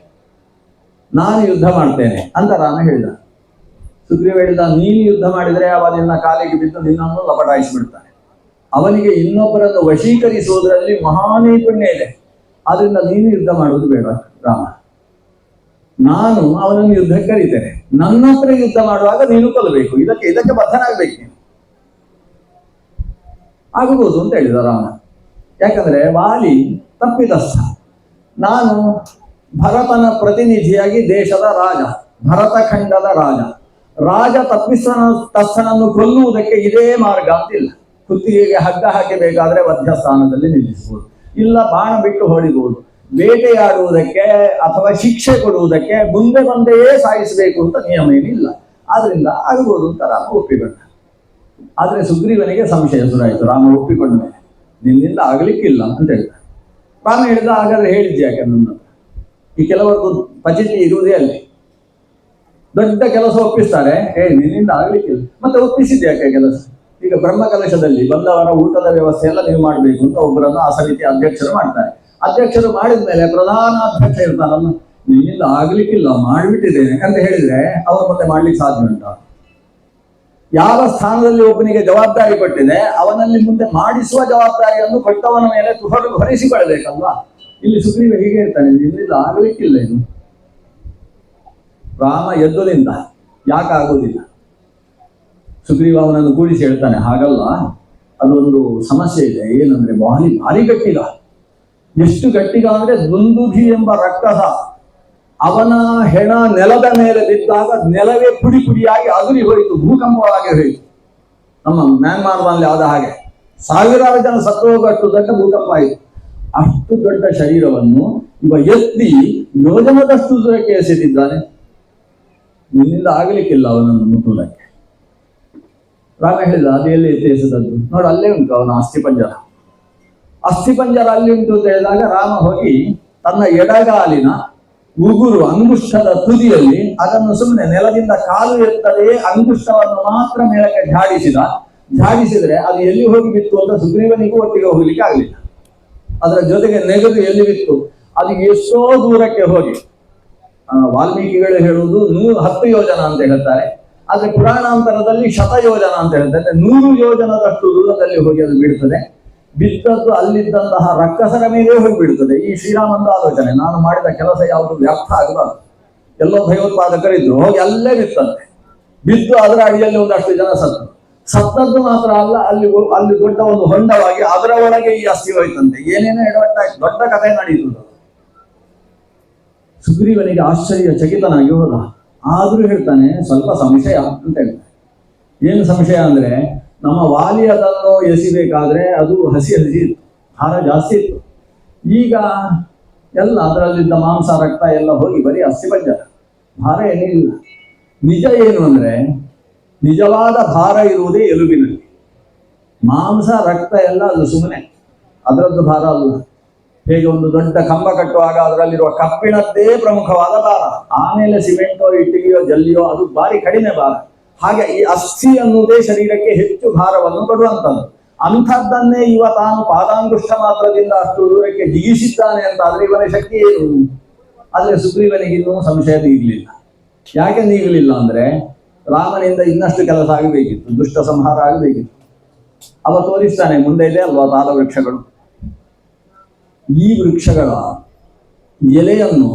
ನಾನು ಯುದ್ಧ ಮಾಡ್ತೇನೆ ಅಂತ ರಾಮ ಹೇಳಿದ. ಸುಗ್ರೀವ ಹೇಳಿದ, ನೀನು ಯುದ್ಧ ಮಾಡಿದರೆ ಅವ ನಿನ್ನ ಕಾಲಿಗೆ ಬಿದ್ದು ನಿನ್ನನ್ನು ಲಪಟಾಯಿಸಿಬಿಡ್ತಾನೆ. ಅವನಿಗೆ ಇನ್ನೊಬ್ಬರನ್ನು ವಶೀಕರಿಸುವುದರಲ್ಲಿ ಮಹಾನೈಪುಣ್ಯ ಇದೆ. ಆದ್ರಿಂದ ನೀನು ಯುದ್ಧ ಮಾಡುವುದು ಬೇಡ ರಾಮ. ನಾನು ಅವನನ್ನು ಯುದ್ಧಕ್ಕೆ ಕರೀತೇನೆ. ನನ್ನ ಹತ್ರ ಯುದ್ಧ ಮಾಡುವಾಗ ನೀನು ಕೊಲ್ಲಬೇಕು. ಇದಕ್ಕೆ ಬದ್ಧನಾಗಬೇಕು ನೀನು. ಆಗಬಹುದು ಅಂತ ಹೇಳಿದ ರಾಮ. ಯಾಕಂದ್ರೆ ವಾಲಿ ತಪ್ಪಿತಸ್ಥ. ನಾನು ಭರತನ ಪ್ರತಿನಿಧಿಯಾಗಿ ದೇಶದ ರಾಜ, ಭರತಖಂಡದ ರಾಜ ತಪ್ಪಿತಸ್ಥನನ್ನು ಕೊಲ್ಲುವುದಕ್ಕೆ ಇದೇ ಮಾರ್ಗ ಅಂತಿಲ್ಲ. ಕುತ್ತಿಗೆಗೆ ಹಗ್ಗ ಹಾಕಬೇಕಾದ್ರೆ ವಧ್ಯ ಸ್ಥಾನದಲ್ಲಿ ನಿಲ್ಲಿಸಬಹುದು, ಇಲ್ಲ ಬಾಣ ಬಿಟ್ಟು ಹೊಡಿಬಹುದು. ಬೇಟೆಯಾಡುವುದಕ್ಕೆ ಅಥವಾ ಶಿಕ್ಷೆ ಕೊಡುವುದಕ್ಕೆ ಮುಂದೆ ಬಂದೇ ಸಾಯಿಸಬೇಕು ಅಂತ ನಿಯಮ ಏನಿಲ್ಲ. ಆದ್ರಿಂದ ಆಗಬಹುದು ಅಂತ ರಾಮ ಒಪ್ಪಿಕೊಂಡ. ಆದ್ರೆ ಸುಗ್ರೀವನಿಗೆ ಸಂಶಯ ಶುರುವಾಯಿತು. ರಾಮ ಒಪ್ಪಿಕೊಂಡ ಮೇಲೆ ನಿನ್ನಿಂದ ಆಗ್ಲಿಕ್ಕಿಲ್ಲ ಅಂತ ಹೇಳಿದ. ರಾಮ ಹೇಳಿದ, ಹಾಗಾದ್ರೆ ಹೇಳಿದ್ದೆ ಯಾಕೆ ನನ್ನ? ಈ ಕೆಲವರದ್ದು ಪಚಿತಿ ಇರುವುದೇ ಅಲ್ಲಿ. ದೊಡ್ಡ ಕೆಲಸ ಒಪ್ಪಿಸ್ತಾರೆ, ನಿನ್ನಿಂದ ಆಗ್ಲಿಕ್ಕಿಲ್ಲ, ಮತ್ತೆ ಒಪ್ಪಿಸಿದ್ದೆ ಯಾಕೆ ಕೆಲಸ? ಈಗ ಬ್ರಹ್ಮ ಕಲಶದಲ್ಲಿ ಬಂದವರ ಊಟದ ವ್ಯವಸ್ಥೆ ಎಲ್ಲ ನೀವು ಮಾಡಬೇಕು ಅಂತ ಒಬ್ಬರನ್ನು ಆ ಸಮಿತಿ ಅಧ್ಯಕ್ಷರು ಮಾಡ್ತಾರೆ. ಅಧ್ಯಕ್ಷರು ಮಾಡಿದ ಮೇಲೆ ಪ್ರಧಾನ ಅಧ್ಯಕ್ಷ ಇರ್ತಾರಲ್ಲ, ನಿನ್ನಿಂದ ಆಗ್ಲಿಕ್ಕಿಲ್ಲ, ಮಾಡಿಬಿಟ್ಟಿದ್ದೇನೆ ಅಂತ ಹೇಳಿದ್ರೆ ಅವ್ರ ಮತ್ತೆ ಮಾಡ್ಲಿಕ್ಕೆ ಸಾಧ್ಯ ಉಂಟ? ಯಾವ ಸ್ಥಾನದಲ್ಲಿ ಒಬ್ಬನಿಗೆ ಜವಾಬ್ದಾರಿ ಕೊಟ್ಟಿದೆ ಅವನಲ್ಲಿ ಮುಂದೆ ಮಾಡಿಸುವ ಜವಾಬ್ದಾರಿಯನ್ನು ಕೊಟ್ಟವನ ಮೇಲೆ ಹೊರಿಸಿಕೊಳ್ಳಬೇಕಲ್ವಾ? ಇಲ್ಲಿ ಸುಗ್ರೀವ ಹೀಗೆ ಇರ್ತಾನೆ, ನಿನ್ನಿಂದ ಆಗ್ಲಿಕ್ಕಿಲ್ಲ ಇದು. ರಾಮ ಎದ್ದು ನಿಂತ, ಯಾಕಾಗುವುದಿಲ್ಲ? ಸುಗ್ರೀವ ಅವನನ್ನು ಕೂಡಿಸಿ ಹೇಳ್ತಾನೆ, ಹಾಗಲ್ಲ, ಅದೊಂದು ಸಮಸ್ಯೆ ಇದೆ. ಏನಂದ್ರೆ ಭಾರಿ ಗಟ್ಟಿಗ. ಎಷ್ಟು ಗಟ್ಟಿಗ ಅಂದ್ರೆ ದುಂದುಭಿ ಎಂಬ ರಕ್ಕಸ ಅವನ ಹೆಣ ನೆಲದ ಮೇಲೆ ಬಿದ್ದಾಗ ನೆಲವೇ ಪುಡಿ ಪುಡಿಯಾಗಿ ಅದುರಿ ಹೋಯಿತು, ಭೂಕಂಪವಾಗಿ ಹೋಯಿತು. ನಮ್ಮ ಮ್ಯಾನ್ಮಾರ್ನಲ್ಲಿ ಆದ ಹಾಗೆ ಸಾವಿರಾರು ಜನ ಸತ್ತು ಹೋಗಷ್ಟು ದೊಡ್ಡ ಭೂಕಂಪ ಆಯಿತು. ಅಷ್ಟು ದೊಡ್ಡ ಶರೀರವನ್ನು ಇವ ಎತ್ತಿ ಯೋಜನದಷ್ಟು ದೂರಕ್ಕೆ ಎಸೆದಿದ್ದಾನೆ. ನಿನ್ನಿಂದ ಆಗಲಿಕ್ಕಿಲ್ಲ ಅವನನ್ನು ಮುಟ್ಟುವುದಕ್ಕೆ. ರಾಮ ಹೇಳಿದ, ಅದು ಎಲ್ಲಿ ಎತ್ತಿ ಎಸೆದದ್ದು? ನೋಡು, ಅಲ್ಲೇ ಉಂಟು ಅವನ ಅಸ್ಥಿ ಪಂಜರ. ಅಸ್ಥಿಪಂಜರ ಅಲ್ಲಿ ಉಂಟು ಅಂತ ಹೇಳಿದಾಗ ರಾಮ ಹೋಗಿ ತನ್ನ ಎಡಗಾಲಿನ ಉಗುರು ಅಂಗುಷ್ಟದ ತುದಿಯಲ್ಲಿ ಅದನ್ನು ಸುಮ್ಮನೆ ನೆಲದಿಂದ ಕಾಲು ಎತ್ತದೆಯೇ ಅಂಗುಷ್ಟವನ್ನು ಮಾತ್ರ ಮೇಲಕ್ಕೆ ಝಾಡಿಸಿದ್ರೆ ಅದು ಎಲ್ಲಿ ಹೋಗಿ ಬಿತ್ತು ಅಂತ ಸುಗ್ರೀವನಿಗೂ ಒಟ್ಟಿಗೆ ಹೋಗ್ಲಿಕ್ಕೆ ಆಗಲಿಲ್ಲ. ಅದರ ಜೊತೆಗೆ ನೆಗೆದು ಎಲ್ಲಿ ಬಿತ್ತು ಅದು ಎಷ್ಟೋ ದೂರಕ್ಕೆ ಹೋಗಿ, ವಾಲ್ಮೀಕಿಗಳು ಹೇಳುವುದು 10 ಯೋಜನ ಅಂತ ಹೇಳ್ತಾರೆ, ಆದ್ರೆ ಪುರಾಣಾಂತರದಲ್ಲಿ 100 ಯೋಜನ ಅಂತ ಹೇಳ್ತಾರೆ. 100 ಯೋಜನದಷ್ಟು ದೂರದಲ್ಲಿ ಹೋಗಿ ಅದು ಬೀಳ್ತದೆ. ಬಿದ್ದದ್ದು ಅಲ್ಲಿದ್ದಂತಹ ರಕ್ಕಸರ ಮೇಲೆ ಹೋಗಿ ಬಿಡ್ತದೆ. ಈ ಶ್ರೀರಾಮಂದು ಆಲೋಚನೆ, ನಾನು ಮಾಡಿದ ಕೆಲಸ ಯಾವುದು ವ್ಯರ್ಥ ಆಗಬಾರ್ದು, ಎಲ್ಲೋ ಭಯೋತ್ಪಾದಕರಿದ್ರು ಹೋಗಿ ಅಲ್ಲೇ ಬಿತ್ತಂತೆ. ಬಿದ್ದು ಅದರ ಅಡಿಯಲ್ಲಿ ಒಂದಷ್ಟು ಜನ ಸತ್ತದ್ದು ಮಾತ್ರ ಅಲ್ಲ, ಅಲ್ಲಿ ದೊಡ್ಡ ಒಂದು ಹೊಂಡವಾಗಿ ಅದರ ಒಳಗೆ ಈ ಅಸ್ಥಿ ಹೋಯ್ತಂತೆ. ಏನೇನೋ ಎಡವಟ್ಟಾಯ್ತು, ದೊಡ್ಡ ಕಥೆ ನಡೆಯುವುದು. ಸುಗ್ರೀವನಿಗೆ ಆಶ್ಚರ್ಯ ಚಕಿತನಾಗಿ ಹೋದ. ಆದ್ರೂ ಹೇಳ್ತಾನೆ ಸ್ವಲ್ಪ ಸಂಶಯ ಅಂತ ಹೇಳ್ತಾನೆ. ಏನು ಸಂಶಯ ಅಂದ್ರೆ, ನಮ್ಮ ವಾಲಿ ಅದನ್ನು ಎಸಿಬೇಕಾದ್ರೆ ಅದು ಹಸಿ ಇತ್ತು, ಭಾರ ಜಾಸ್ತಿ ಇತ್ತು. ಈಗ ಎಲ್ಲ ಅದರಲ್ಲಿದ್ದ ಮಾಂಸ ರಕ್ತ ಎಲ್ಲ ಹೋಗಿ ಬರೀ ಅಸ್ಥಿಪಂಜರ, ಭಾರ ಏನಿಲ್ಲ. ನಿಜ ಏನು ಅಂದ್ರೆ, ನಿಜವಾದ ಭಾರ ಇರುವುದೇ ಎಲುಬಿನಲ್ಲಿ. ಮಾಂಸ ರಕ್ತ ಎಲ್ಲ ಅದು ಸುಮ್ಮನೆ, ಅದರದ್ದು ಭಾರ ಅಲ್ಲ. ಹೇಗೆ ಒಂದು ದೊಡ್ಡ ಕಂಬ ಕಟ್ಟುವಾಗ ಅದರಲ್ಲಿರುವ ಕಬ್ಬಿಣದ್ದೇ ಪ್ರಮುಖವಾದ ಭಾರ, ಆಮೇಲೆ ಸಿಮೆಂಟೋ ಇಟ್ಟಿಗೆಯೋ ಜಲ್ಲಿಯೋ ಅದು ಭಾರಿ ಕಡಿಮೆ ಭಾರ. ಹಾಗೆ ಈ ಅಸ್ಥಿ ಅನ್ನುವುದೇ ಶರೀರಕ್ಕೆ ಹೆಚ್ಚು ಭಾರವನ್ನು ಕೊಡುವಂಥದ್ದು. ಅಂಥದ್ದನ್ನೇ ತಾನು ಪಾದಾಂಗುಷ್ಟ ಮಾತ್ರದಿಂದ ಅಷ್ಟು ದೂರಕ್ಕೆ ಜಿಗಿಸಿದ್ದಾನೆ ಅಂತ ಆದ್ರೆ ಇವನ ಶಕ್ತಿ ಏನು? ಆದ್ರೆ ಸುಗ್ರೀವನಿಗೆ ಇನ್ನೂ ಸಂಶಯ ನೀಗಲಿಲ್ಲ. ಯಾಕೆ ನೀಗಲಿಲ್ಲ ಅಂದ್ರೆ, ರಾಮನಿಂದ ಇನ್ನಷ್ಟು ಕೆಲಸ ಆಗಬೇಕಿತ್ತು, ದುಷ್ಟ ಸಂಹಾರ ಆಗಬೇಕಿತ್ತು. ಅವ ತೋರಿಸ್ತಾನೆ, ಮುಂದೆ ಇದೆ ಅಲ್ವಾ ತಾಲ ವೃಕ್ಷಗಳು. ಈ ವೃಕ್ಷಗಳ ಎಲೆಯನ್ನು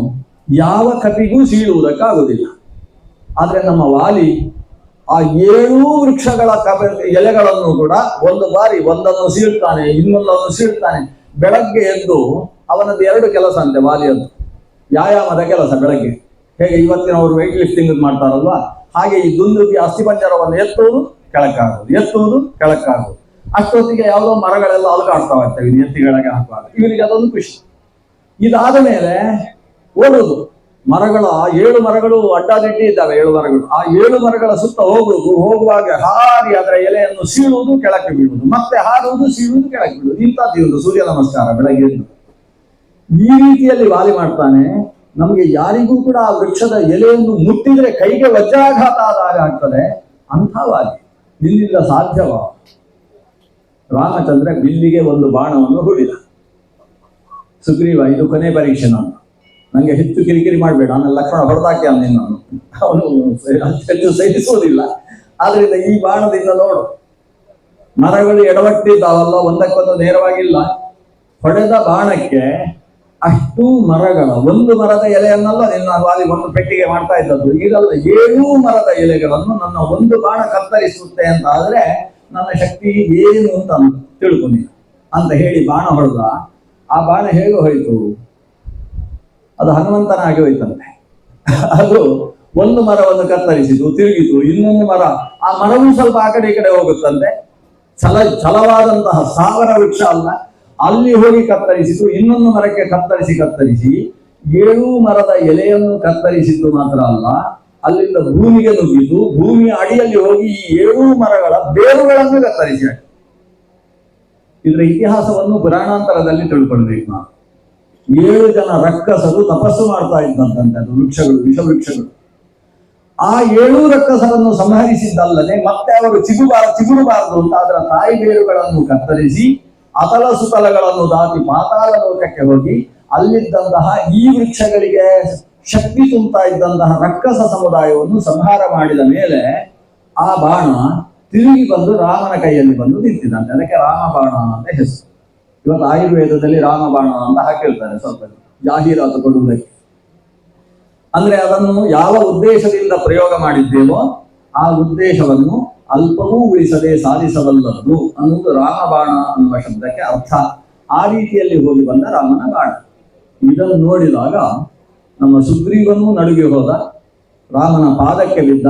ಯಾವ ಕಪಿಗೂ ಸೀಳುವುದಕ್ಕಾಗುವುದಿಲ್ಲ. ಆದ್ರೆ ನಮ್ಮ ವಾಲಿ ಆ 7 ವೃಕ್ಷಗಳ ಎಲೆಗಳನ್ನು ಕೂಡ ಒಂದು ಬಾರಿ ಒಂದನ್ನು ಸೀಳ್ತಾನೆ, ಇನ್ನೊಂದನ್ನು ಸೀಳ್ತಾನೆ. ಬೆಳಗ್ಗೆ ಎದ್ದು ಅವನದ್ದು 2 ಕೆಲಸ ಅಂತೆ ವಾಲಿಯದ್ದು, ವ್ಯಾಯಾಮದ ಕೆಲಸ. ಬೆಳಗ್ಗೆ ಹೇಗೆ ಇವತ್ತಿನವರು ವೆಯ್ಟ್ ಲಿಫ್ಟಿಂಗ್ ಮಾಡ್ತಾರಲ್ವಾ, ಹಾಗೆ ಈ ದುಂದುಗಿ ಅಸ್ಥಿಪಂಜರವನ್ನು ಎತ್ತುವುದು ಕೆಳಕ್ಕಾಗುವುದು. ಅಷ್ಟೊತ್ತಿಗೆ ಯಾವುದೋ ಮರಗಳೆಲ್ಲ ಅಲುಗಾಡ್ತಾ ಇರ್ತವೆ ಎತ್ತಿಗಳಿಗೆ ಹಾಕುವಾಗ. ಇವನಿಗೆ ಅದೊಂದು ಖುಷಿ. ಇದಾದ ಮೇಲೆ ಓಡುವುದು. ಮರಗಳ 7 ಮರಗಳು ಅಡ್ಡಾದಿಡ್ಡಿ ಇದ್ದಾವೆ, 7 ಮರಗಳು. ಆ 7 ಮರಗಳ ಸುತ್ತ ಹೋಗುವಾಗ ಹಾರಿ ಅದರ ಎಲೆಯನ್ನು ಸೀಳುವುದು, ಕೆಳಕ್ಕೆ ಬೀಳುವುದು, ಮತ್ತೆ ಹಾರುವುದು, ಸೀಳುವುದು, ಕೆಳಕ್ಕೆ ಬೀಳುವುದು. ಇಂಥದ್ದು ಒಂದು ಸೂರ್ಯ ನಮಸ್ಕಾರ ಬೆಳಗ್ಗೆ ಎದ್ದು. ಈ ರೀತಿಯಲ್ಲಿ ವಾಲಿ ಮಾಡ್ತಾನೆ. ನಮಗೆ ಯಾರಿಗೂ ಕೂಡ ಆ ವೃಕ್ಷದ ಎಲೆಯನ್ನು ಮುಟ್ಟಿದ್ರೆ ಕೈಗೆ ವಜ್ರಾಘಾತ ಆದಾಗ ಆಗ್ತದೆ. ಅಂಥ ವಾಲಿ ನಿನ್ನಿಂದ ಸಾಧ್ಯವ? ರಾಮಚಂದ್ರ ಬಿಲ್ಲಿಗೆ ಒಂದು ಬಾಣವನ್ನು ಹೂಡಿದ. ಸುಗ್ರೀವ, ಇದು ಕೊನೆ ಪರೀಕ್ಷೆ, ನಂಗೆ ಹೆಚ್ಚು ಕಿರಿಕಿರಿ ಮಾಡಬೇಡ, ಆಮೇಲೆ ಲಕ್ಷ್ಮಣ ಹೊಡೆದಾಕಿ ನಿನ್ನನ್ನು, ಅವನು ಹೆಚ್ಚು ಸಹಿಸುವುದಿಲ್ಲ. ಆದ್ರಿಂದ ಈ ಬಾಣದಿಂದ ನೋಡು, ಮರಗಳು ಎಡವಟ್ಟಿದ್ದಾವಲ್ಲ, ಒಂದಕ್ಕೊಂದು ನೇರವಾಗಿಲ್ಲ. ಹೊಡೆದ ಬಾಣಕ್ಕೆ ಅಷ್ಟು ಮರಗಳ, ಒಂದು ಮರದ ಎಲೆಯನ್ನಲ್ಲ ನಿನ್ನ ವಾಲಿ ಒಂದು ಪೆಟ್ಟಿಗೆ ಮಾಡ್ತಾ ಇದ್ದದ್ದು. ಈಗಲ್ಲ 7 ಮರದ ಎಲೆಗಳನ್ನು ನನ್ನ ಒಂದು ಬಾಣ ಕತ್ತರಿಸುತ್ತೆ ಅಂತ ಆದ್ರೆ ನನ್ನ ಶಕ್ತಿ ಏನು ಅಂತ ತಿಳ್ಕೊಂಡಿ ಅಂತ ಹೇಳಿ ಬಾಣ ಹೊಡೆದ. ಆ ಬಾಣ ಹೇಗೆ ಹೋಯ್ತು? ಅದು ಹನುಮಂತನಾಗಿ ಹೋಯ್ತಂತೆ. ಅದು ಒಂದು ಮರವನ್ನು ಕತ್ತರಿಸಿತು, ತಿರುಗಿತು, ಇನ್ನೊಂದು ಮರ, ಆ ಮರವೂ ಸ್ವಲ್ಪ ಆ ಕಡೆ ಈ ಕಡೆ ಹೋಗುತ್ತಂತೆ. ಛಲವಾದಂತಹ ಸಾವಿರ ವೃಕ್ಷ ಅಲ್ಲ, ಅಲ್ಲಿ ಹೋಗಿ ಕತ್ತರಿಸಿತು. ಇನ್ನೊಂದು ಮರಕ್ಕೆ ಕತ್ತರಿಸಿ 7 ಮರದ ಎಲೆಯನ್ನು ಕತ್ತರಿಸಿದ್ದು ಮಾತ್ರ ಅಲ್ಲ, ಅಲ್ಲಿಂದ ಭೂಮಿಗೆ ನುಗ್ಗಿತು. ಭೂಮಿಯ ಅಡಿಯಲ್ಲಿ ಹೋಗಿ ಈ 7 ಮರಗಳ ಬೇರುಗಳನ್ನು ಕತ್ತರಿಸಿ. ಇದರ ಇತಿಹಾಸವನ್ನು ಪುರಾಣಾಂತರದಲ್ಲಿ ತಿಳ್ಕೊಳ್ಬೇಕು ನಾವು. 7 ಜನ ರಕ್ಕಸರು ತಪಸ್ಸು ಮಾಡ್ತಾ ಇದ್ದಂತೆ, ಅದು ವೃಕ್ಷಗಳು, ವಿಷವೃಕ್ಷಗಳು. ಆ 7 ರಕ್ಕಸರನ್ನು ಸಂಹರಿಸಿದ್ದಲ್ಲದೆ ಮತ್ತೆ ಅವರು ಚಿಗುರಬಾರದು ಅಂತ ಅದರ ತಾಯಿ ಬೇರುಗಳನ್ನು ಕತ್ತರಿಸಿ ಅತಲ ಸುತಲಗಳನ್ನು ದಾಟಿ ಪಾತಾಳ ಲೋಕಕ್ಕೆ ಹೋಗಿ ಅಲ್ಲಿದ್ದಂತಹ ಈ ವೃಕ್ಷಗಳಿಗೆ ಶಕ್ತಿ ತುಂಬುತ್ತಾ ಇದ್ದಂತಹ ರಕ್ಕಸ ಸಮುದಾಯವನ್ನು ಸಂಹಾರ ಮಾಡಿದ ಮೇಲೆ ಆ ಬಾಣ ತಿರುಗಿ ಬಂದು ರಾಮನ ಕೈಯಲ್ಲಿ ಬಂದು ನಿಂತಿದಂತೆ. ಅದಕ್ಕೆ ರಾಮಬಾಣ ಅಂತ ಹೆಸರು. ಇವತ್ತು ಆಯುರ್ವೇದದಲ್ಲಿ ರಾಮಬಾಣ ಅಂತ ಹಾಕಿರ್ತಾರೆ, ಸ್ವಲ್ಪ ಜಾಹೀರಾತು ಕೊಡುವುದಕ್ಕೆ. ಅಂದ್ರೆ ಅದನ್ನು ಯಾವ ಉದ್ದೇಶದಿಂದ ಪ್ರಯೋಗ ಮಾಡಿದ್ದೇವೋ ಆ ಉದ್ದೇಶವನ್ನು ಅಲ್ಪವೂ ಉಳಿಸದೆ ಸಾಧಿಸಬಲ್ಲದ್ದು ಅನ್ನುವುದು ರಾಮಬಾಣ ಅನ್ನುವ ಶಬ್ದಕ್ಕೆ ಅರ್ಥ. ಆ ರೀತಿಯಲ್ಲಿ ಹೋಗಿ ಬಂದ ರಾಮನ ಬಾಣ. ಇದನ್ನು ನೋಡಿದಾಗ ನಮ್ಮ ಸುಗ್ರೀವನೂ ನಡುಗಿ ಹೋದ, ರಾಮನ ಪಾದಕ್ಕೆ ಬಿದ್ದ.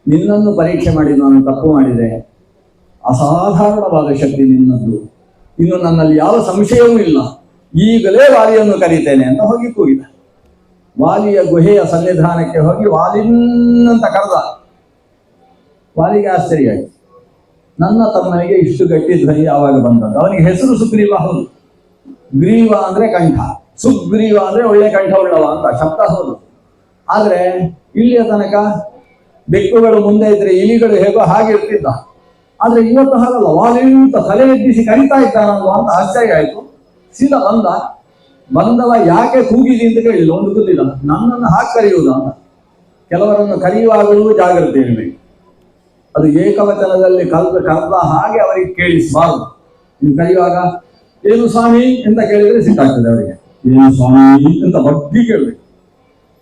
ನಿನ್ನನ್ನು ಪರೀಕ್ಷೆ ಮಾಡಿ ನಾನು ತಪ್ಪು ಮಾಡಿದೆ, ಅಸಾಧಾರಣವಾದ ಶಕ್ತಿ ನಿನ್ನದ್ದು, ಇನ್ನು ನನ್ನಲ್ಲಿ ಯಾವ ಸಂಶಯವೂ ಇಲ್ಲ, ಈಗಲೇ ವಾಲಿಯನ್ನು ಕರೀತೇನೆ ಅಂತ ಹೋಗಿ ಕೂಗಿದ. ವಾಲಿಯ ಗುಹೆಯ ಸನ್ನಿಧಾನಕ್ಕೆ ಹೋಗಿ ವಾಲಿನ್ನಂತ ಕರೆದ. ವಾಲಿಗೆ ಆಶ್ಚರ್ಯ ಆಯಿತು, ನನ್ನ ತಮ್ಮನಿಗೆ ಇಷ್ಟು ಗಟ್ಟಿ ಧ್ವನಿ ಯಾವಾಗ ಬಂದದ್ದು. ಅವನಿಗೆ ಹೆಸರು ಸುಗ್ರೀವ ಹೌದು, ಗ್ರೀವ ಅಂದ್ರೆ ಕಂಠ, ಸುಗ್ರೀವ ಅಂದ್ರೆ ಒಳ್ಳೆ ಕಂಠ ಉಳ್ಳವ ಅಂತ ಶಬ್ದ ಹೌದು. ಆದ್ರೆ ಇಲ್ಲಿಯ ತನಕ ಬೆಕ್ಕುಗಳು ಮುಂದೆ ಇದ್ರೆ ಇಲಿಗಳು ಹೇಗೋ ಹಾಗೆ ಇರ್ತಿದ್ದ. ಆದ್ರೆ ಇವತ್ತು ಹಾಗಲ್ಲ, ವಾಲಿಂತ ತಲೆ ಎಬ್ಬಿಸಿ ಕರಿತಾ ಇದ್ದಾನಲ್ವ ಅಂತ ಆಶ್ಚರ್ಯ ಆಯ್ತು. ಸೀದಾ ಬಂದವ ಯಾಕೆ ಕೂಗಿದಿ ಅಂತ ಕೇಳಿಲ್ಲ, ಒಂದು ಗೊತ್ತಿಲ್ಲ, ನನ್ನನ್ನು ಹಾಕಿ ಕರೆಯುವುದ ಅಂತ. ಕೆಲವರನ್ನು ಕರೆಯುವಾಗಲೂ ಜಾಗ್ರತೆ ಇರಬೇಕು. ಅದು ಏಕವಚನದಲ್ಲಿ ಕರೆದ ಹಾಗೆ ಅವರಿಗೆ ಕೇಳಿಸಬಾರದು. ನೀವು ಕರೆಯುವಾಗ ಏನು ಸ್ವಾಮಿ ಅಂತ ಕೇಳಿದ್ರೆ ಸಿಟ್ಟಾಗ್ತದೆ ಅವರಿಗೆ. ಏನು ಸ್ವಾಮಿ ಅಂತ ಬಗ್ಗೆ ಕೇಳಬೇಕು.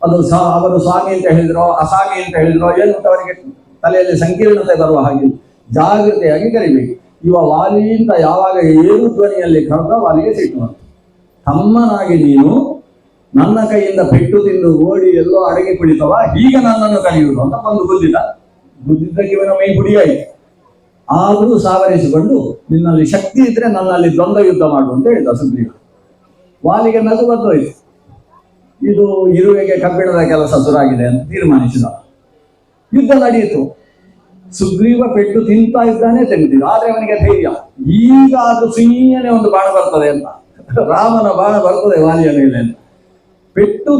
ಅದು ಅವರು ಸ್ವಾಮಿ ಅಂತ ಹೇಳಿದ್ರೋ ಅಸಾಮಿ ಅಂತ ಹೇಳಿದ್ರೋ ಏನು ಅಂತ ಅವರಿಗೆ ತಲೆಯಲ್ಲಿ ಸಂಕೀರ್ಣತೆ ಬರುವ ಹಾಗೆ ಜಾಗೃತೆಯಾಗಿ ಕರಿಬೇಕು. ಇವ ವಾಲಿ ಅಂತ ಯಾವಾಗ ಏರು ಧ್ವನಿಯಲ್ಲಿ ಕರೆದ ವಾಲಿಗೆ ಸಿಟ್ಟು. ತಮ್ಮನಾಗಿ ನೀನು ನನ್ನ ಕೈಯಿಂದ ಪೆಟ್ಟು ತಿಂದು ಓಡಿ ಎಲ್ಲೋ ಅಡಗಿ ಕುಳಿತವ, ಈಗ ನನ್ನನ್ನು ಕರೆಯುವುದು ಅಂತ ಬಂದು ಬುದ್ಧಿದ್ದಕ್ಕೆ ಇವನ ಮೈ ಹುಡಿಯಾಯಿತು. ಆದರೂ ಸಾವರಿಸಿಕೊಂಡು ನಿನ್ನಲ್ಲಿ ಶಕ್ತಿ ಇದ್ರೆ ನನ್ನಲ್ಲಿ ದ್ವಂದ್ವ ಯುದ್ಧ ಮಾಡು ಅಂತ ಹೇಳಿದ ಸುಗ್ರೀವ. ವಾಲಿಗೆ ನಗು ಬಂದೋಯ್ತು. ಇದು ಇರುವೆಗೆ ಕಬ್ಬಿಣದ ಕೆಲಸ ಶುರುವಾಗಿದೆ ಅಂತ ತೀರ್ಮಾನಿಸಿದ. ಯುದ್ಧ ನಡೆಯಿತು. ಸುಗ್ರೀವ ಪೆಟ್ಟು ತಿಂತಾ ಇದ್ದಾನೆ, ತೆಗೆದಿದ್ದ. ಆದ್ರೆ ಅವನಿಗೆ ಧೈರ್ಯ, ಈಗ ಅದು ಸುಮ್ಮನೆ ಒಂದು ಬಾಣ ಬರ್ತದೆ ಅಂತ, ರಾಮನ ಬಾಣ ಬರ್ತದೆ ವಾಲಿಯ ಮೇಲೆ ಅಂತ. ಪೆಟ್ಟು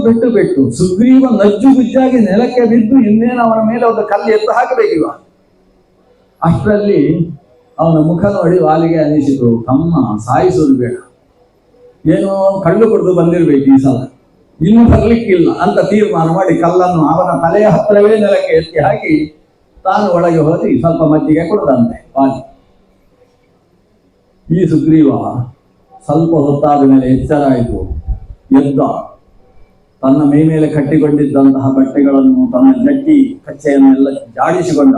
ಸುಗ್ರೀವ ನಜ್ಜು ಗುಜ್ಜಾಗಿ ನೆಲಕ್ಕೆ ಬಿದ್ದು ಇನ್ನೇನು ಅವನ ಮೇಲೆ ಒಂದು ಕಲ್ಲು ಎತ್ತು ಹಾಕಬೇಕಿವ. ಅಷ್ಟರಲ್ಲಿ ಅವನ ಮುಖ ನೋಡಿ ವಾಲಿಗೆ ಅನಿಸಿತು, ತಮ್ಮ ಸಾಯಿಸೋದು ಬೇಡ, ಏನೋ ಕಳ್ಳು ಕುಡಿದು ಬಂದಿರ್ಬೇಕು ಈ ಸಲ, ಇನ್ನು ಬರ್ಲಿಕ್ಕಿಲ್ಲ ಅಂತ ತೀರ್ಮಾನ ಮಾಡಿ ಕಲ್ಲನ್ನು ಅವನ ತಲೆಯ ಹತ್ತಿರವೇ ನೆಲಕ್ಕೆ ಎತ್ತಿ ಹಾಕಿ ತಾನು ಒಳಗೆ ಹೋಗಿ ಸ್ವಲ್ಪ ಮಜ್ಜಿಗೆ ಕೊಡದಂತೆ ವಾಲಿ. ಈ ಸುಗ್ರೀವ ಸ್ವಲ್ಪ ಹೊತ್ತಾದ ಮೇಲೆ ಎಚ್ಚರ ಆಯಿತು. ಎದ್ದ, ತನ್ನ ಮೈ ಮೇಲೆ ಕಟ್ಟಿಕೊಂಡಿದ್ದಂತಹ ಬಟ್ಟೆಗಳನ್ನು ತನ್ನ ಗಟ್ಟಿ ಕಚ್ಚೆಯನ್ನೆಲ್ಲ ಜಾಡಿಸಿಕೊಂಡ.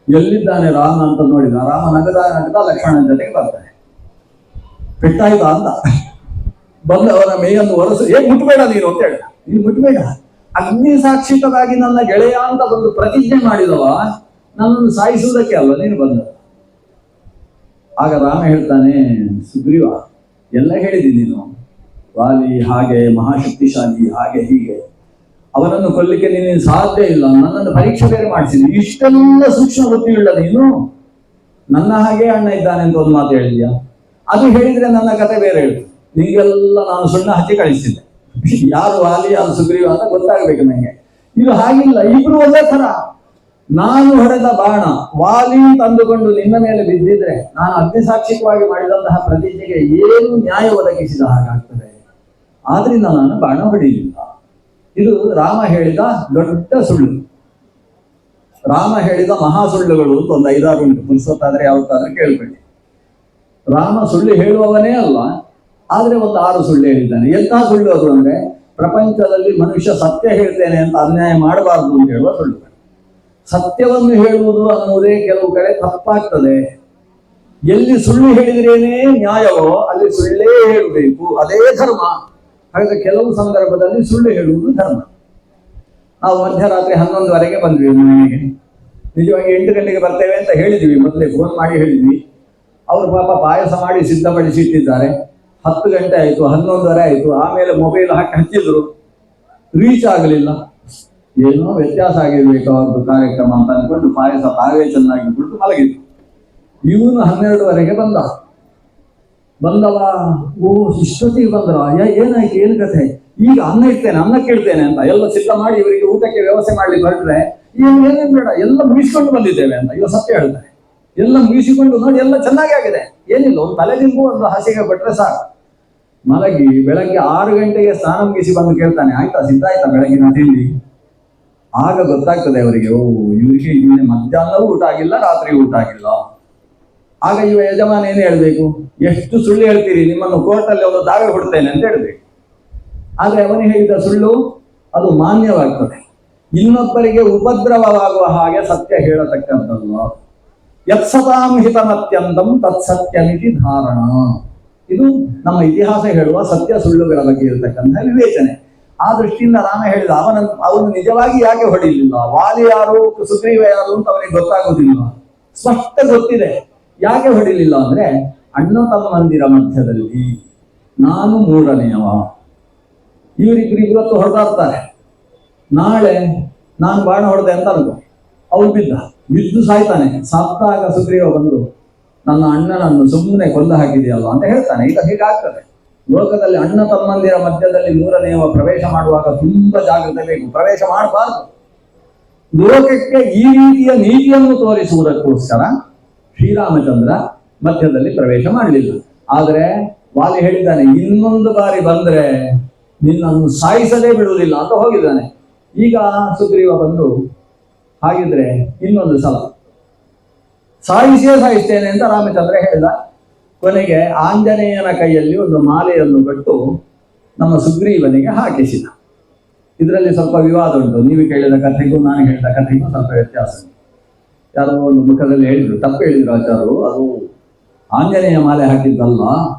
ಎಲ್ಲಿದ್ದಾನೆ ರಾಮ ಅಂತ ನೋಡಿದ. ರಾಮ ನಗದ ಲಕ್ಷ್ಮಣನ ಜೊತೆಗೆ ಬರ್ತಾನೆ. ಪೆಟ್ಟಾಯ್ತ ಅಂತ ಬಂದವರ ಮೇಯನ್ನು ಒರೆಸು, ಮುಟ್ಬೇಡ ನೀನು ಅಂತ ಹೇಳ. ನೀನು ಮುಟ್ಬೇಡ, ಅಗ್ನಿ ಸಾಕ್ಷಿತವಾಗಿ ನನ್ನ ಗೆಳೆಯ ಅಂತ ಒಂದು ಪ್ರತಿಜ್ಞೆ ಮಾಡಿದವ, ನನ್ನನ್ನು ಸಾಯಿಸುವುದಕ್ಕೆ ಅಲ್ವ ನೀನು ಬಂದ. ಆಗ ರಾಮ ಹೇಳ್ತಾನೆ, ಸುಗ್ರೀವ ಎಲ್ಲ ಹೇಳಿದಿ ನೀನು, ವಾಲಿ ಹಾಗೆ ಮಹಾಶಕ್ತಿಶಾಲಿ ಹಾಗೆ ಹೀಗೆ, ಅವನನ್ನು ಕೊಲ್ಲಿಕ್ಕೆ ನೀನು ಸಾಧ್ಯ ಇಲ್ಲ, ನನ್ನನ್ನು ಪರೀಕ್ಷೆ ಬೇರೆ ಮಾಡಿಸಿದ್ವಿ, ಇಷ್ಟೆಲ್ಲ ಸೂಕ್ಷ್ಮ ಬುದ್ಧಿಯುಳ್ಳ ನೀನು, ನನ್ನ ಹಾಗೆ ಅಣ್ಣ ಇದ್ದಾನೆ ಅಂತ ಒಂದು ಮಾತು ಹೇಳಿದ್ಯಾ. ಅದು ಹೇಳಿದ್ರೆ ನನ್ನ ಕತೆ ಬೇರೆ ಹೇಳ್ತು. ನಿಮಗೆಲ್ಲ ನಾನು ಸುಣ್ಣ ಹಚ್ಚಿ ಕಳಿಸ್ತಿದ್ದೆ, ಯಾರು ವಾಲಿ ಯಾರು ಸುಗ್ರೀವ ಅಂತ ಗೊತ್ತಾಗಬೇಕು ನನಗೆ. ಇದು ಹಾಗಿಲ್ಲ, ಇಬ್ರು ಒಂದೇ ತರ. ನಾನು ಹೊಡೆದ ಬಾಣ ವಾಲಿ ತಂದುಕೊಂಡು ನಿನ್ನ ಮೇಲೆ ಬಿದ್ದಿದ್ರೆ ನಾನು ಅಗ್ನಿಸಾಕ್ಷಿಕವಾಗಿ ಮಾಡಿದಂತಹ ಪ್ರತಿಜ್ಞೆಗೆ ಏನು ನ್ಯಾಯ ಒದಗಿಸಿದ ಹಾಗಾಗ್ತದೆ. ಆದ್ರಿಂದ ನಾನು ಬಾಣ ಹೊಡೆಯಲಿಲ್ಲ. ಇದು ರಾಮ ಹೇಳಿದ ದೊಡ್ಡ ಸುಳ್ಳು. ರಾಮ ಹೇಳಿದ ಮಹಾ ಸುಳ್ಳುಗಳು ಅಂತ ಒಂದು 5-6 ಉಂಟು. ಪುರುಸೊತ್ತಾದ್ರೆ ಯಾವತ್ತಾದ್ರೆ ಕೇಳ್ಬೇಡಿ. ರಾಮ ಸುಳ್ಳು ಹೇಳುವವನೇ ಅಲ್ಲ, ಆದ್ರೆ ಒಂದು 6 ಸುಳ್ಳು ಹೇಳಿದ್ದಾನೆ. ಎಂಥ ಸುಳ್ಳು ಅದು ಅಂದ್ರೆ, ಪ್ರಪಂಚದಲ್ಲಿ ಮನುಷ್ಯ ಸತ್ಯ ಹೇಳ್ತೇನೆ ಅಂತ ಅನ್ಯಾಯ ಮಾಡಬಾರದು ಅಂತ ಹೇಳುವ ಸುಳ್ಳು. ಸತ್ಯವನ್ನು ಹೇಳುವುದು ಅನ್ನುವುದೇ ಕೆಲವು ಕಡೆ ತಪ್ಪಾಗ್ತದೆ. ಎಲ್ಲಿ ಸುಳ್ಳು ಹೇಳಿದ್ರೇನೇ ನ್ಯಾಯವೋ ಅಲ್ಲಿ ಸುಳ್ಳೇ ಹೇಳಬೇಕು, ಅದೇ ಧರ್ಮ. ಹಾಗಾದ್ರೆ ಕೆಲವು ಸಂದರ್ಭದಲ್ಲಿ ಸುಳ್ಳು ಹೇಳುವುದು ಧರ್ಮ. ನಾವು ಮಧ್ಯರಾತ್ರಿ 11 ಬಂದ್ವಿ ಮನೆಗೆ. ನಿಜವಾಗಿ 8 ಗಂಟೆಗೆ ಬರ್ತೇವೆ ಅಂತ ಹೇಳಿದ್ವಿ, ಮೊದಲೇ ಫೋನ್ ಮಾಡಿ ಹೇಳಿದ್ವಿ. ಅವರು ಪಾಪ ಪಾಯಸ ಮಾಡಿ ಸಿದ್ಧಪಡಿಸಿ ಇಟ್ಟಿದ್ದಾರೆ. 10 ಗಂಟೆ ಆಯ್ತು, 11 ಆಯ್ತು. ಆಮೇಲೆ ಮೊಬೈಲ್ ಹಾಕಿ ಹಚ್ಚಿದ್ರು, ರೀಚ್ ಆಗಲಿಲ್ಲ. ಏನೋ ವ್ಯತ್ಯಾಸ ಆಗಿರ್ಬೇಕು ಅವ್ರದ್ದು ಕಾರ್ಯಕ್ರಮ ಅಂತ ಅನ್ಕೊಂಡು ಪಾಯಸ ತಾವೇ ಚೆನ್ನಾಗಿ ಕುಡಿದು ಮಲಗಿದ್ರು. ಇವನು 12 ಬಂದವ. ಓ ಇಷ್ಟೊತ್ತಿಗೆ ಬಂದ್ರ, ಏನಾಯ್ತು ಏನು ಕಥೆ, ಈಗ ಅನ್ನ ಇಡ್ತೇನೆ ಅನ್ನ ಕೇಳ್ತೇನೆ ಅಂತ ಎಲ್ಲ ಸಿದ್ಧ ಮಾಡಿ ಇವರಿಗೆ ಊಟಕ್ಕೆ ವ್ಯವಸ್ಥೆ ಮಾಡ್ಲಿಕ್ಕೆ ಹೊರಟ್ರೆ ಏನೇನು ಬೇಡ ಎಲ್ಲ ಮುಗಿಸ್ಕೊಂಡು ಬಂದಿದ್ದೇವೆ ಅಂತ ಇವ ಸತ್ಯ ಹೇಳ್ತಾರೆ. ಎಲ್ಲ ಮುಗಿಸಿಕೊಂಡು ನೋಡಿ ಎಲ್ಲ ಚೆನ್ನಾಗಿ ಆಗಿದೆ, ಏನಿಲ್ಲ, ಒಂದು ತಲೆದಿಂಬು ಒಂದು ಹಾಸಿಗೆ ಕೊಟ್ರೆ ಸಾಕು. ಮಲಗಿ ಬೆಳಗ್ಗೆ 6 ಗಂಟೆಗೆ ಸ್ನಾನ ಮುಗಿಸಿ ಬಂದು ಕೇಳ್ತಾನೆ, ಆಯ್ತಾ ಸಿದ್ಧ ಆಯ್ತಾ ಬೆಳಗಿನ ತಿಂಡಿ. ಆಗ ಗೊತ್ತಾಗ್ತದೆ ಅವರಿಗೆ, ಓ ಇವರಿಗೆ ಇವನೇ ಮಧ್ಯಾಹ್ನವೂ ಊಟ ಆಗಿಲ್ಲ, ರಾತ್ರಿ ಊಟ ಆಗಿಲ್ಲ. ಆಗ ಇವ ಯಜಮಾನ ಏನು ಹೇಳ್ಬೇಕು, ಎಷ್ಟು ಸುಳ್ಳು ಹೇಳ್ತೀರಿ, ನಿಮ್ಮನ್ನು ಕೋರ್ಟಲ್ಲಿ ಒಂದು ದಾವೆ ಕೊಡ್ತೇನೆ ಅಂತ ಹೇಳ್ಬೇಕು. ಆದ್ರೆ ಅವನು ಹೇಳಿದ ಸುಳ್ಳು ಅದು ಮಾನ್ಯವಾಗ್ತದೆ. ಇನ್ನೊಬ್ಬರಿಗೆ ಉಪದ್ರವವಾಗುವ ಹಾಗೆ ಸತ್ಯ ಹೇಳತಕ್ಕಂಥದ್ದು. ಯತ್ಸತಾಂ ಹಿತಮತ್ಯಂತಂ ತತ್ಸತ್ಯಮಿತಿ ಧಾರಣ. ಇದು ನಮ್ಮ ಇತಿಹಾಸ ಹೇಳುವ ಸತ್ಯ ಸುಳ್ಳುಗಳ ಬಗ್ಗೆ ಇರತಕ್ಕಂಥ ವಿವೇಚನೆ. ಆ ದೃಷ್ಟಿಯಿಂದ ರಾಮ ಹೇಳಿದ, ಅವನು ನಿಜವಾಗಿ ಯಾಕೆ ಹೊಡಿಲಿಲ್ಲ, ವಾಲಿ ಯಾರು ಸುಗ್ರೀವ ಯಾರು ಅಂತ ಅವನಿಗೆ ಗೊತ್ತಾಗೋದಿಲ್ಲ, ಸ್ಪಷ್ಟ ಗೊತ್ತಿದೆ. ಯಾಕೆ ಹೊಡಿಲಿಲ್ಲ ಅಂದ್ರೆ, ಅಣ್ಣ ತಮ್ಮಂದಿರ ಮಧ್ಯದಲ್ಲಿ ನಾನು 3ನೇಯವ, ಇವರಿಬ್ರು ಇವತ್ತು ಹೊಡೆದಾಡ್ತಾರೆ, ನಾಳೆ ನಾನು ಬಾಣ ಹೊಡೆದೆ ಅಂತ ಅನ್ಕೋ, ಅವನು ಬಿದ್ದು ಸಾಯ್ತಾನೆ. ಸತ್ತಾಗ ಸುಗ್ರೀವ ಬಂದು ನನ್ನ ಅಣ್ಣನನ್ನು ಸುಮ್ಮನೆ ಕೊಂದು ಹಾಕಿದೆಯಲ್ಲ ಅಂತ ಹೇಳ್ತಾನೆ. ಈಗ ಹೀಗಾಗ್ತದೆ ಲೋಕದಲ್ಲಿ. ಅಣ್ಣ ತಮ್ಮಂದಿರ ಮಧ್ಯದಲ್ಲಿ ಮೂರನೆಯವ ಪ್ರವೇಶ ಮಾಡುವಾಗ ತುಂಬಾ ಜಾಗ್ರತೆ ಬೇಕು. ಪ್ರವೇಶ ಮಾಡಬಾರ್ದು. ಲೋಕಕ್ಕೆ ಈ ರೀತಿಯ ನೀತಿಯನ್ನು ತೋರಿಸುವುದಕ್ಕೋಸ್ಕರ ಶ್ರೀರಾಮಚಂದ್ರ ಮಧ್ಯದಲ್ಲಿ ಪ್ರವೇಶ ಮಾಡಲಿಲ್ಲ. ಆದರೆ ವಾಲಿ ಹೇಳಿದ್ದಾನೆ, ಇನ್ನೊಂದು ಬಾರಿ ಬಂದ್ರೆ ನಿನ್ನನ್ನು ಸಾಯಿಸದೇ ಬಿಡುವುದಿಲ್ಲ ಅಂತ ಹೋಗಿದ್ದಾನೆ. ಈಗ ಸುಗ್ರೀವ ಬಂದು ಹಾಗಿದ್ರೆ ಇನ್ನೊಂದು ಸಲ ಸಾಯಿಸ್ತೇನೆ ಅಂತ ರಾಮಚಂದ್ರ ಹೇಳಿದ. ಕೊನೆಗೆ ಆಂಜನೇಯನ ಕೈಯಲ್ಲಿ ಒಂದು ಮಾಲೆಯನ್ನು ಕಟ್ಟು ನಮ್ಮ ಸುಗ್ರೀವನಿಗೆ ಹಾಕಿಸಿದ. ಇದರಲ್ಲಿ ಸ್ವಲ್ಪ ವಿವಾದ ಉಂಟು. ನೀವು ಕೇಳಿದ ಕಥೆಗೂ ನಾನು ಹೇಳಿದ ಕಥೆಗೂ ಸ್ವಲ್ಪ ವ್ಯತ್ಯಾಸ. ಯಾರೋ ಒಂದು ಮುಖದಲ್ಲಿ ಹೇಳಿದ್ರು, ತಪ್ಪು ಹೇಳಿದ್ರು ಆಚಾರ್ಯರು, ಅದು ಆಂಜನೇಯ ಮಾಲೆ ಹಾಕಿದ್ದಲ್ಲ,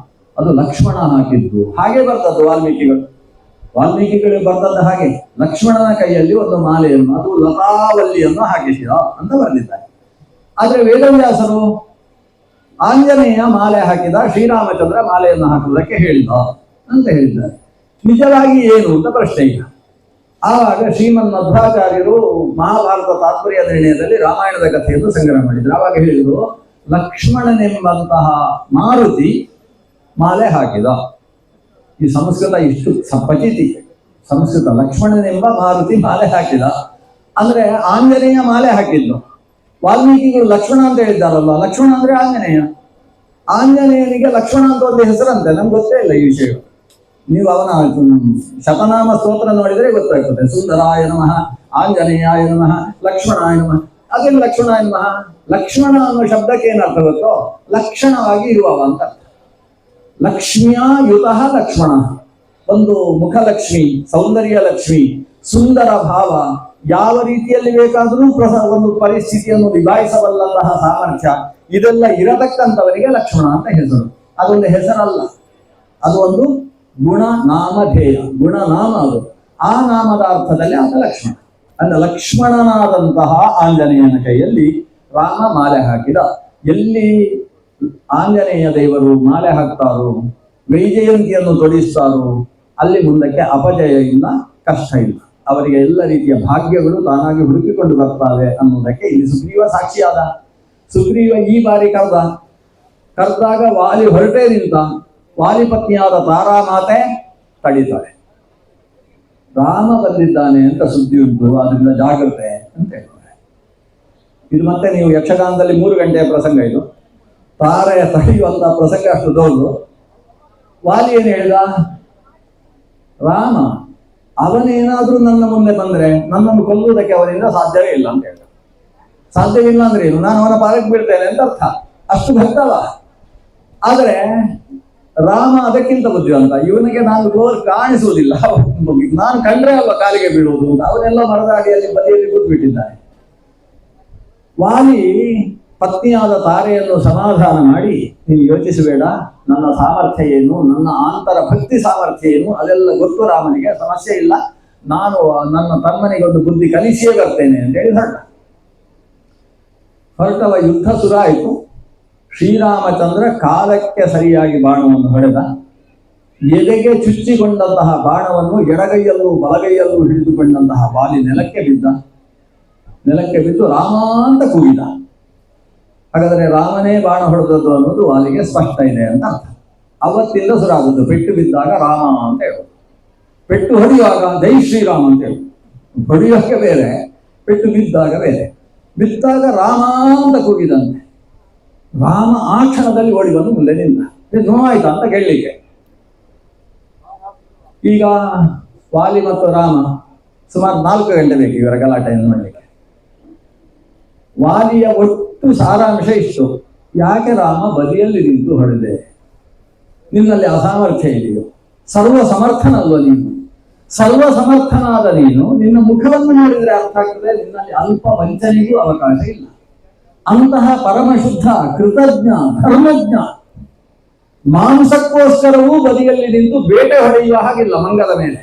ಅದು ಲಕ್ಷ್ಮಣ ಹಾಕಿದ್ದು. ಹಾಗೆ ಬರ್ತದ್ದು ವಾಲ್ಮೀಕಿಗಳು ಬರ್ತದ್ದು ಹಾಗೆ. ಲಕ್ಷ್ಮಣನ ಕೈಯಲ್ಲಿ ಒಂದು ಮಾಲೆಯನ್ನು, ಅದು ಲತಾವಲ್ಲಿಯನ್ನು ಹಾಕಿಸಿದ ಅಂತ ಬರೆದಿದ್ದಾರೆ. ಆದ್ರೆ ವೇದವ್ಯಾಸರು ಆಂಜನೇಯ ಮಾಲೆ ಹಾಕಿದ, ಶ್ರೀರಾಮಚಂದ್ರ ಮಾಲೆಯನ್ನು ಹಾಕುವುದಕ್ಕೆ ಹೇಳಿದ ಅಂತ ಹೇಳಿದ್ದಾರೆ. ನಿಜವಾಗಿ ಏನು ಅಂತ ಪ್ರಶ್ನೆ ಈಗ. ಆವಾಗ ಶ್ರೀಮನ್ ಮಧ್ವಾಚಾರ್ಯರು ಮಹಾಭಾರತ ತಾತ್ಪರ್ಯ ನಿರ್ಣಯದಲ್ಲಿ ರಾಮಾಯಣದ ಕಥೆಯನ್ನು ಸಂಗ್ರಹ ಮಾಡಿದ್ರು. ಆವಾಗ ಹೇಳಿದ್ರು, ಲಕ್ಷ್ಮಣನೆಂಬಂತಹ ಮಾರುತಿ ಮಾಲೆ ಹಾಕಿದ. ಈ ಸಂಸ್ಕೃತ ಇಷ್ಟು ಪಚಿತಿ ಸಂಸ್ಕೃತ. ಲಕ್ಷ್ಮಣನೆಂಬ ಮಾರುತಿ ಮಾಲೆ ಹಾಕಿದ ಅಂದ್ರೆ ಆಂಜನೇಯ ಮಾಲೆ ಹಾಕಿದ್ದು. ವಾಲ್ಮೀಕಿಗಳು ಲಕ್ಷ್ಮಣ ಅಂತ ಹೇಳಿದ್ದಾರಲ್ಲ, ಲಕ್ಷ್ಮಣ ಅಂದ್ರೆ ಆಂಜನೇಯ. ಆಂಜನೇಯನಿಗೆ ಲಕ್ಷ್ಮಣ ಅಂತ ಒಂದು ಹೆಸರಂತೆ, ನಮ್ಗೆ ಗೊತ್ತೇ ಇಲ್ಲ ಈ ವಿಷಯ. ನೀವು ಅವನ ಶತನಾಮ ಸ್ತೋತ್ರ ನೋಡಿದರೆ ಗೊತ್ತಾಗ್ತದೆ. ಸುಂದರಾಯ ನಮಃ, ಆಂಜನೇಯಾಯ ನಮಃ, ಲಕ್ಷ್ಮಣಾಯ ನಮಃ. ಅದೇನು ಲಕ್ಷ್ಮಣಾಯ ನಮಃ? ಲಕ್ಷ್ಮಣ ಅನ್ನೋ ಶಬ್ದಕ್ಕೆ ಏನರ್ಥ ಗೊತ್ತೋ? ಲಕ್ಷಣವಾಗಿ ಇರುವವ ಅಂತ. ಲಕ್ಷ್ಮಿಯ ಯುತಃ ಲಕ್ಷ್ಮಣ. ಒಂದು ಮುಖಲಕ್ಷ್ಮಿ, ಸೌಂದರ್ಯ ಲಕ್ಷ್ಮಿ, ಸುಂದರ ಭಾವ, ಯಾವ ರೀತಿಯಲ್ಲಿ ಬೇಕಾದರೂ ಒಂದು ಪರಿಸ್ಥಿತಿಯನ್ನು ನಿಭಾಯಿಸಬಲ್ಲಂತಹ ಸಾಮರ್ಥ್ಯ, ಇದೆಲ್ಲ ಇರತಕ್ಕಂಥವರಿಗೆ ಲಕ್ಷ್ಮಣ ಅಂತ ಹೆಸರು. ಅದೊಂದು ಹೆಸರಲ್ಲ, ಅದು ಒಂದು ಗುಣ ನಾಮಧೇಯ, ಗುಣನಾಮ ಅದು. ಆ ನಾಮದ ಅರ್ಥದಲ್ಲಿ ಆತ ಲಕ್ಷ್ಮಣ. ಅಂದ್ರೆ ಲಕ್ಷ್ಮಣನಾದಂತಹ ಆಂಜನೇಯನ ಕೈಯಲ್ಲಿ ರಾಮ ಮಾಲೆ ಹಾಕಿದ. ಎಲ್ಲಿ ಆಂಜನೇಯ ದೇವರು ಮಾಲೆ ಹಾಕ್ತಾರೋ, ವೈಜಯಂತಿಯನ್ನು ತೊಡಿಸ್ತಾರೋ, ಅಲ್ಲಿ ಮುಂದಕ್ಕೆ ಅಪಜಯ ಇಲ್ಲ, ಕಷ್ಟ ಇಲ್ಲ. ಅವರಿಗೆ ಎಲ್ಲ ರೀತಿಯ ಭಾಗ್ಯಗಳು ತಾನಾಗಿ ಹುಡುಕಿಕೊಂಡು ಬರ್ತಾವೆ ಅನ್ನೋದಕ್ಕೆ ಇಲ್ಲಿ ಸುಗ್ರೀವ ಸಾಕ್ಷಿಯಾದ. ಸುಗ್ರೀವ ಈ ಬಾರಿ ಕರೆದಾಗ ವಾಲಿ ಹೊರಟೇ ನಿಂತ. ವಾಲಿ ಪತ್ನಿಯಾದ ತಾರಾಮಾತೆ ತಡೀತಾಳೆ. ರಾಮ ಬಂದಿದ್ದಾನೆ ಅಂತ ಸುದ್ದಿ ಉಂಟು, ಅದರಿಂದ ಜಾಗ್ರತೆ ಅಂತ ಹೇಳ್ತಾರೆ. ಇದು ಮತ್ತೆ ನೀವು ಯಕ್ಷಗಾನದಲ್ಲಿ 3 ಗಂಟೆಯ ಪ್ರಸಂಗ. ಇದು ತಾರೆಯ ತಡೆಯುವಂತ ಪ್ರಸಂಗ ಅಷ್ಟು ದೊಡ್ಡದು. ವಾಲಿ ಏನು ಹೇಳಿದ? ರಾಮ ಅವನೇನಾದ್ರೂ ನನ್ನ ಮುಂದೆ ಬಂದ್ರೆ ನನ್ನನ್ನು ಕೊಲ್ಲುವುದಕ್ಕೆ ಅವನಿಂದ ಸಾಧ್ಯವೇ ಇಲ್ಲ ಅಂತ ಹೇಳಿದ. ಸಾಧ್ಯವಿಲ್ಲ ಅಂದ್ರೆ ಏನು? ನಾನು ಅವನ ಪಾಲಕ್ಕೆ ಬೀಳ್ತೇನೆ ಅಂತ ಅರ್ಥ. ಅಷ್ಟು ಭಕ್ತವ. ಆದರೆ ರಾಮ ಅದಕ್ಕಿಂತ ಬುದ್ಧಿವಂತ. ಇವನಿಗೆ ನಾನು ಕಾಣಿಸುವುದಿಲ್ಲ, ನಾನು ಕಂಡ್ರೆ ಅಲ್ವ ಕಾಲಿಗೆ ಬೀಳುವುದು ಅಂತ. ಅವನೆಲ್ಲ ಮರದ ಅಡಿಯಲ್ಲಿ ಬದಿಯಲ್ಲಿ ಕೂತ್ಬಿಟ್ಟಿದ್ದಾನೆ. ವಾಲಿ ಪತ್ನಿಯಾದ ತಾರೆಯನ್ನು ಸಮಾಧಾನ ಮಾಡಿ, ನೀನು ಯೋಚಿಸಬೇಡ, ನನ್ನ ಸಾಮರ್ಥ್ಯ ಏನು, ನನ್ನ ಆಂತರ ಭಕ್ತಿ ಸಾಮರ್ಥ್ಯ ಏನು, ಅದೆಲ್ಲ ಗೊತ್ತು ರಾಮನಿಗೆ, ಸಮಸ್ಯೆ ಇಲ್ಲ, ನಾನು ನನ್ನ ತಮ್ಮನಿಗೆ ಒಂದು ಬುದ್ಧಿ ಕಲಿಸಿಯೇ ಬರ್ತೇನೆ ಅಂತೇಳಿ ಹೊರಟವ. ಯುದ್ಧ ಶುರು ಆಯಿತು. ಶ್ರೀರಾಮಚಂದ್ರ ಕಾಲಕ್ಕೆ ಸರಿಯಾಗಿ ಬಾಣವನ್ನು ಹೊಡೆದ. ಎದೆಗೆ ಚುಚ್ಚಿಕೊಂಡಂತಹ ಬಾಣವನ್ನು ಎಡಗೈಯಲ್ಲೂ ಬಲಗೈಯಲ್ಲೂ ಹಿಡಿದುಕೊಂಡಂತಹ ವಾಲಿ ನೆಲಕ್ಕೆ ಬಿದ್ದು ರಾಮ ಅಂತ ಕೂಗಿದ. ಹಾಗಾದರೆ ರಾಮನೇ ಬಾಣ ಹೊಡೆದದ್ದು ಅನ್ನೋದು ವಾಲಿಗೆ ಸ್ಪಷ್ಟ ಇದೆ ಅಂತ ಅರ್ಥ. ಅವತ್ತಿಂದ ಶುರುವಾಗುವುದು. ಪೆಟ್ಟು ಬಿದ್ದಾಗ ರಾಮ ಅಂತ ಹೇಳೋದು, ಪೆಟ್ಟು ಹೊಡೆಯುವಾಗ ಜೈ ಶ್ರೀರಾಮ್ ಅಂತ ಹೇಳುದು. ಹೊಡೆಯೋಕ್ಕೆ ಬೇರೆ, ಪೆಟ್ಟು ಬಿದ್ದಾಗ ಬೇರೆ. ಬಿದ್ದಾಗ ರಾಮ ಅಂತ ಕೂಗಿದಂತೆ. ರಾಮ ಆ ಕ್ಷಣದಲ್ಲಿ ಓಡಿ ಬಂದು ಮುಂದೆ ನಿಂತ. ನೋವಾಯ್ತಾ ಅಂತ ಕೇಳಲಿಕ್ಕೆ. ಈಗ ವಾಲಿ ಮತ್ತು ರಾಮ ಸುಮಾರು 4 ಗಂಟೆ ಬೇಕು ಇವರ ಗಲಾಟೆಯನ್ನು ಮಾಡಲಿಕ್ಕೆ. ವಾಲಿಯ ಒಟ್ಟು ಸಾರಾಂಶ ಇಷ್ಟು: ಯಾಕೆ ರಾಮ ಬದಿಯಲ್ಲಿ ನಿಂತು ಹೊಡೆದೆ? ನಿನ್ನಲ್ಲಿ ಅಸಾಮರ್ಥ್ಯ ಇದೆಯೋ? ಸರ್ವ ಸಮರ್ಥನಲ್ವ ನೀನು? ಸರ್ವ ಸಮರ್ಥನಾದ ನೀನು ನಿನ್ನ ಮುಖವನ್ನು ನೋಡಿದರೆ ಅರ್ಥ ಆಗ್ತದೆ ನಿನ್ನಲ್ಲಿ ಅಲ್ಪ ವಂಚನೆಗೂ ಅವಕಾಶ ಇಲ್ಲ. ಅಂತಹ ಪರಮಶುದ್ಧ ಕೃತಜ್ಞ ಧರ್ಮಜ್ಞ ಮಾಂಸಕ್ಕೋಸ್ಕರವೂ ಬದಿಯಲ್ಲಿ ನಿಂತು ಬೇಟೆ ಹೊಡೆಯುವ ಹಾಗಿಲ್ಲ. ಮಂಗದ ಮೇಲೆ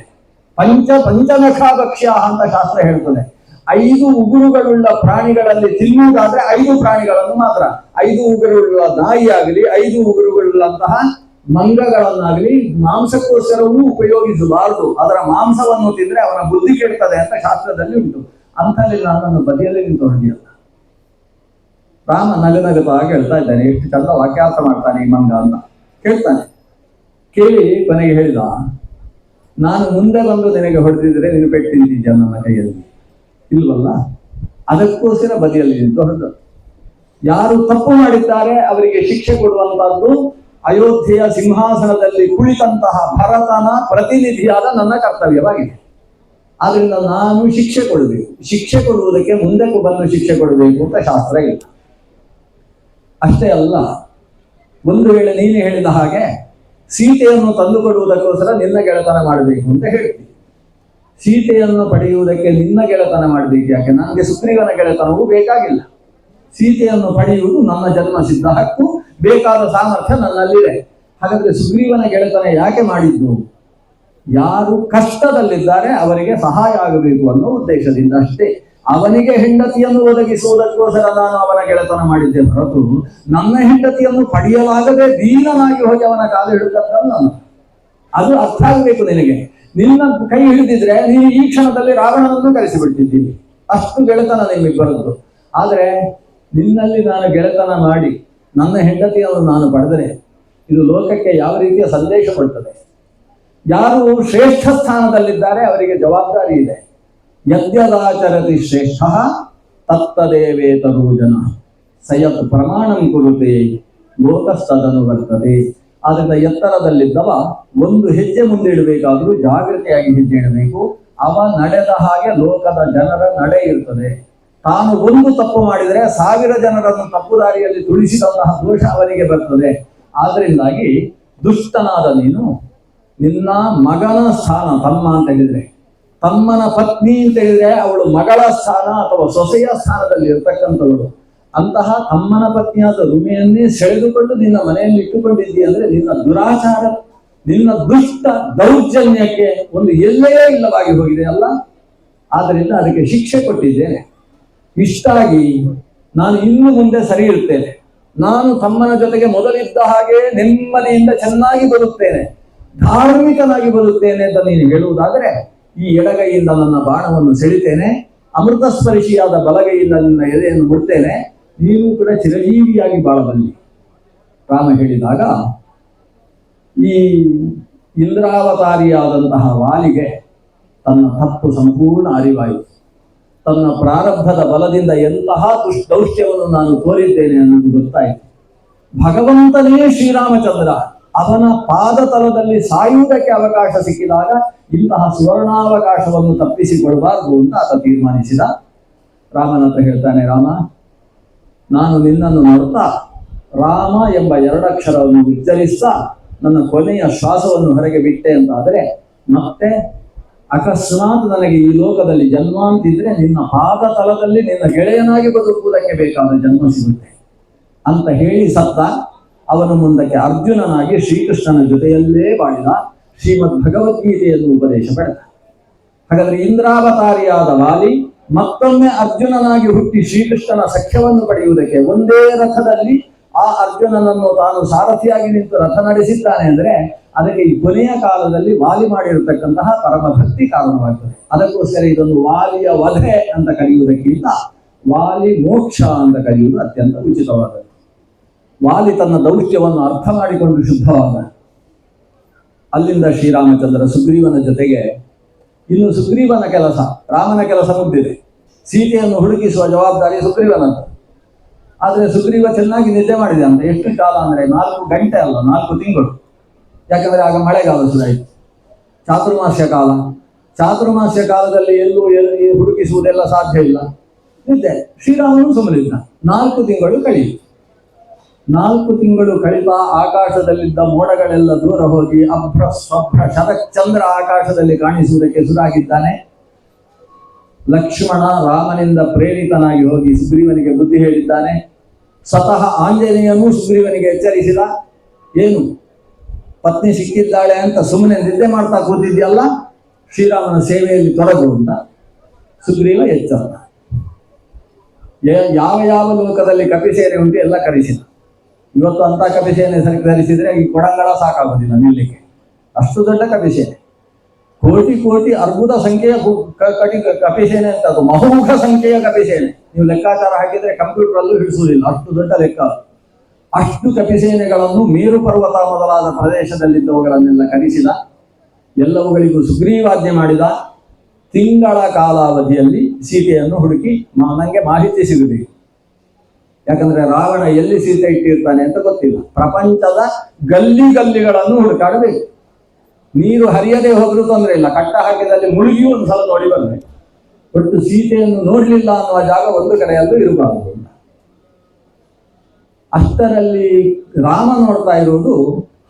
ಪಂಚನಖಾಭಕ್ಷ್ಯ ಅಂತ ಶಾಸ್ತ್ರ ಹೇಳ್ತದೆ. 5 ಉಗುರುಗಳುಳ್ಳ ಪ್ರಾಣಿಗಳಲ್ಲಿ ತಿನ್ನುವುದಾದ್ರೆ 5 ಪ್ರಾಣಿಗಳನ್ನು ಮಾತ್ರ. 5 ಉಗುರುಳ್ಳ ನಾಯಿಯಾಗಲಿ 5 ಉಗುರುಗಳುಳ್ಳಂತಹ ಮಂಗಗಳನ್ನಾಗಲಿ ಮಾಂಸಕ್ಕೋಸ್ಕರವೂ ಉಪಯೋಗಿಸಬಾರದು. ಅದರ ಮಾಂಸವನ್ನು ತಿಂದ್ರೆ ಅವನ ಬುದ್ಧಿ ಕೆಡ್ತದೆ ಅಂತ ಶಾಸ್ತ್ರದಲ್ಲಿ ಉಂಟು. ಅಂಥಲ್ಲಿ ನನ್ನನ್ನು ಬದಿಯಲ್ಲಿ ನಿಂತು ಹೊಡೆಯಲ್ಲ. ರಾಮ ನಗುತ್ತಾ ಹೇಳ್ತಾ ಇದ್ದಾನೆ, ಎಷ್ಟು ಚಂದ ವಾಕ್ಯಾರ್ಥ ಮಾಡ್ತಾನೆ ಈ ಮಂಗ ಅಂತ ಕೇಳ್ತಾನೆ. ಕೇಳಿ ಕೊನೆಗೆ ಹೇಳಿದ, ನಾನು ಮುಂದೆ ಬಂದು ನಿನಗೆ ಹೊಡೆದಿದ್ರೆ ನೀನು ಪೆಟ್ಟಿದ್ದೀಯ ನನ್ನ ಕೈಯಲ್ಲಿ, ಇಲ್ವಲ್ಲ, ಅದಕ್ಕೋಸ್ಕರ ಬದಿಯಲ್ಲಿ ನಿಂತು ಹೊಡೆದ. ಯಾರು ತಪ್ಪು ಮಾಡಿದ್ದಾರೆ ಅವರಿಗೆ ಶಿಕ್ಷೆ ಕೊಡುವಂತಹದ್ದು ಅಯೋಧ್ಯೆಯ ಸಿಂಹಾಸನದಲ್ಲಿ ಕುಳಿತಂತಹ ಭರತನ ಪ್ರತಿನಿಧಿಯಾದ ನನ್ನ ಕರ್ತವ್ಯವಾಗಿದೆ. ಆದ್ರಿಂದ ನಾನು ಶಿಕ್ಷೆ ಕೊಡಬೇಕು. ಶಿಕ್ಷೆ ಕೊಡುವುದಕ್ಕೆ ಮುಂದೆ ಬಂದು ಶಿಕ್ಷೆ ಕೊಡಬೇಕು ಅಂತ ಶಾಸ್ತ್ರ ಇಲ್ಲ. ಅಷ್ಟೇ ಅಲ್ಲ, ಒಂದು ವೇಳೆ ನೀನು ಹೇಳಿದ ಹಾಗೆ ಸೀತೆಯನ್ನು ತಂದುಕೊಡುವುದಕ್ಕೋಸ್ಕರ ನಿನ್ನ ಗೆಳೆತನ ಮಾಡಬೇಕು ಅಂತ ಹೇಳ್ತೀವಿ. ಸೀತೆಯನ್ನು ಪಡೆಯುವುದಕ್ಕೆ ನಿನ್ನ ಗೆಳೆತನ ಮಾಡಬೇಕು. ಯಾಕೆ? ನನಗೆ ಸುಗ್ರೀವನ ಗೆಳೆತನವೂ ಬೇಕಾಗಿಲ್ಲ. ಸೀತೆಯನ್ನು ಪಡೆಯುವುದು ನನ್ನ ಜನ್ಮ ಸಿದ್ಧ ಹಕ್ಕು, ಬೇಕಾದ ಸಾಮರ್ಥ್ಯ ನನ್ನಲ್ಲಿದೆ. ಹಾಗಾದ್ರೆ ಸುಗ್ರೀವನ ಗೆಳೆತನ ಯಾಕೆ ಮಾಡಿದ್ದು? ಯಾರು ಕಷ್ಟದಲ್ಲಿದ್ದಾರೆ ಅವರಿಗೆ ಸಹಾಯ ಆಗಬೇಕು ಅನ್ನೋ ಉದ್ದೇಶದಿಂದ ಅಷ್ಟೇ. ಅವನಿಗೆ ಹೆಂಡತಿಯನ್ನು ಒದಗಿಸುವುದಕ್ಕೋಸ್ಕರ ನಾನು ಅವನ ಗೆಳೆತನ ಮಾಡಿದ್ದೆ ಹೊರತು ನನ್ನ ಹೆಂಡತಿಯನ್ನು ಪಡೆಯಲಾಗದೆ ದೀನನಾಗಿ ಹೋಗಿ ಅವನ ಕಾಲು ಹಿಡಿದದ್ದಲ್ಲ. ಅದು ಅರ್ಥ ಆಗಬೇಕು ನಿನಗೆ. ನಿನ್ನ ಕೈ ಹಿಡಿದಿದ್ರೆ ನೀನು ಈ ಕ್ಷಣದಲ್ಲಿ ರಾವಣನನ್ನು ಕರೆಸಿಬಿಡ್ತಿದ್ದೀನಿ. ಅಷ್ಟು ಗೆಳೆತನ ನಿಮ್ಮಿಬ್ಬರದ್ದು. ಆದರೆ ನಿನ್ನಲ್ಲಿ ನಾನು ಗೆಳೆತನ ಮಾಡಿ ನನ್ನ ಹೆಂಡತಿಯನ್ನು ನಾನು ಪಡೆದರೆ ಇದು ಲೋಕಕ್ಕೆ ಯಾವ ರೀತಿಯ ಸಂದೇಶ ಕೊಡ್ತದೆ? ಯಾರು ಶ್ರೇಷ್ಠ ಸ್ಥಾನದಲ್ಲಿದ್ದಾರೆ ಅವರಿಗೆ ಜವಾಬ್ದಾರಿ ಇದೆ. ಯದ್ಯದಾಚರತಿ ಶ್ರೇಷ್ಠ ತತ್ತದೇವೇತರೋ ಜನ ಸಯತ್ ಪ್ರಮಾಣಂ ಕುರುತೆ ಲೋಕಸ್ತದನು ಬರ್ತದೆ. ಆದ್ರಿಂದ ಎತ್ತರದಲ್ಲಿದ್ದವ ಒಂದು ಹೆಜ್ಜೆ ಮುಂದೆ ಇಡಬೇಕಾದ್ರೂ ಜಾಗೃತಿಯಾಗಿ ಹೆಜ್ಜೆ ಇಡಬೇಕು. ಅವ ನಡೆದ ಹಾಗೆ ಲೋಕದ ಜನರ ನಡೆ ಇರ್ತದೆ. ತಾನು ಒಂದು ತಪ್ಪು ಮಾಡಿದರೆ 1000 ಜನರನ್ನು ತಪ್ಪು ದಾರಿಯಲ್ಲಿ ತುಳಿಸಿದಂತಹ ದೋಷ ಅವನಿಗೆ ಬರ್ತದೆ. ಆದ್ರಿಂದಾಗಿ ದುಷ್ಟನಾದ ನೀನು ನಿನ್ನ ಮಗನ ಸ್ಥಾನ, ತಮ್ಮ ಅಂತ ಹೇಳಿದ್ರೆ, ತಮ್ಮನ ಪತ್ನಿ ಅಂತ ಹೇಳಿದ್ರೆ ಅವಳು ಮಗಳ ಸ್ಥಾನ ಅಥವಾ ಸೊಸೆಯ ಸ್ಥಾನದಲ್ಲಿ ಇರ್ತಕ್ಕಂಥವಳು. ಅಂತಹ ತಮ್ಮನ ಪತ್ನಿಯಾದ ರುಮೆಯನ್ನೇ ಸೆಳೆದುಕೊಂಡು ನಿನ್ನ ಮನೆಯಲ್ಲಿ ಇಟ್ಟುಕೊಂಡಿದ್ದೀಯ ಅಂದ್ರೆ ನಿನ್ನ ದುರಾಚಾರ, ನಿನ್ನ ದುಷ್ಟ ದೌರ್ಜನ್ಯಕ್ಕೆ ಒಂದು ಎಲ್ಲೇ ಇಲ್ಲವಾಗಿ ಹೋಗಿದೆ ಅಲ್ಲ. ಆದ್ದರಿಂದ ಅದಕ್ಕೆ ಶಿಕ್ಷೆ ಕೊಟ್ಟಿದ್ದೇನೆ. ಇಷ್ಟಾಗಿ ನಾನು ಇನ್ನು ಮುಂದೆ ಸರಿ ಇರ್ತೇನೆ. ನಾನು ತಮ್ಮನ ಜೊತೆಗೆ ಮೊದಲಿದ್ದ ಹಾಗೆ ನೆಮ್ಮದಿಯಿಂದ ಚೆನ್ನಾಗಿ ಬರುತ್ತೇನೆ, ಧಾರ್ಮಿಕನಾಗಿ ಬರುತ್ತೇನೆ ಅಂತ ನೀನು ಹೇಳುವುದಾದರೆ ಈ ಎಡಗೈಯಿಂದ ನನ್ನ ಬಾಣವನ್ನು ಸೆಳಿತೇನೆ, ಅಮೃತ ಸ್ಪರ್ಶಿಯಾದ ಬಲಗೈಯಿಂದ ನಿನ್ನ ಎದೆಯನ್ನು ಮುಡ್ತೇನೆ, ನೀನು ಕೂಡ ಚಿರಜೀವಿಯಾಗಿ ಬಾಳಬಲ್ಲಿ. ರಾಮ ಹೇಳಿದಾಗ ಈ ಇಂದ್ರಾವತಾರಿಯಾದಂತಹ ವಾಲಿಗೆ ತನ್ನ ತಪ್ಪು ಸಂಪೂರ್ಣ ಅರಿವಾಯಿತು. ತನ್ನ ಪ್ರಾರಬ್ಧದ ಬಲದಿಂದ ಎಂತಹ ದೌಷ್ಟ್ಯವನ್ನು ನಾನು ತೋರಿದ್ದೇನೆ ಅನ್ನೋದು ಗೊತ್ತಾಯಿತು. ಭಗವಂತನೇ ಶ್ರೀರಾಮಚಂದ್ರ ಅವನ ಪಾದತಲದಲ್ಲಿ ಸಾಯುವುದಕ್ಕೆ ಅವಕಾಶ ಸಿಕ್ಕಿದಾಗ ಇಂತಹ ಸುವರ್ಣಾವಕಾಶವನ್ನು ತಪ್ಪಿಸಿಕೊಡಬಾರದು ಅಂತ ಆತ ತೀರ್ಮಾನಿಸಿದ. ರಾಮನಂತ ಹೇಳ್ತಾನೆ, ರಾಮ, ನಾನು ನಿನ್ನನ್ನು ನೋಡ್ತಾ ರಾಮ ಎಂಬ 2 ಅಕ್ಷರವನ್ನು ಉಚ್ಚರಿಸ್ತಾ ನನ್ನ ಕೊನೆಯ ಶ್ವಾಸವನ್ನು ಹೊರಗೆ ಬಿಟ್ಟೆ ಅಂತಾದರೆ ಮತ್ತೆ ಅಕಸ್ಮಾತ್ ನನಗೆ ಈ ಲೋಕದಲ್ಲಿ ಜನ್ಮ ಅಂತಿದ್ರೆ ನಿನ್ನ ಪಾದತಲದಲ್ಲಿ ನಿನ್ನ ಗೆಳೆಯನಾಗಿ ಬದುಕುವುದಕ್ಕೆ ಬೇಕಾದ ಜನ್ಮ ಸಿಗುತ್ತೆ ಅಂತ ಹೇಳಿ ಸತ್ತ. ಅವನು ಮುಂದಕ್ಕೆ ಅರ್ಜುನನಾಗಿ ಶ್ರೀಕೃಷ್ಣನ ಜೊತೆಯಲ್ಲೇ ಬಾಳಿದ, ಶ್ರೀಮದ್ ಭಗವದ್ಗೀತೆಯನ್ನು ಉಪದೇಶ ಪಡೆದ. ಹಾಗಾದ್ರೆ ಇಂದ್ರಾವತಾರಿಯಾದ ವಾಲಿ ಮತ್ತೊಮ್ಮೆ ಅರ್ಜುನನಾಗಿ ಹುಟ್ಟಿ ಶ್ರೀಕೃಷ್ಣನ ಸಖ್ಯವನ್ನು ಪಡೆಯುವುದಕ್ಕೆ ಒಂದೇ ರಥದಲ್ಲಿ ಆ ಅರ್ಜುನನನ್ನು ತಾನು ಸಾರಥಿಯಾಗಿ ನಿಂತು ರಥ ನಡೆಸಿದ್ದಾನೆ ಅಂದ್ರೆ ಅದಕ್ಕೆ ಈ ಕೊನೆಯ ಕಾಲದಲ್ಲಿ ವಾಲಿ ಮಾಡಿರತಕ್ಕಂತಹ ಪರಮ ಭಕ್ತಿ ಕಾರಣವಾಗ್ತದೆ. ಅದಕ್ಕೋಸ್ಕರ ಇದನ್ನು ವಾಲಿಯ ವಧೆ ಅಂತ ಕರೆಯುವುದಕ್ಕಿಂತ ವಾಲಿ ಮೋಕ್ಷ ಅಂತ ಕರೆಯುವುದು ಅತ್ಯಂತ ಉಚಿತವಾದದ್ದು. ವಾಲಿ ತನ್ನ ದೌಷ್ಟ್ಯವನ್ನು ಅರ್ಥ ಮಾಡಿಕೊಂಡು ಶುದ್ಧವಾದ. ಅಲ್ಲಿಂದ ಶ್ರೀರಾಮಚಂದ್ರ ಸುಗ್ರೀವನ ಜೊತೆಗೆ ಇನ್ನು ಸುಗ್ರೀವನ ಕೆಲಸ, ರಾಮನ ಕೆಲಸ ಮುಗ್ದಿದೆ. ಸೀತೆಯನ್ನು ಹುಡುಕಿಸುವ ಜವಾಬ್ದಾರಿ ಸುಗ್ರೀವನಂತ. ಆದರೆ ಸುಗ್ರೀವ ಚೆನ್ನಾಗಿ ನಿದ್ದೆ ಮಾಡಿದೆ ಅಂತ. ಎಷ್ಟು ಕಾಲ ಅಂದರೆ 4 ಗಂಟೆ ಅಲ್ಲ, 4 ತಿಂಗಳು. ಯಾಕಂದ್ರೆ ಆಗ ಮಳೆಗಾಲ ಶುರುವಾಯಿತು, ಚಾತುರ್ಮಾಸ್ಯ ಕಾಲ. ಚಾತುರ್ಮಾಸ್ಯ ಕಾಲದಲ್ಲಿ ಎಲ್ಲೂ ಹುಡುಕಿಸುವುದೆಲ್ಲ ಸಾಧ್ಯ ಇಲ್ಲ. ನಿದ್ದೆ. ಶ್ರೀರಾಮನು ಸುಮ್ಮನಿದ್ದ. 4 ತಿಂಗಳು ಕಳೆಯಿತು. 4 ತಿಂಗಳು ಕಳೆದ ಆಕಾಶದಲ್ಲಿದ್ದ ಮೋಡಗಳೆಲ್ಲ ದೂರ ಹೋಗಿ ಅಭ್ರ ಸ್ವಭ್ರ ಶರಚಂದ್ರ ಆಕಾಶದಲ್ಲಿ ಕಾಣಿಸುವುದಕ್ಕೆ ಶುರುವಾಗಿದ್ದಾನೆ. ಲಕ್ಷ್ಮಣ ರಾಮನಿಂದ ಪ್ರೇರಿತನಾಗಿ ಹೋಗಿ ಸುಗ್ರೀವನಿಗೆ ಬುದ್ಧಿ ಹೇಳಿದ್ದಾನೆ. ಸ್ವತಃ ಆಂಜನೇಯನೂ ಸುಗ್ರೀವನಿಗೆ ಎಚ್ಚರಿಸಿದ. ಏನು, ಪತ್ನಿ ಸಿಕ್ಕಿದ್ದಾಳೆ ಅಂತ ಸುಮ್ಮನೆ ನಿದ್ದೆ ಮಾಡ್ತಾ ಕೂತಿದ್ಯಲ್ಲ, ಶ್ರೀರಾಮನ ಸೇವೆಯಲ್ಲಿ ತೊಡಗು ಅಂತ ಸುಗ್ರೀವ ಎಚ್ಚರ. ಯಾವ ಯಾವ ಲೋಕದಲ್ಲಿ ಕಪಿಸೇನೆ ಉಂಟು ಎಲ್ಲ ಕರೆಸಿದ. ಇವತ್ತು ಅಂತ ಕಪಿಸೇನೆ ಧರಿಸಿದ್ರೆ ಈ ಕೊಡಂಗಳ ಸಾಕಾಗೋದಿಲ್ಲ ನಿಲ್ಲಕ್ಕೆ, ಅಷ್ಟು ದೊಡ್ಡ ಕಪಿಸೇನೆ. ಕೋಟಿ ಕೋಟಿ ಅರ್ಬುದ ಸಂಖ್ಯೆಯ ಕಪಿಸೇನೆ ಅಂತ, ಅದು ಮಹೋಘ ಸಂಖ್ಯೆಯ ಕಪಿಸೇನೆ. ನೀವು ಲೆಕ್ಕಾಚಾರ ಹಾಕಿದ್ರೆ ಕಂಪ್ಯೂಟರ್ ಹಿಡಿಸುವುದಿಲ್ಲ, ಅಷ್ಟು ದೊಡ್ಡ ಲೆಕ್ಕ. ಅಷ್ಟು ಕಪಿಸೇನೆಗಳನ್ನು ಮೇರು ಪರ್ವತ ಮೊದಲಾದ ಪ್ರದೇಶದಲ್ಲಿದ್ದವುಗಳನ್ನೆಲ್ಲ ಕರೆಸಿದ, ಎಲ್ಲವುಗಳಿಗೂ ಸುಗ್ರೀವಾಜ್ಞೆ ಮಾಡಿದ. ತಿಂಗಳ ಕಾಲಾವಧಿಯಲ್ಲಿ ಸೀತೆಯನ್ನು ಹುಡುಕಿ ನನಗೆ ಮಾಹಿತಿ ಸಿಗಬೇಕು. ಯಾಕಂದ್ರೆ ರಾವಣ ಎಲ್ಲಿ ಸೀತೆ ಇಟ್ಟಿರ್ತಾನೆ ಅಂತ ಗೊತ್ತಿಲ್ಲ. ಪ್ರಪಂಚದ ಗಲ್ಲಿಗಳನ್ನು ಹುಡುಕಾಡಬೇಕು. ನೀರು ಹರಿಯದೆ ಹೋದ್ರೂ ತೊಂದರೆ ಇಲ್ಲ, ಕಟ್ಟ ಹಾಕಿದಲ್ಲಿ ಮುಳುಗಿಯೂ ಒಂದ್ಸಲ ನೋಡಿ ಬರಬೇಕು. ಒಟ್ಟು ಸೀತೆಯನ್ನು ನೋಡ್ಲಿಲ್ಲ ಅನ್ನುವ ಜಾಗ ಒಂದು ಕಡೆಯಲ್ಲೂ ಇರಬಾರದು. ಅಷ್ಟರಲ್ಲಿ ರಾಮ ನೋಡ್ತಾ ಇರುವುದು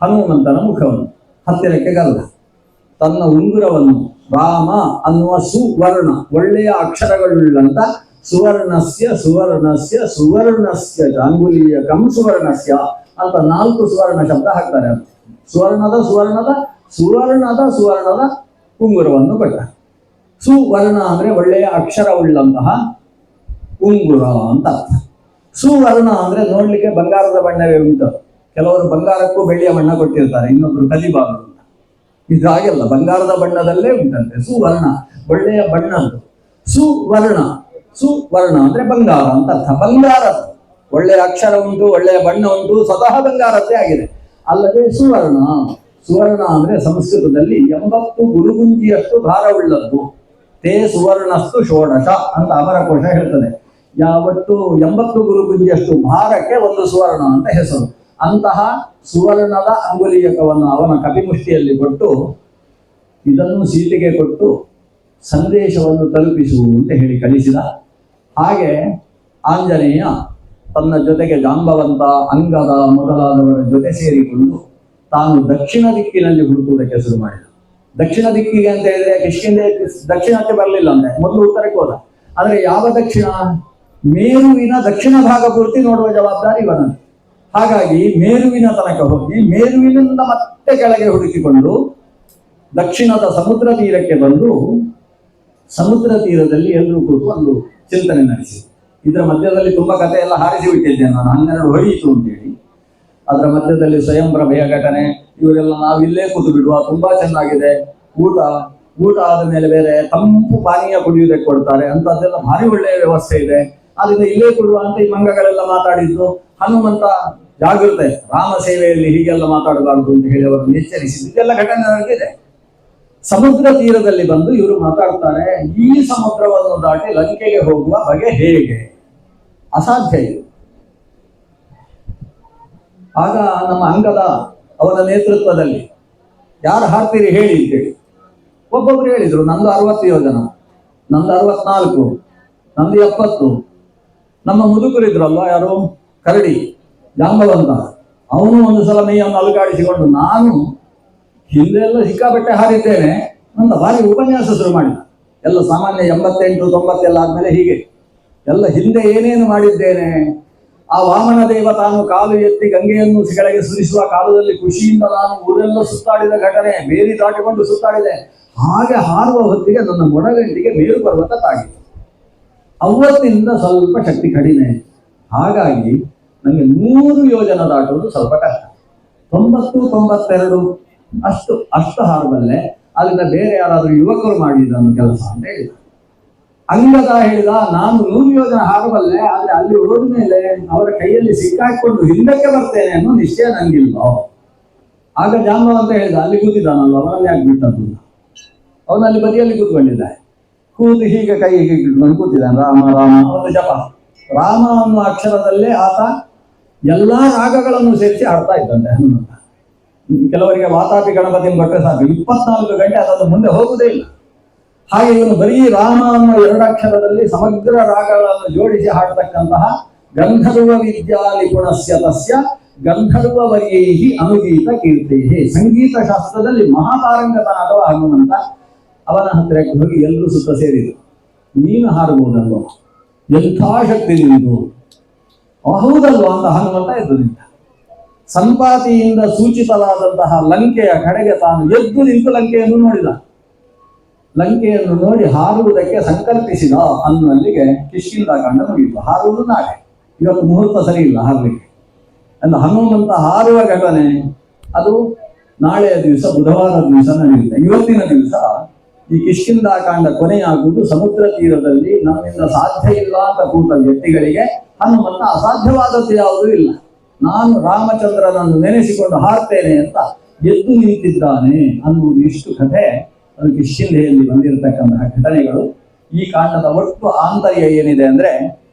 ಹನುಮಂತನ ಮುಖವನ್ನು, ಹತ್ತಿರಕ್ಕೆ ಗಲ್ಲ. ತನ್ನ ಉಂಗುರವನ್ನು ರಾಮ ಅನ್ನುವ ಸುವರ್ಣ, ಒಳ್ಳೆಯ ಅಕ್ಷರಗಳುಳ್ಳಂತ ಸುವರ್ಣಸ್ಯ ಸುವರ್ಣಸ್ಯ ಸುವರ್ಣಸ್ಯ ಅಂಗುಲೀಯಕಂ ಸುವರ್ಣಸ್ಯ ಅಂತ 4 ಸುವರ್ಣ ಶಬ್ದ ಹಾಕ್ತಾರೆ. ಸುವರ್ಣದ ಸುವರ್ಣದ ಸುವರ್ಣದ ಸುವರ್ಣದ ಉಂಗುರವನ್ನು ಕೊಟ್ಟ. ಸುವರ್ಣ ಅಂದ್ರೆ ಒಳ್ಳೆಯ ಅಕ್ಷರವುಳ್ಳಂತಹ ಉಂಗುರ ಅಂತ ಅರ್ಥ. ಸುವರ್ಣ ಅಂದ್ರೆ ನೋಡ್ಲಿಕ್ಕೆ ಬಂಗಾರದ ಬಣ್ಣವೇ ಉಂಟು. ಕೆಲವರು ಬಂಗಾರಕ್ಕೂ ಬೆಳ್ಳಿಯ ಬಣ್ಣ ಕೊಟ್ಟಿರ್ತಾರೆ, ಇನ್ನೊಬ್ರು ಕಲಿಬಾರದು ಅಂತ. ಇದಾಗೆಲ್ಲ ಬಂಗಾರದ ಬಣ್ಣದಲ್ಲೇ ಉಂಟಂತೆ. ಸುವರ್ಣ ಒಳ್ಳೆಯ ಬಣ್ಣ ಅಂತ. ಸುವರ್ಣ, ಸುವರ್ಣ ಅಂದ್ರೆ ಬಂಗಾರ ಅಂತ ಅರ್ಥ. ಬಂಗಾರ, ಒಳ್ಳೆಯ ಅಕ್ಷರ ಉಂಟು, ಒಳ್ಳೆಯ ಬಣ್ಣ ಉಂಟು, ಸ್ವತಃ ಬಂಗಾರದ್ದೇ ಆಗಿದೆ. ಅಲ್ಲದೆ ಸುವರ್ಣ, ಸುವರ್ಣ ಅಂದ್ರೆ ಸಂಸ್ಕೃತದಲ್ಲಿ 80 ಗುರುಗುಂಜಿಯಷ್ಟು ಭಾರವುಳ್ಳದ್ದು. ತೇ ಸುವರ್ಣಸ್ತು ಷೋಡಶ ಅಂತ ಅಮರಕೋಶ ಹೇಳ್ತದೆ. ಯಾವತ್ತು 80 ಗುರುಗುಂಜಿಯಷ್ಟು ಭಾರಕ್ಕೆ ಒಂದು ಸುವರ್ಣ ಅಂತ ಹೆಸರು. ಅಂತಹ ಸುವರ್ಣದ ಅಂಗುಲೀಯಕವನ್ನು ಅವನ ಕಪಿಮುಷ್ಟಿಯಲ್ಲಿ ಕೊಟ್ಟು, ಇದನ್ನು ಸೀತೆಗೆ ಕೊಟ್ಟು ಸಂದೇಶವನ್ನು ತಲುಪಿಸು ಅಂತ ಹೇಳಿ ಕಳಿಸಿದ. ಹಾಗೆ ಆಂಜನೇಯ ತನ್ನ ಜೊತೆಗೆ ಜಾಂಬವಂತ, ಅಂಗದ ಮೊದಲಾದವರ ಜೊತೆ ಸೇರಿಕೊಂಡು ತಾನು ದಕ್ಷಿಣ ದಿಕ್ಕಿನಲ್ಲಿ ಹುಡುಕುವುದಕ್ಕೆ ಶುರು ಮಾಡಿದ. ದಕ್ಷಿಣ ದಿಕ್ಕಿಗೆ ಅಂತ ಹೇಳಿದ್ರೆ ಕಿಷ್ಕಿಂದೆ ದಕ್ಷಿಣಕ್ಕೆ ಬರಲಿಲ್ಲ ಅಂದ್ರೆ ಮೊದಲು ಉತ್ತರಕ್ಕೆ ಹೋದ. ಆದ್ರೆ ಯಾವ ದಕ್ಷಿಣ? ಮೇರುವಿನ ದಕ್ಷಿಣ ಭಾಗ ಪೂರ್ತಿ ನೋಡುವ ಜವಾಬ್ದಾರಿ ಇವನನ್ನು. ಹಾಗಾಗಿ ಮೇರುವಿನ ತನಕ ಹೋಗಿ ಮೇರುವಿನಿಂದ ಮತ್ತೆ ಕೆಳಗೆ ಹುಡುಕಿಕೊಂಡು ದಕ್ಷಿಣದ ಸಮುದ್ರ ತೀರಕ್ಕೆ ಬಂದು ಸಮುದ್ರ ತೀರದಲ್ಲಿ ಎಲ್ಲರೂ ಕೂತು ಒಂದು ಚಿಂತನೆ ನಡೆಸಿ. ಇದರ ಮಧ್ಯದಲ್ಲಿ ತುಂಬಾ ಕಥೆ ಎಲ್ಲ ಹಾರಿಸಿ ಬಿಟ್ಟಿದ್ದೇನೆ ನಾನು, 12 ಹೊಡೆಯಿತು ಅಂತೇಳಿ. ಅದರ ಮಧ್ಯದಲ್ಲಿ ಸ್ವಯಂಪ್ರಭೆಯ ಘಟನೆ, ಇವರೆಲ್ಲ ನಾವಿಲ್ಲೇ ಕೂತು ಬಿಡುವ, ತುಂಬಾ ಚೆನ್ನಾಗಿದೆ ಊಟ ಆದ ಮೇಲೆ ಬೇರೆ ತಂಪು ಪಾನೀಯ ಕುಡಿಯುವುದಕ್ಕೆ ಕೊಡ್ತಾರೆ, ಅಂತದ್ದೆಲ್ಲ ಭಾರಿ ಒಳ್ಳೆಯ ವ್ಯವಸ್ಥೆ ಇದೆ, ಅದರಿಂದ ಇಲ್ಲೇ ಕೊಡುವ ಅಂತ ಈ ಮಂಗಗಳೆಲ್ಲ ಮಾತಾಡಿದ್ದು. ಹನುಮಂತ ಜಾಗೃತೆ, ರಾಮ ಸೇವೆಯಲ್ಲಿ ಹೀಗೆಲ್ಲ ಮಾತಾಡಬಾರದು ಅಂತ ಹೇಳಿ ಅವರನ್ನು ಎಚ್ಚರಿಸಿದ್ದು. ಇದೆಲ್ಲ ಘಟನೆ ನಡೆದಿದೆ. ಸಮುದ್ರ ತೀರದಲ್ಲಿ ಬಂದು ಇವರು ಮಾತಾಡ್ತಾರೆ, ಈ ಸಮುದ್ರವನ್ನು ದಾಟಿ ಲಂಕೆಗೆ ಹೋಗುವ ಬಗೆ ಹೇಗೆ? ಅಸಾಧ್ಯ ಇದು. ಆಗ ನಮ್ಮ ಅಂಗದ ಅವನ ನೇತೃತ್ವದಲ್ಲಿ ಯಾರು ಹಾರ್ತೀರಿ ಹೇಳಿ ಅಂತೇಳಿ ಒಬ್ಬೊಬ್ರು ಹೇಳಿದ್ರು. ನಂದು 60 ಯೋಜನ, ನಂದು 64, ನಂದು 70. ನಮ್ಮ ಮುದುಕರಿದ್ರಲ್ವ, ಯಾರು ಕರಡಿ ಜಾಂಬವಂತ, ಅವನು ಒಂದು ಸಲ ಮೈಯನ್ನು ಅಲುಗಾಡಿಸಿಕೊಂಡು ನಾನು ಹಿಂದೆಲ್ಲ ಸಿಕ್ಕಾಪಟ್ಟೆ ಹಾರಿದ್ದೇನೆ ಅಂತ ಭಾರಿ ಉಪನ್ಯಾಸ ಶುರು ಮಾಡಿದ. ಎಲ್ಲ ಸಾಮಾನ್ಯ 88, 90 ಎಲ್ಲ ಆದ್ಮೇಲೆ ಹೀಗೆ ಎಲ್ಲ ಹಿಂದೆ ಏನೇನು ಮಾಡಿದ್ದೇನೆ. ಆ ವಾಮನ ದೇವ ತಾನು ಕಾಲು ಎತ್ತಿ ಗಂಗೆಯನ್ನು ಕೆಳಗೆ ಸುರಿಸುವ ಕಾಲದಲ್ಲಿ ಖುಷಿಯಿಂದ ನಾನು ಊರೆಲ್ಲ ಸುತ್ತಾಡಿದ ಘಟನೆ, ಬೇರಿ ದಾಟಿಕೊಂಡು ಸುತ್ತಾಡಿದೆ. ಹಾಗೆ ಹಾರುವ ಹೊತ್ತಿಗೆ ನನ್ನ ಮೊಣಗಂಟಿಗೆ ಮೇರು ಪರ್ವತ ತಾಗಿತ್ತು. ಅವತ್ತಿನಿಂದ ಸ್ವಲ್ಪ ಶಕ್ತಿ ಕಡಿಮೆ. ಹಾಗಾಗಿ ನನಗೆ 100 ಯೋಜನ ದಾಟುವುದು ಸ್ವಲ್ಪ ಕಷ್ಟ. 90, 92 ಅಷ್ಟು ಹಾರಬಲ್ಲೆ. ಅಲ್ಲಿಂದ ಬೇರೆ ಯಾರಾದ್ರೂ ಯುವಕರು ಮಾಡಿದ್ದನ್ನು ಕೆಲಸ ಅಂತ ಹೇಳಿದ. ಅಂಗದ ಹೇಳಿದ, ನಾನು 100 ಯೋಜನ ಹಾರಬಲ್ಲೆ, ಆದ್ರೆ ಅಲ್ಲಿ ಹೋದ್ಮೇಲೆ ಅವರ ಕೈಯಲ್ಲಿ ಸಿಕ್ಕಾಕೊಂಡು ಹಿಂದಕ್ಕೆ ಬರ್ತೇನೆ ಅನ್ನೋ ನಿಶ್ಚಯ ನಂಗಿಲ್ವೋ. ಆಗ ಜಾಂಬವಂತ ಹೇಳಿದ, ಅಲ್ಲಿ ಕೂತಿದ್ದಾನಲ್ಲ ಅವನಲ್ಲಿ ಆಗ್ಬಿಟ್ಟದ್ದು. ಅವನಲ್ಲಿ ಬದಿಯಲ್ಲಿ ಕೂತ್ಕೊಂಡಿದ್ದ, ಕೂತು ಹೀಗೆ ಕೈ ಹೀಗೆ ಇಟ್ಕೊಂಡು ಕೂತಿದ್ದಾನೆ. ರಾಮ ರಾಮ ಅವನು ಜಪ. ರಾಮ ಅನ್ನುವ ಅಕ್ಷರದಲ್ಲೇ ಆತ ಎಲ್ಲಾ ರಾಗಗಳನ್ನು ಸೇರಿಸಿ ಆಡ್ತಾ ಇದ್ದಂತೆ ಹನುಮಂತ. ಕೆಲವರಿಗೆ ವಾತಾಪಿ ಗಣಪತಿ ಕೊಟ್ಟರೆ ಸಾಕು, 24 ಗಂಟೆ ಅದನ್ನು ಮುಂದೆ ಹೋಗುವುದೇ ಇಲ್ಲ. ಹಾಗೆ ಇವನು ಬರೀ ರಾಮ ಅನ್ನೋ 2 ಅಕ್ಷರದಲ್ಲಿ ಸಮಗ್ರ ರಾಗಗಳನ್ನು ಜೋಡಿಸಿ ಹಾಡತಕ್ಕಂತಹ ಗಂಧರ್ವ ವಿದ್ಯಾ ನಿಪುಣಸ್ಯ ತಸ್ಯ ಗಂಧರ್ವ ವರ್ಯೈಹಿ ಅನುಗೀತ ಕೀರ್ತಿಹಿ, ಸಂಗೀತ ಶಾಸ್ತ್ರದಲ್ಲಿ ಮಹಾಪಾರಂಗತನಾದವ ಹನುಮಂತ. ಅವನ ಹತ್ತಿರಕ್ಕೆ ಹೋಗಿ ಎಲ್ಲರೂ ಸುತ್ತ ಸೇರಿದರು. ನೀನು ಹಾರಬಹುದಲ್ವ, ಎಂಥ ಶಕ್ತಿ ನಿಂದು, ಹೌದಲ್ವ ಅಂತ ಹನುಮಂತ ಎದ್ದು ನಿಂತ. ಸಂಪಾತಿಯಿಂದ ಸೂಚಿತವಾದಂತಹ ಲಂಕೆಯ ಕಡೆಗೆ ತಾನು ಎದ್ದು ನಿಂತು ಲಂಕೆಯನ್ನು ನೋಡಿದ. ಲಂಕೆಯನ್ನು ನೋಡಿ ಹಾರುವುದಕ್ಕೆ ಸಂಕಲ್ಪಿಸಿದ ಅನ್ನುವಲ್ಲಿಗೆ ಕಿಷ್ಕಿಂಧಾಕಾಂಡ ಮುಗಿಯಿತು. ಹಾರುವುದು ನಾಳೆ, ಇವತ್ತು ಮುಹೂರ್ತ ಸರಿ ಇಲ್ಲ ಹಾರಲಿಕ್ಕೆ. ಅಂದ ಹನುಮಂತ ಹಾರುವ ಘಟನೆ ಅದು ನಾಳೆಯ ದಿವಸ ಬುಧವಾರದ ದಿವಸ ನಡೆಯುತ್ತೆ. ಇವತ್ತಿನ ದಿವಸ ಈ ಕಿಷ್ಕಿಂಧಾಕಾಂಡ ಕೊನೆಯಾಗುವುದು ಸಮುದ್ರ ತೀರದಲ್ಲಿ ನಮ್ಮಿಂದ ಸಾಧ್ಯ ಇಲ್ಲ ಅಂತ ಕೂತ ವ್ಯಕ್ತಿಗಳಿಗೆ ಹನುಮಂತ ಅಸಾಧ್ಯವಾದದ್ದು ಯಾವುದೂ ಇಲ್ಲ, ನಾನು ರಾಮಚಂದ್ರನನ್ನು ನೆನೆಸಿಕೊಂಡು ಹಾರ್ತೇನೆ ಅಂತ ಎದ್ದು ನಿಂತಿದ್ದಾನೆ ಅನ್ನುವುದು ಇಷ್ಟು ಕಥೆ. ಅದು ಕಿಷ್ಕಿಂಧೆಯಲ್ಲಿ ಬಂದಿರತಕ್ಕಂತಹ ಘಟನೆಗಳು. ಈ ಕಾಂಡದ ಒಟ್ಟು ಆಂತರ್ಯ ಏನಿದೆ ಅಂದ್ರೆ,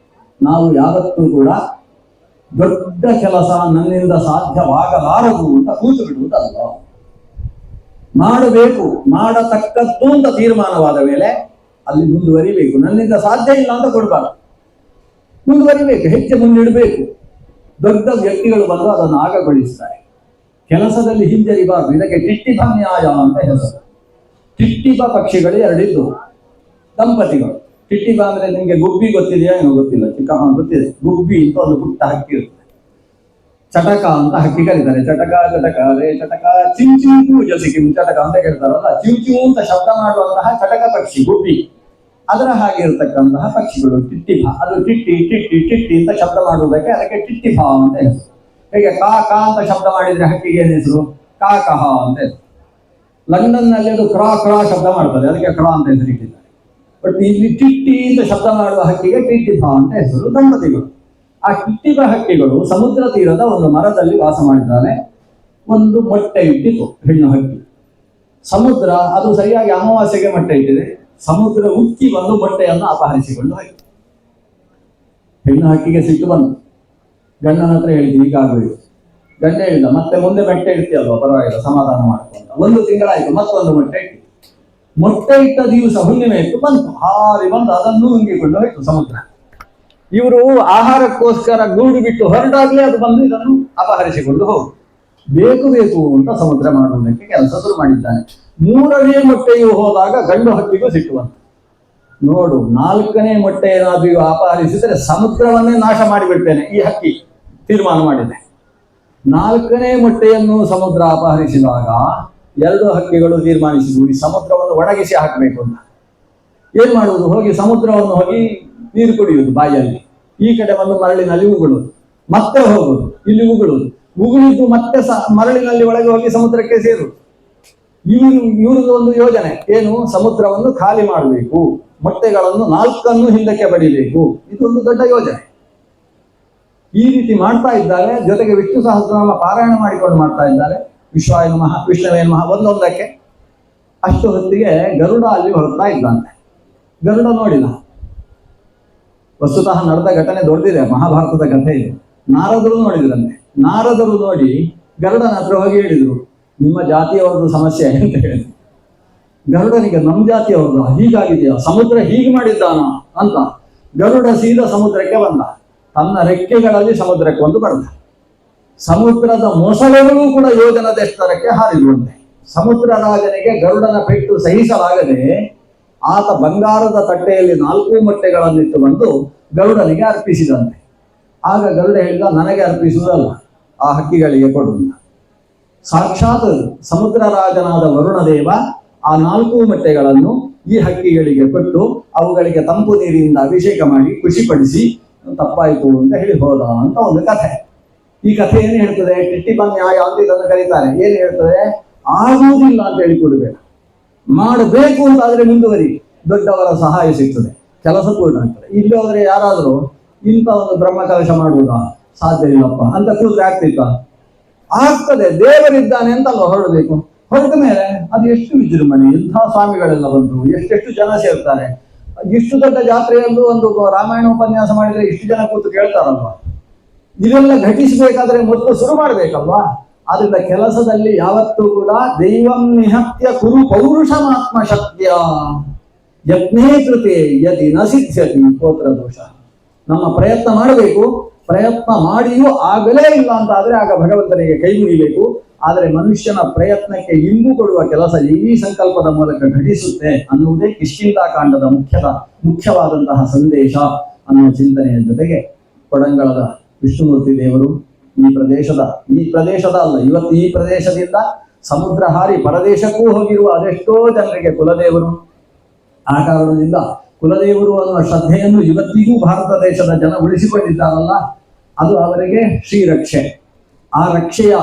ನಾವು ಯಾವತ್ತೂ ಕೂಡ ದೊಡ್ಡ ಕೆಲಸ ನನ್ನಿಂದ ಸಾಧ್ಯವಾಗಲಾರದು ಅಂತ ಕೂತು ಬಿಡುವುದಲ್ಲ, ಮಾಡಬೇಕು, ಮಾಡತಕ್ಕದ್ದು ಅಂತ ತೀರ್ಮಾನವಾದ ಮೇಲೆ ಅಲ್ಲಿ ಮುಂದುವರಿಬೇಕು. ನನ್ನಿಂದ ಸಾಧ್ಯ ಇಲ್ಲ ಅಂತ ಕೊಡಬಾರ್ದು, ಮುಂದುವರಿಬೇಕು, ಹೆಚ್ಚು ಮುಂದಿಡಬೇಕು. ದೊಡ್ಡ ವ್ಯಕ್ತಿಗಳು ಬಂದು ಅದನ್ನು ಆಗಗೊಳಿಸ್ತಾರೆ. ಕೆಲಸದಲ್ಲಿ ಹಿಂಜರಿಬಾರದು. ಇದಕ್ಕೆ ಟಿಟ್ಟಿಭ ನ್ಯಾಯ ಅಂತ ಹೆಸರು. ಟಿಟ್ಟಿಭ ಪಕ್ಷಿಗಳು ಎರಡಿದ್ದು ದಂಪತಿಗಳು. ಟಿಟ್ಟಿಭ ಅಂದ್ರೆ ನಿಮಗೆ ಗುಬ್ಬಿ ಗೊತ್ತಿದೆಯಾ ಏನೋ ಗೊತ್ತಿಲ್ಲ, ಚಿಕ್ಕಮ್ಮ ಗೊತ್ತಿದೆ. ಗುಬ್ಬಿ ಅಂತ ಒಂದು ಪುಟ್ಟ ಹಕ್ಕಿ ಇರುತ್ತೆ. ಚಟಕ ಅಂತ ಹಕ್ಕಿ ಕರೀತಾರೆ. ಚಟಕ ಚಟಕ ರೇ ಚಟಕ ಚಿಂಚು ಜಸಿಕಿಂ ಚಟಕ ಅಂತ ಕೇಳ್ತಾರಲ್ಲ, ಚಿಂಚು ಅಂತ ಶಬ್ದ ಮಾಡುವಂತಹ ಚಟಕ ಪಕ್ಷಿ ಗುಬ್ಬಿ. ಅದರ ಹಾಗೆ ಇರತಕ್ಕಂತಹ ಪಕ್ಷಿಗಳು ಟಿಟ್ಟಿಭ. ಅದು ಟಿಟ್ಟಿ ಟಿಟ್ಟಿ ಟಿಟ್ಟಿ ಅಂತ ಶಬ್ದ ಮಾಡುವುದಕ್ಕೆ ಅದಕ್ಕೆ ಟಿಟ್ಟಿಭ ಅಂತ ಹೆಸರು. ಹೇಗೆ ಕಾ ಕಾ ಅಂತ ಶಬ್ದ ಮಾಡಿದ್ರೆ ಹಕ್ಕಿಗೆ ಏನು ಹೆಸರು? ಕಾ ಕಹ ಅಂತ ಹೆಸರು. ಲಂಡನ್ ನಲ್ಲಿ ಅದು ಕ್ರಾ ಕ್ರಾ ಶಬ್ದ ಮಾಡ್ತಾರೆ, ಅದಕ್ಕೆ ಕ್ರಾ ಅಂತ ಹೆಸರು ಇಟ್ಟಿದ್ದಾರೆ. ಬಟ್ ಇಲ್ಲಿ ಟಿಟ್ಟಿ ಅಂತ ಶಬ್ದ ಮಾಡುವ ಹಕ್ಕಿಗೆ ಟಿಟ್ಟಿಭ ಅಂತ ಹೆಸರು. ದಂಪತಿಗಳು. ಆ ಟಿಟ್ಟಿಭ ಹಕ್ಕಿಗಳು ಸಮುದ್ರ ತೀರದ ಒಂದು ಮರದಲ್ಲಿ ವಾಸ ಮಾಡಿದ್ದಾರೆ. ಒಂದು ಮೊಟ್ಟೆ ಇಟ್ಟಿತು ಹೆಣ್ಣು ಹಕ್ಕಿ. ಸಮುದ್ರ ಅದು ಸರಿಯಾಗಿ ಅಮಾವಾಸ್ಯೆಗೆ ಮೊಟ್ಟೆ ಇಟ್ಟಿದೆ. ಸಮುದ್ರ ಉಕ್ಕಿ ಬಂದು ಮೊಟ್ಟೆಯನ್ನು ಅಪಹರಿಸಿಕೊಂಡು ಹೋಯಿತು. ಹೆಣ್ಣು ಹಕ್ಕಿಗೆ ಸಿಟ್ಟು ಬಂತು. ಗಂಡನ ಹತ್ರ ಹೇಳಿದ್ದು ಹೀಗಾಗಬೇಕು. ಗಂಡ ಹೇಳಿದ, ಮತ್ತೆ ಮುಂದೆ ಮೊಟ್ಟೆ ಇಡ್ತೀಯಲ್ವ, ಪರವಾಗಿಲ್ಲ, ಸಮಾಧಾನ ಮಾಡ್ಕೊಂಡ. 1 ತಿಂಗಳಾಯ್ತು, ಮತ್ತೊಂದು ಮೊಟ್ಟೆ ಇಟ್ಟು. ಮೊಟ್ಟೆ ಇಟ್ಟ ದಿವಸ ಹುಣ್ಣಿಮೆ ಇತ್ತು, ಬಂತು, ಹಾರಿ ಬಂದು ಅದನ್ನು ನುಂಗಿಕೊಂಡು ಹೋಯ್ತು ಸಮುದ್ರ. ಇವರು ಆಹಾರಕ್ಕೋಸ್ಕರ ಗೂಡು ಬಿಟ್ಟು ಹೊರಟಾಗ್ಲೇ ಅದು ಬಂದು ಇದನ್ನು ಅಪಹರಿಸಿಕೊಂಡು ಹೋಗುದು. ಬೇಕು ಬೇಕು ಅಂತ ಸಮುದ್ರ ಮಾಡುವುದಕ್ಕೆ ಕೆಲಸ ಶುರು ಮಾಡಿದ್ದಾನೆ. 3ನೇ ಮೊಟ್ಟೆಯು ಹೋದಾಗ ಗಂಡು ಹಕ್ಕಿಗೂ ಸಿಟ್ಟು ಬಂತು. ನೋಡು, 4ನೇ ಮೊಟ್ಟೆ ಏನಾದ್ರೂ ಅಪಹರಿಸಿದರೆ ಸಮುದ್ರವನ್ನೇ ನಾಶ ಮಾಡಿಬಿಡ್ತೇನೆ ಈ ಹಕ್ಕಿ ತೀರ್ಮಾನ ಮಾಡಿದೆ. 4ನೇ ಮೊಟ್ಟೆಯನ್ನು ಸಮುದ್ರ ಅಪಹರಿಸಿದಾಗ 2 ಹಕ್ಕಿಗಳು ತೀರ್ಮಾನಿಸಿದ್ವು ಈ ಸಮುದ್ರವನ್ನು ಒಣಗಿಸಿ ಹಾಕಬೇಕು ಅಂತ. ಏನ್ ಮಾಡುವುದು? ಹೋಗಿ ಸಮುದ್ರವನ್ನು ಹೋಗಿ ನೀರು ಕುಡಿಯುವುದು ಬಾಯಲ್ಲಿ. ಈ ಕಡೆ ಒಂದು ಮರಳಿನಲ್ಲಿ ಉಗುಳುವುದು, ಮತ್ತೆ ಹೋಗುದು, ಇಲ್ಲಿ ಉಗುಳುವುದು, ಉಗುಳಿದ್ದು ಮತ್ತೆ ಮರಳಿನಲ್ಲಿ ಒಳಗೆ ಹೋಗಿ ಸಮುದ್ರಕ್ಕೆ ಸೇರುವುದು. ಇವ್ರದ್ದು ಒಂದು ಯೋಜನೆ ಏನು? ಸಮುದ್ರವನ್ನು ಖಾಲಿ ಮಾಡಬೇಕು, ಮೊಟ್ಟೆಗಳನ್ನು 4 ಹಿಂದಕ್ಕೆ ಬಡಿಬೇಕು. ಇದೊಂದು ದೊಡ್ಡ ಯೋಜನೆ. ಈ ರೀತಿ ಮಾಡ್ತಾ ಇದ್ದಾರೆ. ಜೊತೆಗೆ ವಿಷ್ಣು ಸಹಸ್ರನಾಮ ಪಾರಾಯಣ ಮಾಡಿಕೊಂಡು ಮಾಡ್ತಾ ಇದ್ದಾರೆ. ವಿಶ್ವಾಯ ನಮಃ ವಿಷ್ಣುವೇ ನಮಃ ಒಂದೊಂದಕ್ಕೆ. ಅಷ್ಟು ಹೊತ್ತಿಗೆ ಗರುಡ ಅಲ್ಲಿ ಹೊರಡ್ತಾ ಇದ್ದಾನೆ. ಗರುಡ ನೋಡಿದ. ವಸ್ತುತಃ ನಡೆದ ಘಟನೆ ದೊಡ್ಡದಿದೆ, ಮಹಾಭಾರತದ ಕಥೆ ಇದೆ. ನಾರದರು ನೋಡಿದ್ರಂತೆ. ನಾರದರು ನೋಡಿ ಗರುಡನ ಹತ್ರ ಹೋಗಿ ಹೇಳಿದ್ರು, ನಿಮ್ಮ ಜಾತಿಯವರದ್ದು ಸಮಸ್ಯೆ ಅಂತ ಹೇಳಿದ್ರು. ಗರುಡನಿಗೆ ನಮ್ಮ ಜಾತಿಯವ್ರದ್ದು ಹೀಗಾಗಿದೆಯಾ, ಸಮುದ್ರ ಹೀಗೆ ಮಾಡಿದ್ದಾನ ಅಂತ. ಗರುಡ ಸೀದಾ ಸಮುದ್ರಕ್ಕೆ ಬಂದ. ತನ್ನ ರೆಕ್ಕೆಗಳಲ್ಲಿ ಸಮುದ್ರಕ್ಕೆ ಒಂದು ಬಡ್ದ. ಸಮುದ್ರದ ಮೊಸಳೆಗಳು ಕೂಡ ಯೋಜನದೆಷ್ಟರಕ್ಕೆ ಹಾರಿರುವಂತೆ. ಸಮುದ್ರ ರಾಜನಿಗೆ ಗರುಡನ ಪೆಟ್ಟು ಸಹಿಸಲಾಗದೆ ಆತ ಬಂಗಾರದ ತಟ್ಟೆಯಲ್ಲಿ 4 ಮೊಟ್ಟೆಗಳನ್ನಿಟ್ಟು ಬಂದು ಗರುಡನಿಗೆ ಅರ್ಪಿಸಿದಂತೆ. ಆಗ ಗರುಡ ಹೇಳಿದ, ನನಗೆ ಅರ್ಪಿಸುವುದಲ್ಲ, ಆ ಹಕ್ಕಿಗಳಿಗೆ ಕೊಡು. ಸಾಕ್ಷಾತ್ ಸಮುದ್ರ ರಾಜನಾದ ವರುಣದೇವ ಆ 4 ಮೊಟ್ಟೆಗಳನ್ನು ಈ ಹಕ್ಕಿಗಳಿಗೆ ಕೊಟ್ಟು ಅವುಗಳಿಗೆ ತಂಪು ನೀರಿನಿಂದ ಅಭಿಷೇಕ ಮಾಡಿ ಖುಷಿಪಡಿಸಿ ತಪ್ಪಾಯಿತು ಅಂತ ಹೇಳಿ ಹೋದ ಅಂತ ಒಂದು ಕಥೆ. ಈ ಕಥೆ ಏನು ಹೇಳ್ತದೆ? ಟಿಟ್ಟಿಭ ನ್ಯಾಯ ಅಂತ ಇದನ್ನು ಕರೀತಾರೆ. ಏನು ಹೇಳ್ತದೆ? ಆಗುವುದಿಲ್ಲ ಅಂತ ಹೇಳಿ ಕೊಡಬೇಕು, ಮಾಡಬೇಕು ಅಂತಾದ್ರೆ ಮುಂದುವರಿ, ದೊಡ್ಡವರ ಸಹಾಯ ಸಿಗ್ತದೆ, ಕೆಲಸ ಪೂರ್ಣ ಆಗ್ತದೆ. ಇಲ್ಲಿ ಹೋದ್ರೆ ಯಾರಾದರೂ ಇಂಥ ಒಂದು ಬ್ರಹ್ಮ ಕಲಶ ಮಾಡುವುದಾ, ಸಾಧ್ಯ ಇಲ್ಲಪ್ಪ ಅಂತ ಕೂತ್ರೆ ಆಗ್ತಿತ್ತ? ಆಗ್ತದೆ. ದೇವರಿದ್ದಾನೆ ಅಂತ ಅಲ್ವ ಹೊರಡಬೇಕು. ಹೊರಟ ಮೇಲೆ ಅದು ಎಷ್ಟು ವಿಜೃಂಭಣೆ, ಎಂಥ ಸ್ವಾಮಿಗಳೆಲ್ಲ ಬಂದು ಎಷ್ಟೆಷ್ಟು ಜನ ಸೇರ್ತಾರೆ. ಇಷ್ಟು ದೊಡ್ಡ ಜಾತ್ರೆಯಲ್ಲೂ ಒಂದು ರಾಮಾಯಣ ಉಪನ್ಯಾಸ ಮಾಡಿದ್ರೆ ಇಷ್ಟು ಜನ ಕೂತು ಕೇಳ್ತಾರಲ್ವಾ. ಇದೆಲ್ಲ ಘಟಿಸಬೇಕಾದ್ರೆ ಮೊದಲು ಶುರು ಮಾಡಬೇಕಲ್ವಾ. ಆದ್ರಿಂದ ಕೆಲಸದಲ್ಲಿ ಯಾವತ್ತೂ ಕೂಡ ದೈವಂ ನಿಹತ್ಯ ಕುರು ಪೌರುಷಮಾತ್ಮ ಶಕ್ತಿಯ ಯತ್ನೇ ಕೃತೆ ಯದಿ ನ ಸಿದ್ಧ್ಯತಿ ಗೋತ್ರ ದೋಷ. ನಮ್ಮ ಪ್ರಯತ್ನ ಮಾಡಬೇಕು. ಪ್ರಯತ್ನ ಮಾಡಿಯೂ ಆಗಲೇ ಇಲ್ಲ ಅಂತ ಆದ್ರೆ ಆಗ ಭಗವಂತನಿಗೆ ಕೈ ಮುಗಿಬೇಕು. ಆದರೆ ಮನುಷ್ಯನ ಪ್ರಯತ್ನಕ್ಕೆ ಇಂಬು ಕೊಡುವ ಕೆಲಸ ಈ ಸಂಕಲ್ಪದ ಮೂಲಕ ಘಟಿಸುತ್ತೆ ಅನ್ನುವುದೇ ಕಿಷ್ಕಿಂಧಾಕಾಂಡದ ಮುಖ್ಯವಾದಂತಹ ಸಂದೇಶ ಅನ್ನುವ ಚಿಂತನೆಯ ಜೊತೆಗೆ ಕೊಡಂಗಳದ ವಿಷ್ಣುಮೂರ್ತಿ ದೇವರು ಈ ಪ್ರದೇಶದ ಅಲ್ಲ, ಇವತ್ತು ಈ ಪ್ರದೇಶದಿಂದ ಸಮುದ್ರ ಹಾರಿ ಪರದೇಶಕ್ಕೂ ಹೋಗಿರುವ ಅದೆಷ್ಟೋ ಜನರಿಗೆ ಕುಲದೇವರು. ಆ ಕಾರಣದಿಂದ ಕುಲದೇವರು ಅನ್ನುವ ಶ್ರದ್ಧೆಯನ್ನು ಇವತ್ತಿಗೂ ಭಾರತ ದೇಶದ ಜನ ಉಳಿಸಿಕೊಂಡಿದ್ದಾರಲ್ಲ, ಅದು ಅವರಿಗೆ ಶ್ರೀರಕ್ಷೆ. ಆ ರಕ್ಷೆಯ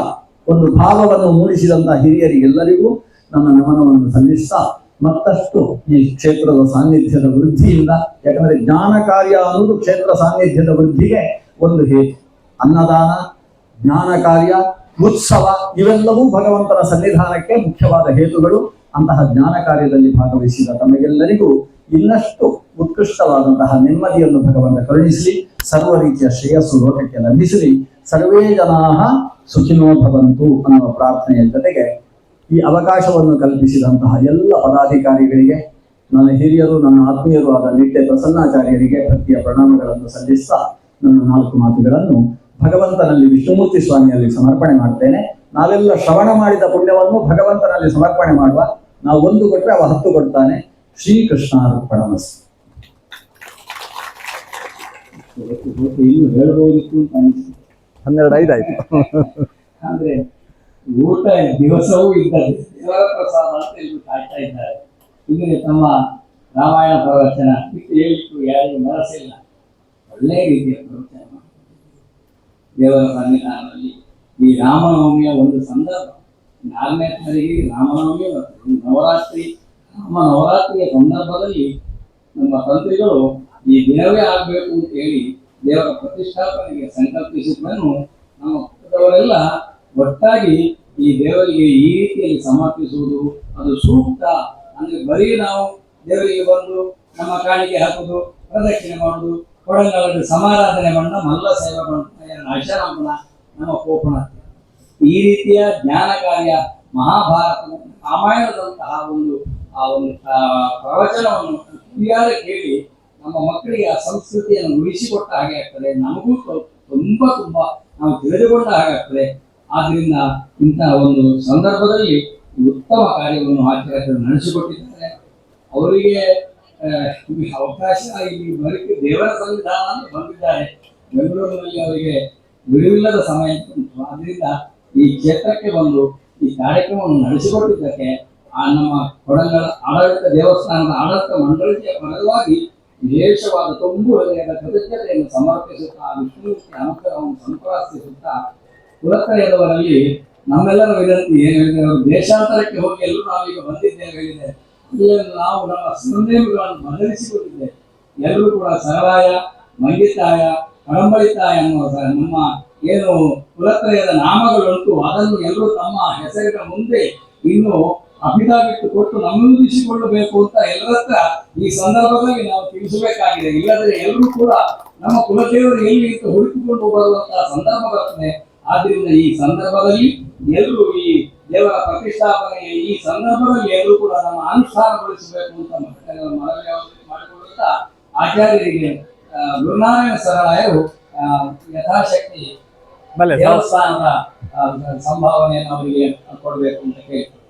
ಒಂದು ಭಾವವನ್ನು ಮೂಡಿಸಿದಂತಹ ಹಿರಿಯರಿಗೆಲ್ಲರಿಗೂ ನನ್ನ ನಮನವನ್ನು ಸಲ್ಲಿಸ್ತಾ ಮತ್ತಷ್ಟು ಈ ಕ್ಷೇತ್ರದ ಸಾನ್ನಿಧ್ಯದ ವೃದ್ಧಿಯಿಂದ, ಯಾಕಂದ್ರೆ ಜ್ಞಾನ ಕಾರ್ಯ ಅನ್ನೋದು ಕ್ಷೇತ್ರ ಸಾನ್ನಿಧ್ಯದ ವೃದ್ಧಿಗೆ ಒಂದು ಹೇತು. ಅನ್ನದಾನ, ಜ್ಞಾನ ಕಾರ್ಯ, ಉತ್ಸವ ಇವೆಲ್ಲವೂ ಭಗವಂತನ ಸನ್ನಿಧಾನಕ್ಕೆ ಮುಖ್ಯವಾದ ಹೇತುಗಳು. ಅಂತಹ ಜ್ಞಾನ ಕಾರ್ಯದಲ್ಲಿ ಭಾಗವಹಿಸಿದ ತಮಗೆಲ್ಲರಿಗೂ ಇನ್ನಷ್ಟು ಉತ್ಕೃಷ್ಟವಾದಂತಹ ನೆಮ್ಮದಿಯನ್ನು ಭಗವಂತ ಕರುಣಿಸಲಿ, ಸರ್ವ ರೀತಿಯ ಶ್ರೇಯಸ್ಸು ಲೋಕಕ್ಕೆ ಲಭಿಸಲಿ, ಸರ್ವೇ ಜನಾಃ ಸುಖಿನೋ ಭವಂತು ಅನ್ನುವ ಪ್ರಾರ್ಥನೆಯ ಜೊತೆಗೆ ಈ ಅವಕಾಶವನ್ನು ಕಲ್ಪಿಸಿದಂತಹ ಎಲ್ಲ ಪದಾಧಿಕಾರಿಗಳಿಗೆ, ನನ್ನ ಹಿರಿಯರು, ನನ್ನ ಆತ್ಮೀಯರು ಆದ ನಿತ್ಯ ಪ್ರಸನ್ನಾಚಾರ್ಯರಿಗೆ ಭಕ್ತಿಯ ಪ್ರಣಾಮಗಳನ್ನು ಸಲ್ಲಿಸ್ತಾ ನನ್ನ 4 ಮಾತುಗಳನ್ನು ಭಗವಂತನಲ್ಲಿ ವಿಷ್ಣುಮೂರ್ತಿ ಸ್ವಾಮಿಯಲ್ಲಿ ಸಮರ್ಪಣೆ ಮಾಡ್ತೇನೆ. ನಾವೆಲ್ಲ ಶ್ರವಣ ಮಾಡಿದ ಪುಣ್ಯವನ್ನು ಭಗವಂತನಲ್ಲಿ ಸಮರ್ಪಣೆ ಮಾಡುವ. ನಾವು 1 ಕೊಟ್ಟರೆ ಅವ 10 ಕೊಡ್ತಾನೆ. ಶ್ರೀಕೃಷ್ಣಾರ್ಪಣಮಸ್ತು. ಇನ್ನು ಹೇಳಬಹುದಿತ್ತು ಅಂತ ಅನಿಸ್ತು.
12:05 ಆಯ್ತು.
ಅಂದ್ರೆ ಊಟ ದಿವಸವೂ ಇದ್ದದ್ದು, ದೇವರ ಪ್ರಸಾದ ಅಂತ ಇಲ್ಲಿ ಕಾಯ್ತಾ ಇದ್ದಾರೆ. ಹೀಗೆ ತಮ್ಮ ರಾಮಾಯಣ ಪ್ರವಚನ ಬಿಟ್ಟು ಹೇಳಿಟ್ಟು ಯಾರಿಗೂ ಮನಸ್ಸಿಲ್ಲ. ಒಳ್ಳೆಯ ರೀತಿಯ ಪ್ರವಚನ ದೇವರ ಸನ್ನಿಧಾನದಲ್ಲಿ ಈ ರಾಮನವಮಿಯ ಒಂದು ಸಂದರ್ಭ. 4ನೇ ತಾರೀಕಿಗೆ ರಾಮನವಮಿ ಬರ್ತದೆ. ನವರಾತ್ರಿ, ರಾಮ ನವರಾತ್ರಿಯ ಸಂದರ್ಭದಲ್ಲಿ ನಮ್ಮ ತಂತ್ರಿಗಳು ಈ ದಿನವೇ ಆಗಬೇಕು ಅಂತ ಹೇಳಿ ದೇವರ ಪ್ರತಿಷ್ಠಾಪನೆಗೆ ಸಂಕಲ್ಪಿಸಿದ್ದನ್ನು ನಮ್ಮ ಕುಟುಂಬದವರೆಲ್ಲ ಒಟ್ಟಾಗಿ ಈ ದೇವರಿಗೆ ಈ ರೀತಿಯಲ್ಲಿ ಸಮರ್ಪಿಸುವುದು ಅದು ಸೂಕ್ತ. ಅಂದ್ರೆ ಬರೀ ನಾವು ದೇವರಿಗೆ ಬಂದು ನಮ್ಮ ಕಾಣಿಕೆ ಹಾಕುದು, ಪ್ರದಕ್ಷಿಣೆ ಮಾಡುದು, ಕೊಡಂಗಾಲದ ಸಮಾರಾಧನೆ ಬಣ್ಣ, ಮಲ್ಲ ಸೇವೆ ಬಣ್ಣ, ಅಶರಾಮನ, ನಮ್ಮ ಕೋಪಣ, ಈ ರೀತಿಯ ಜ್ಞಾನ ಕಾರ್ಯ ಮಹಾಭಾರತ ರಾಮಾಯಣದಂತಹ ಒಂದು ಪ್ರವಚನವನ್ನು ಕ್ಲಿಯಾರ ಕೇಳಿ ನಮ್ಮ ಮಕ್ಕಳಿಗೆ ಆ ಸಂಸ್ಕೃತಿಯನ್ನು ಉಳಿಸಿಕೊಟ್ಟ ಹಾಗೆ ಆಗ್ತದೆ. ನಮಗೂ ತುಂಬಾ ನಾವು ತಿಳಿದುಕೊಂಡ ಹಾಗೆ ಆಗ್ತದೆ. ಆದ್ರಿಂದ ಇಂತಹ ಒಂದು ಸಂದರ್ಭದಲ್ಲಿ ಉತ್ತಮ ಕಾರ್ಯವನ್ನು ಆಚಾರ್ಯರು ನಡೆಸಿಕೊಟ್ಟಿದ್ದಾರೆ. ಅವರಿಗೆ ಅವಕಾಶ ಇಲ್ಲಿ ಬರೀ ದೇವರ ಸಂವಿಧಾನ ಅಂತ ಬಂದಿದ್ದಾರೆ. ಬೆಂಗಳೂರಿನಲ್ಲಿ ಅವರಿಗೆ ಬಿಡುವಿಲ್ಲದ ಸಮಯ ಉಂಟು. ಆದ್ರಿಂದ ಈ ಕ್ಷೇತ್ರಕ್ಕೆ ಬಂದು ಈ ಕಾರ್ಯಕ್ರಮವನ್ನು ನಡೆಸಿಕೊಟ್ಟಿದ್ದಕ್ಕೆ ನಮ್ಮ ಕೊಡಂಗಲ ಆಡಳಿತ ದೇವಸ್ಥಾನದ ಆಡಳಿತ ಮಂಡಳಿಯ ಪರವಾಗಿ ವಿಶೇಷವಾದ ತುಂಬು ಹೃದಯದ ಕೃತಜ್ಞತೆಯನ್ನು ಸಮರ್ಪಿಸುತ್ತಾ, ವಿಷ್ಣುಮೂರ್ತಿ ಅನುಗ್ರಹವನ್ನು ಸಂಪ್ರಾರ್ಥಿಸುತ್ತಾ, ಕುಲತ್ರಯದವರಲ್ಲಿ ನಮ್ಮೆಲ್ಲರ ವಿನಂತಿ ಏನು ಹೇಳಿದರೆ, ಅವರು ದೇಶಾಂತರಕ್ಕೆ ಹೋಗಿ ಎಲ್ಲರೂ ನಾವೀಗ ಬಂದಿದ್ದೇವೆ ಹೇಳಿದೆ. ಇಲ್ಲಿ ನಾವು ನಮ್ಮ ಸಂದೇಹಗಳನ್ನು ಬದಲಿಸಿಕೊಂಡಿದ್ದೇವೆ. ಎಲ್ಲರೂ ಕೂಡ ಸರಳಾಯ, ಮಂಗಿತಾಯ, ಕಳಂಬಳಿತಾಯ ಅನ್ನುವ ನಮ್ಮ ಏನು ಕುಲತ್ರಯದ ನಾಮಗಳುಂಟು ಅದನ್ನು ಎಲ್ಲರೂ ತಮ್ಮ ಹೆಸರಿನ ಮುಂದೆ ಇನ್ನು ಅಭಿದಾಬಿಟ್ಟು ಕೊಟ್ಟು ನಮೂದಿಸಿಕೊಳ್ಳಬೇಕು ಅಂತ ಎಲ್ಲರ ಈ ಸಂದರ್ಭದಲ್ಲಿ ನಾವು ತಿಳಿಸಬೇಕಾಗಿದೆ. ಇಲ್ಲದ್ರೆ ಎಲ್ಲರೂ ಕೂಡ ನಮ್ಮ ಕುಲದೇವರು ಎಲ್ಲಿ ಅಂತ ಹುಡುಕಿಕೊಂಡು ಬರುವಂತಹ ಸಂದರ್ಭ ಬರ್ತದೆ. ಆದ್ರಿಂದ ಈ ಸಂದರ್ಭದಲ್ಲಿ ಎಲ್ಲರೂ ಈ ದೇವರ ಪ್ರತಿಷ್ಠಾಪನೆಯ ಈ ಸಂದರ್ಭದಲ್ಲಿ ಎಲ್ಲರೂ ಕೂಡ ನಮ್ಮ ಅನುಷ್ಠಾನಗೊಳಿಸಬೇಕು ಅಂತ ಮನವಿ ಮಾಡಿಕೊಳ್ಳುತ್ತಾ, ಆಚಾರ್ಯರಿಗೆ ಗುರುನಾರಾಯಣ ಸರಳಾಯರು ಯಥಾಶಕ್ತಿ ದೇವಸ್ಥಾನದ ಸಂಭಾವನೆಯನ್ನು ಅವರಿಗೆ ಕೊಡಬೇಕು ಅಂತ ಕೇಳ್ತಾರೆ.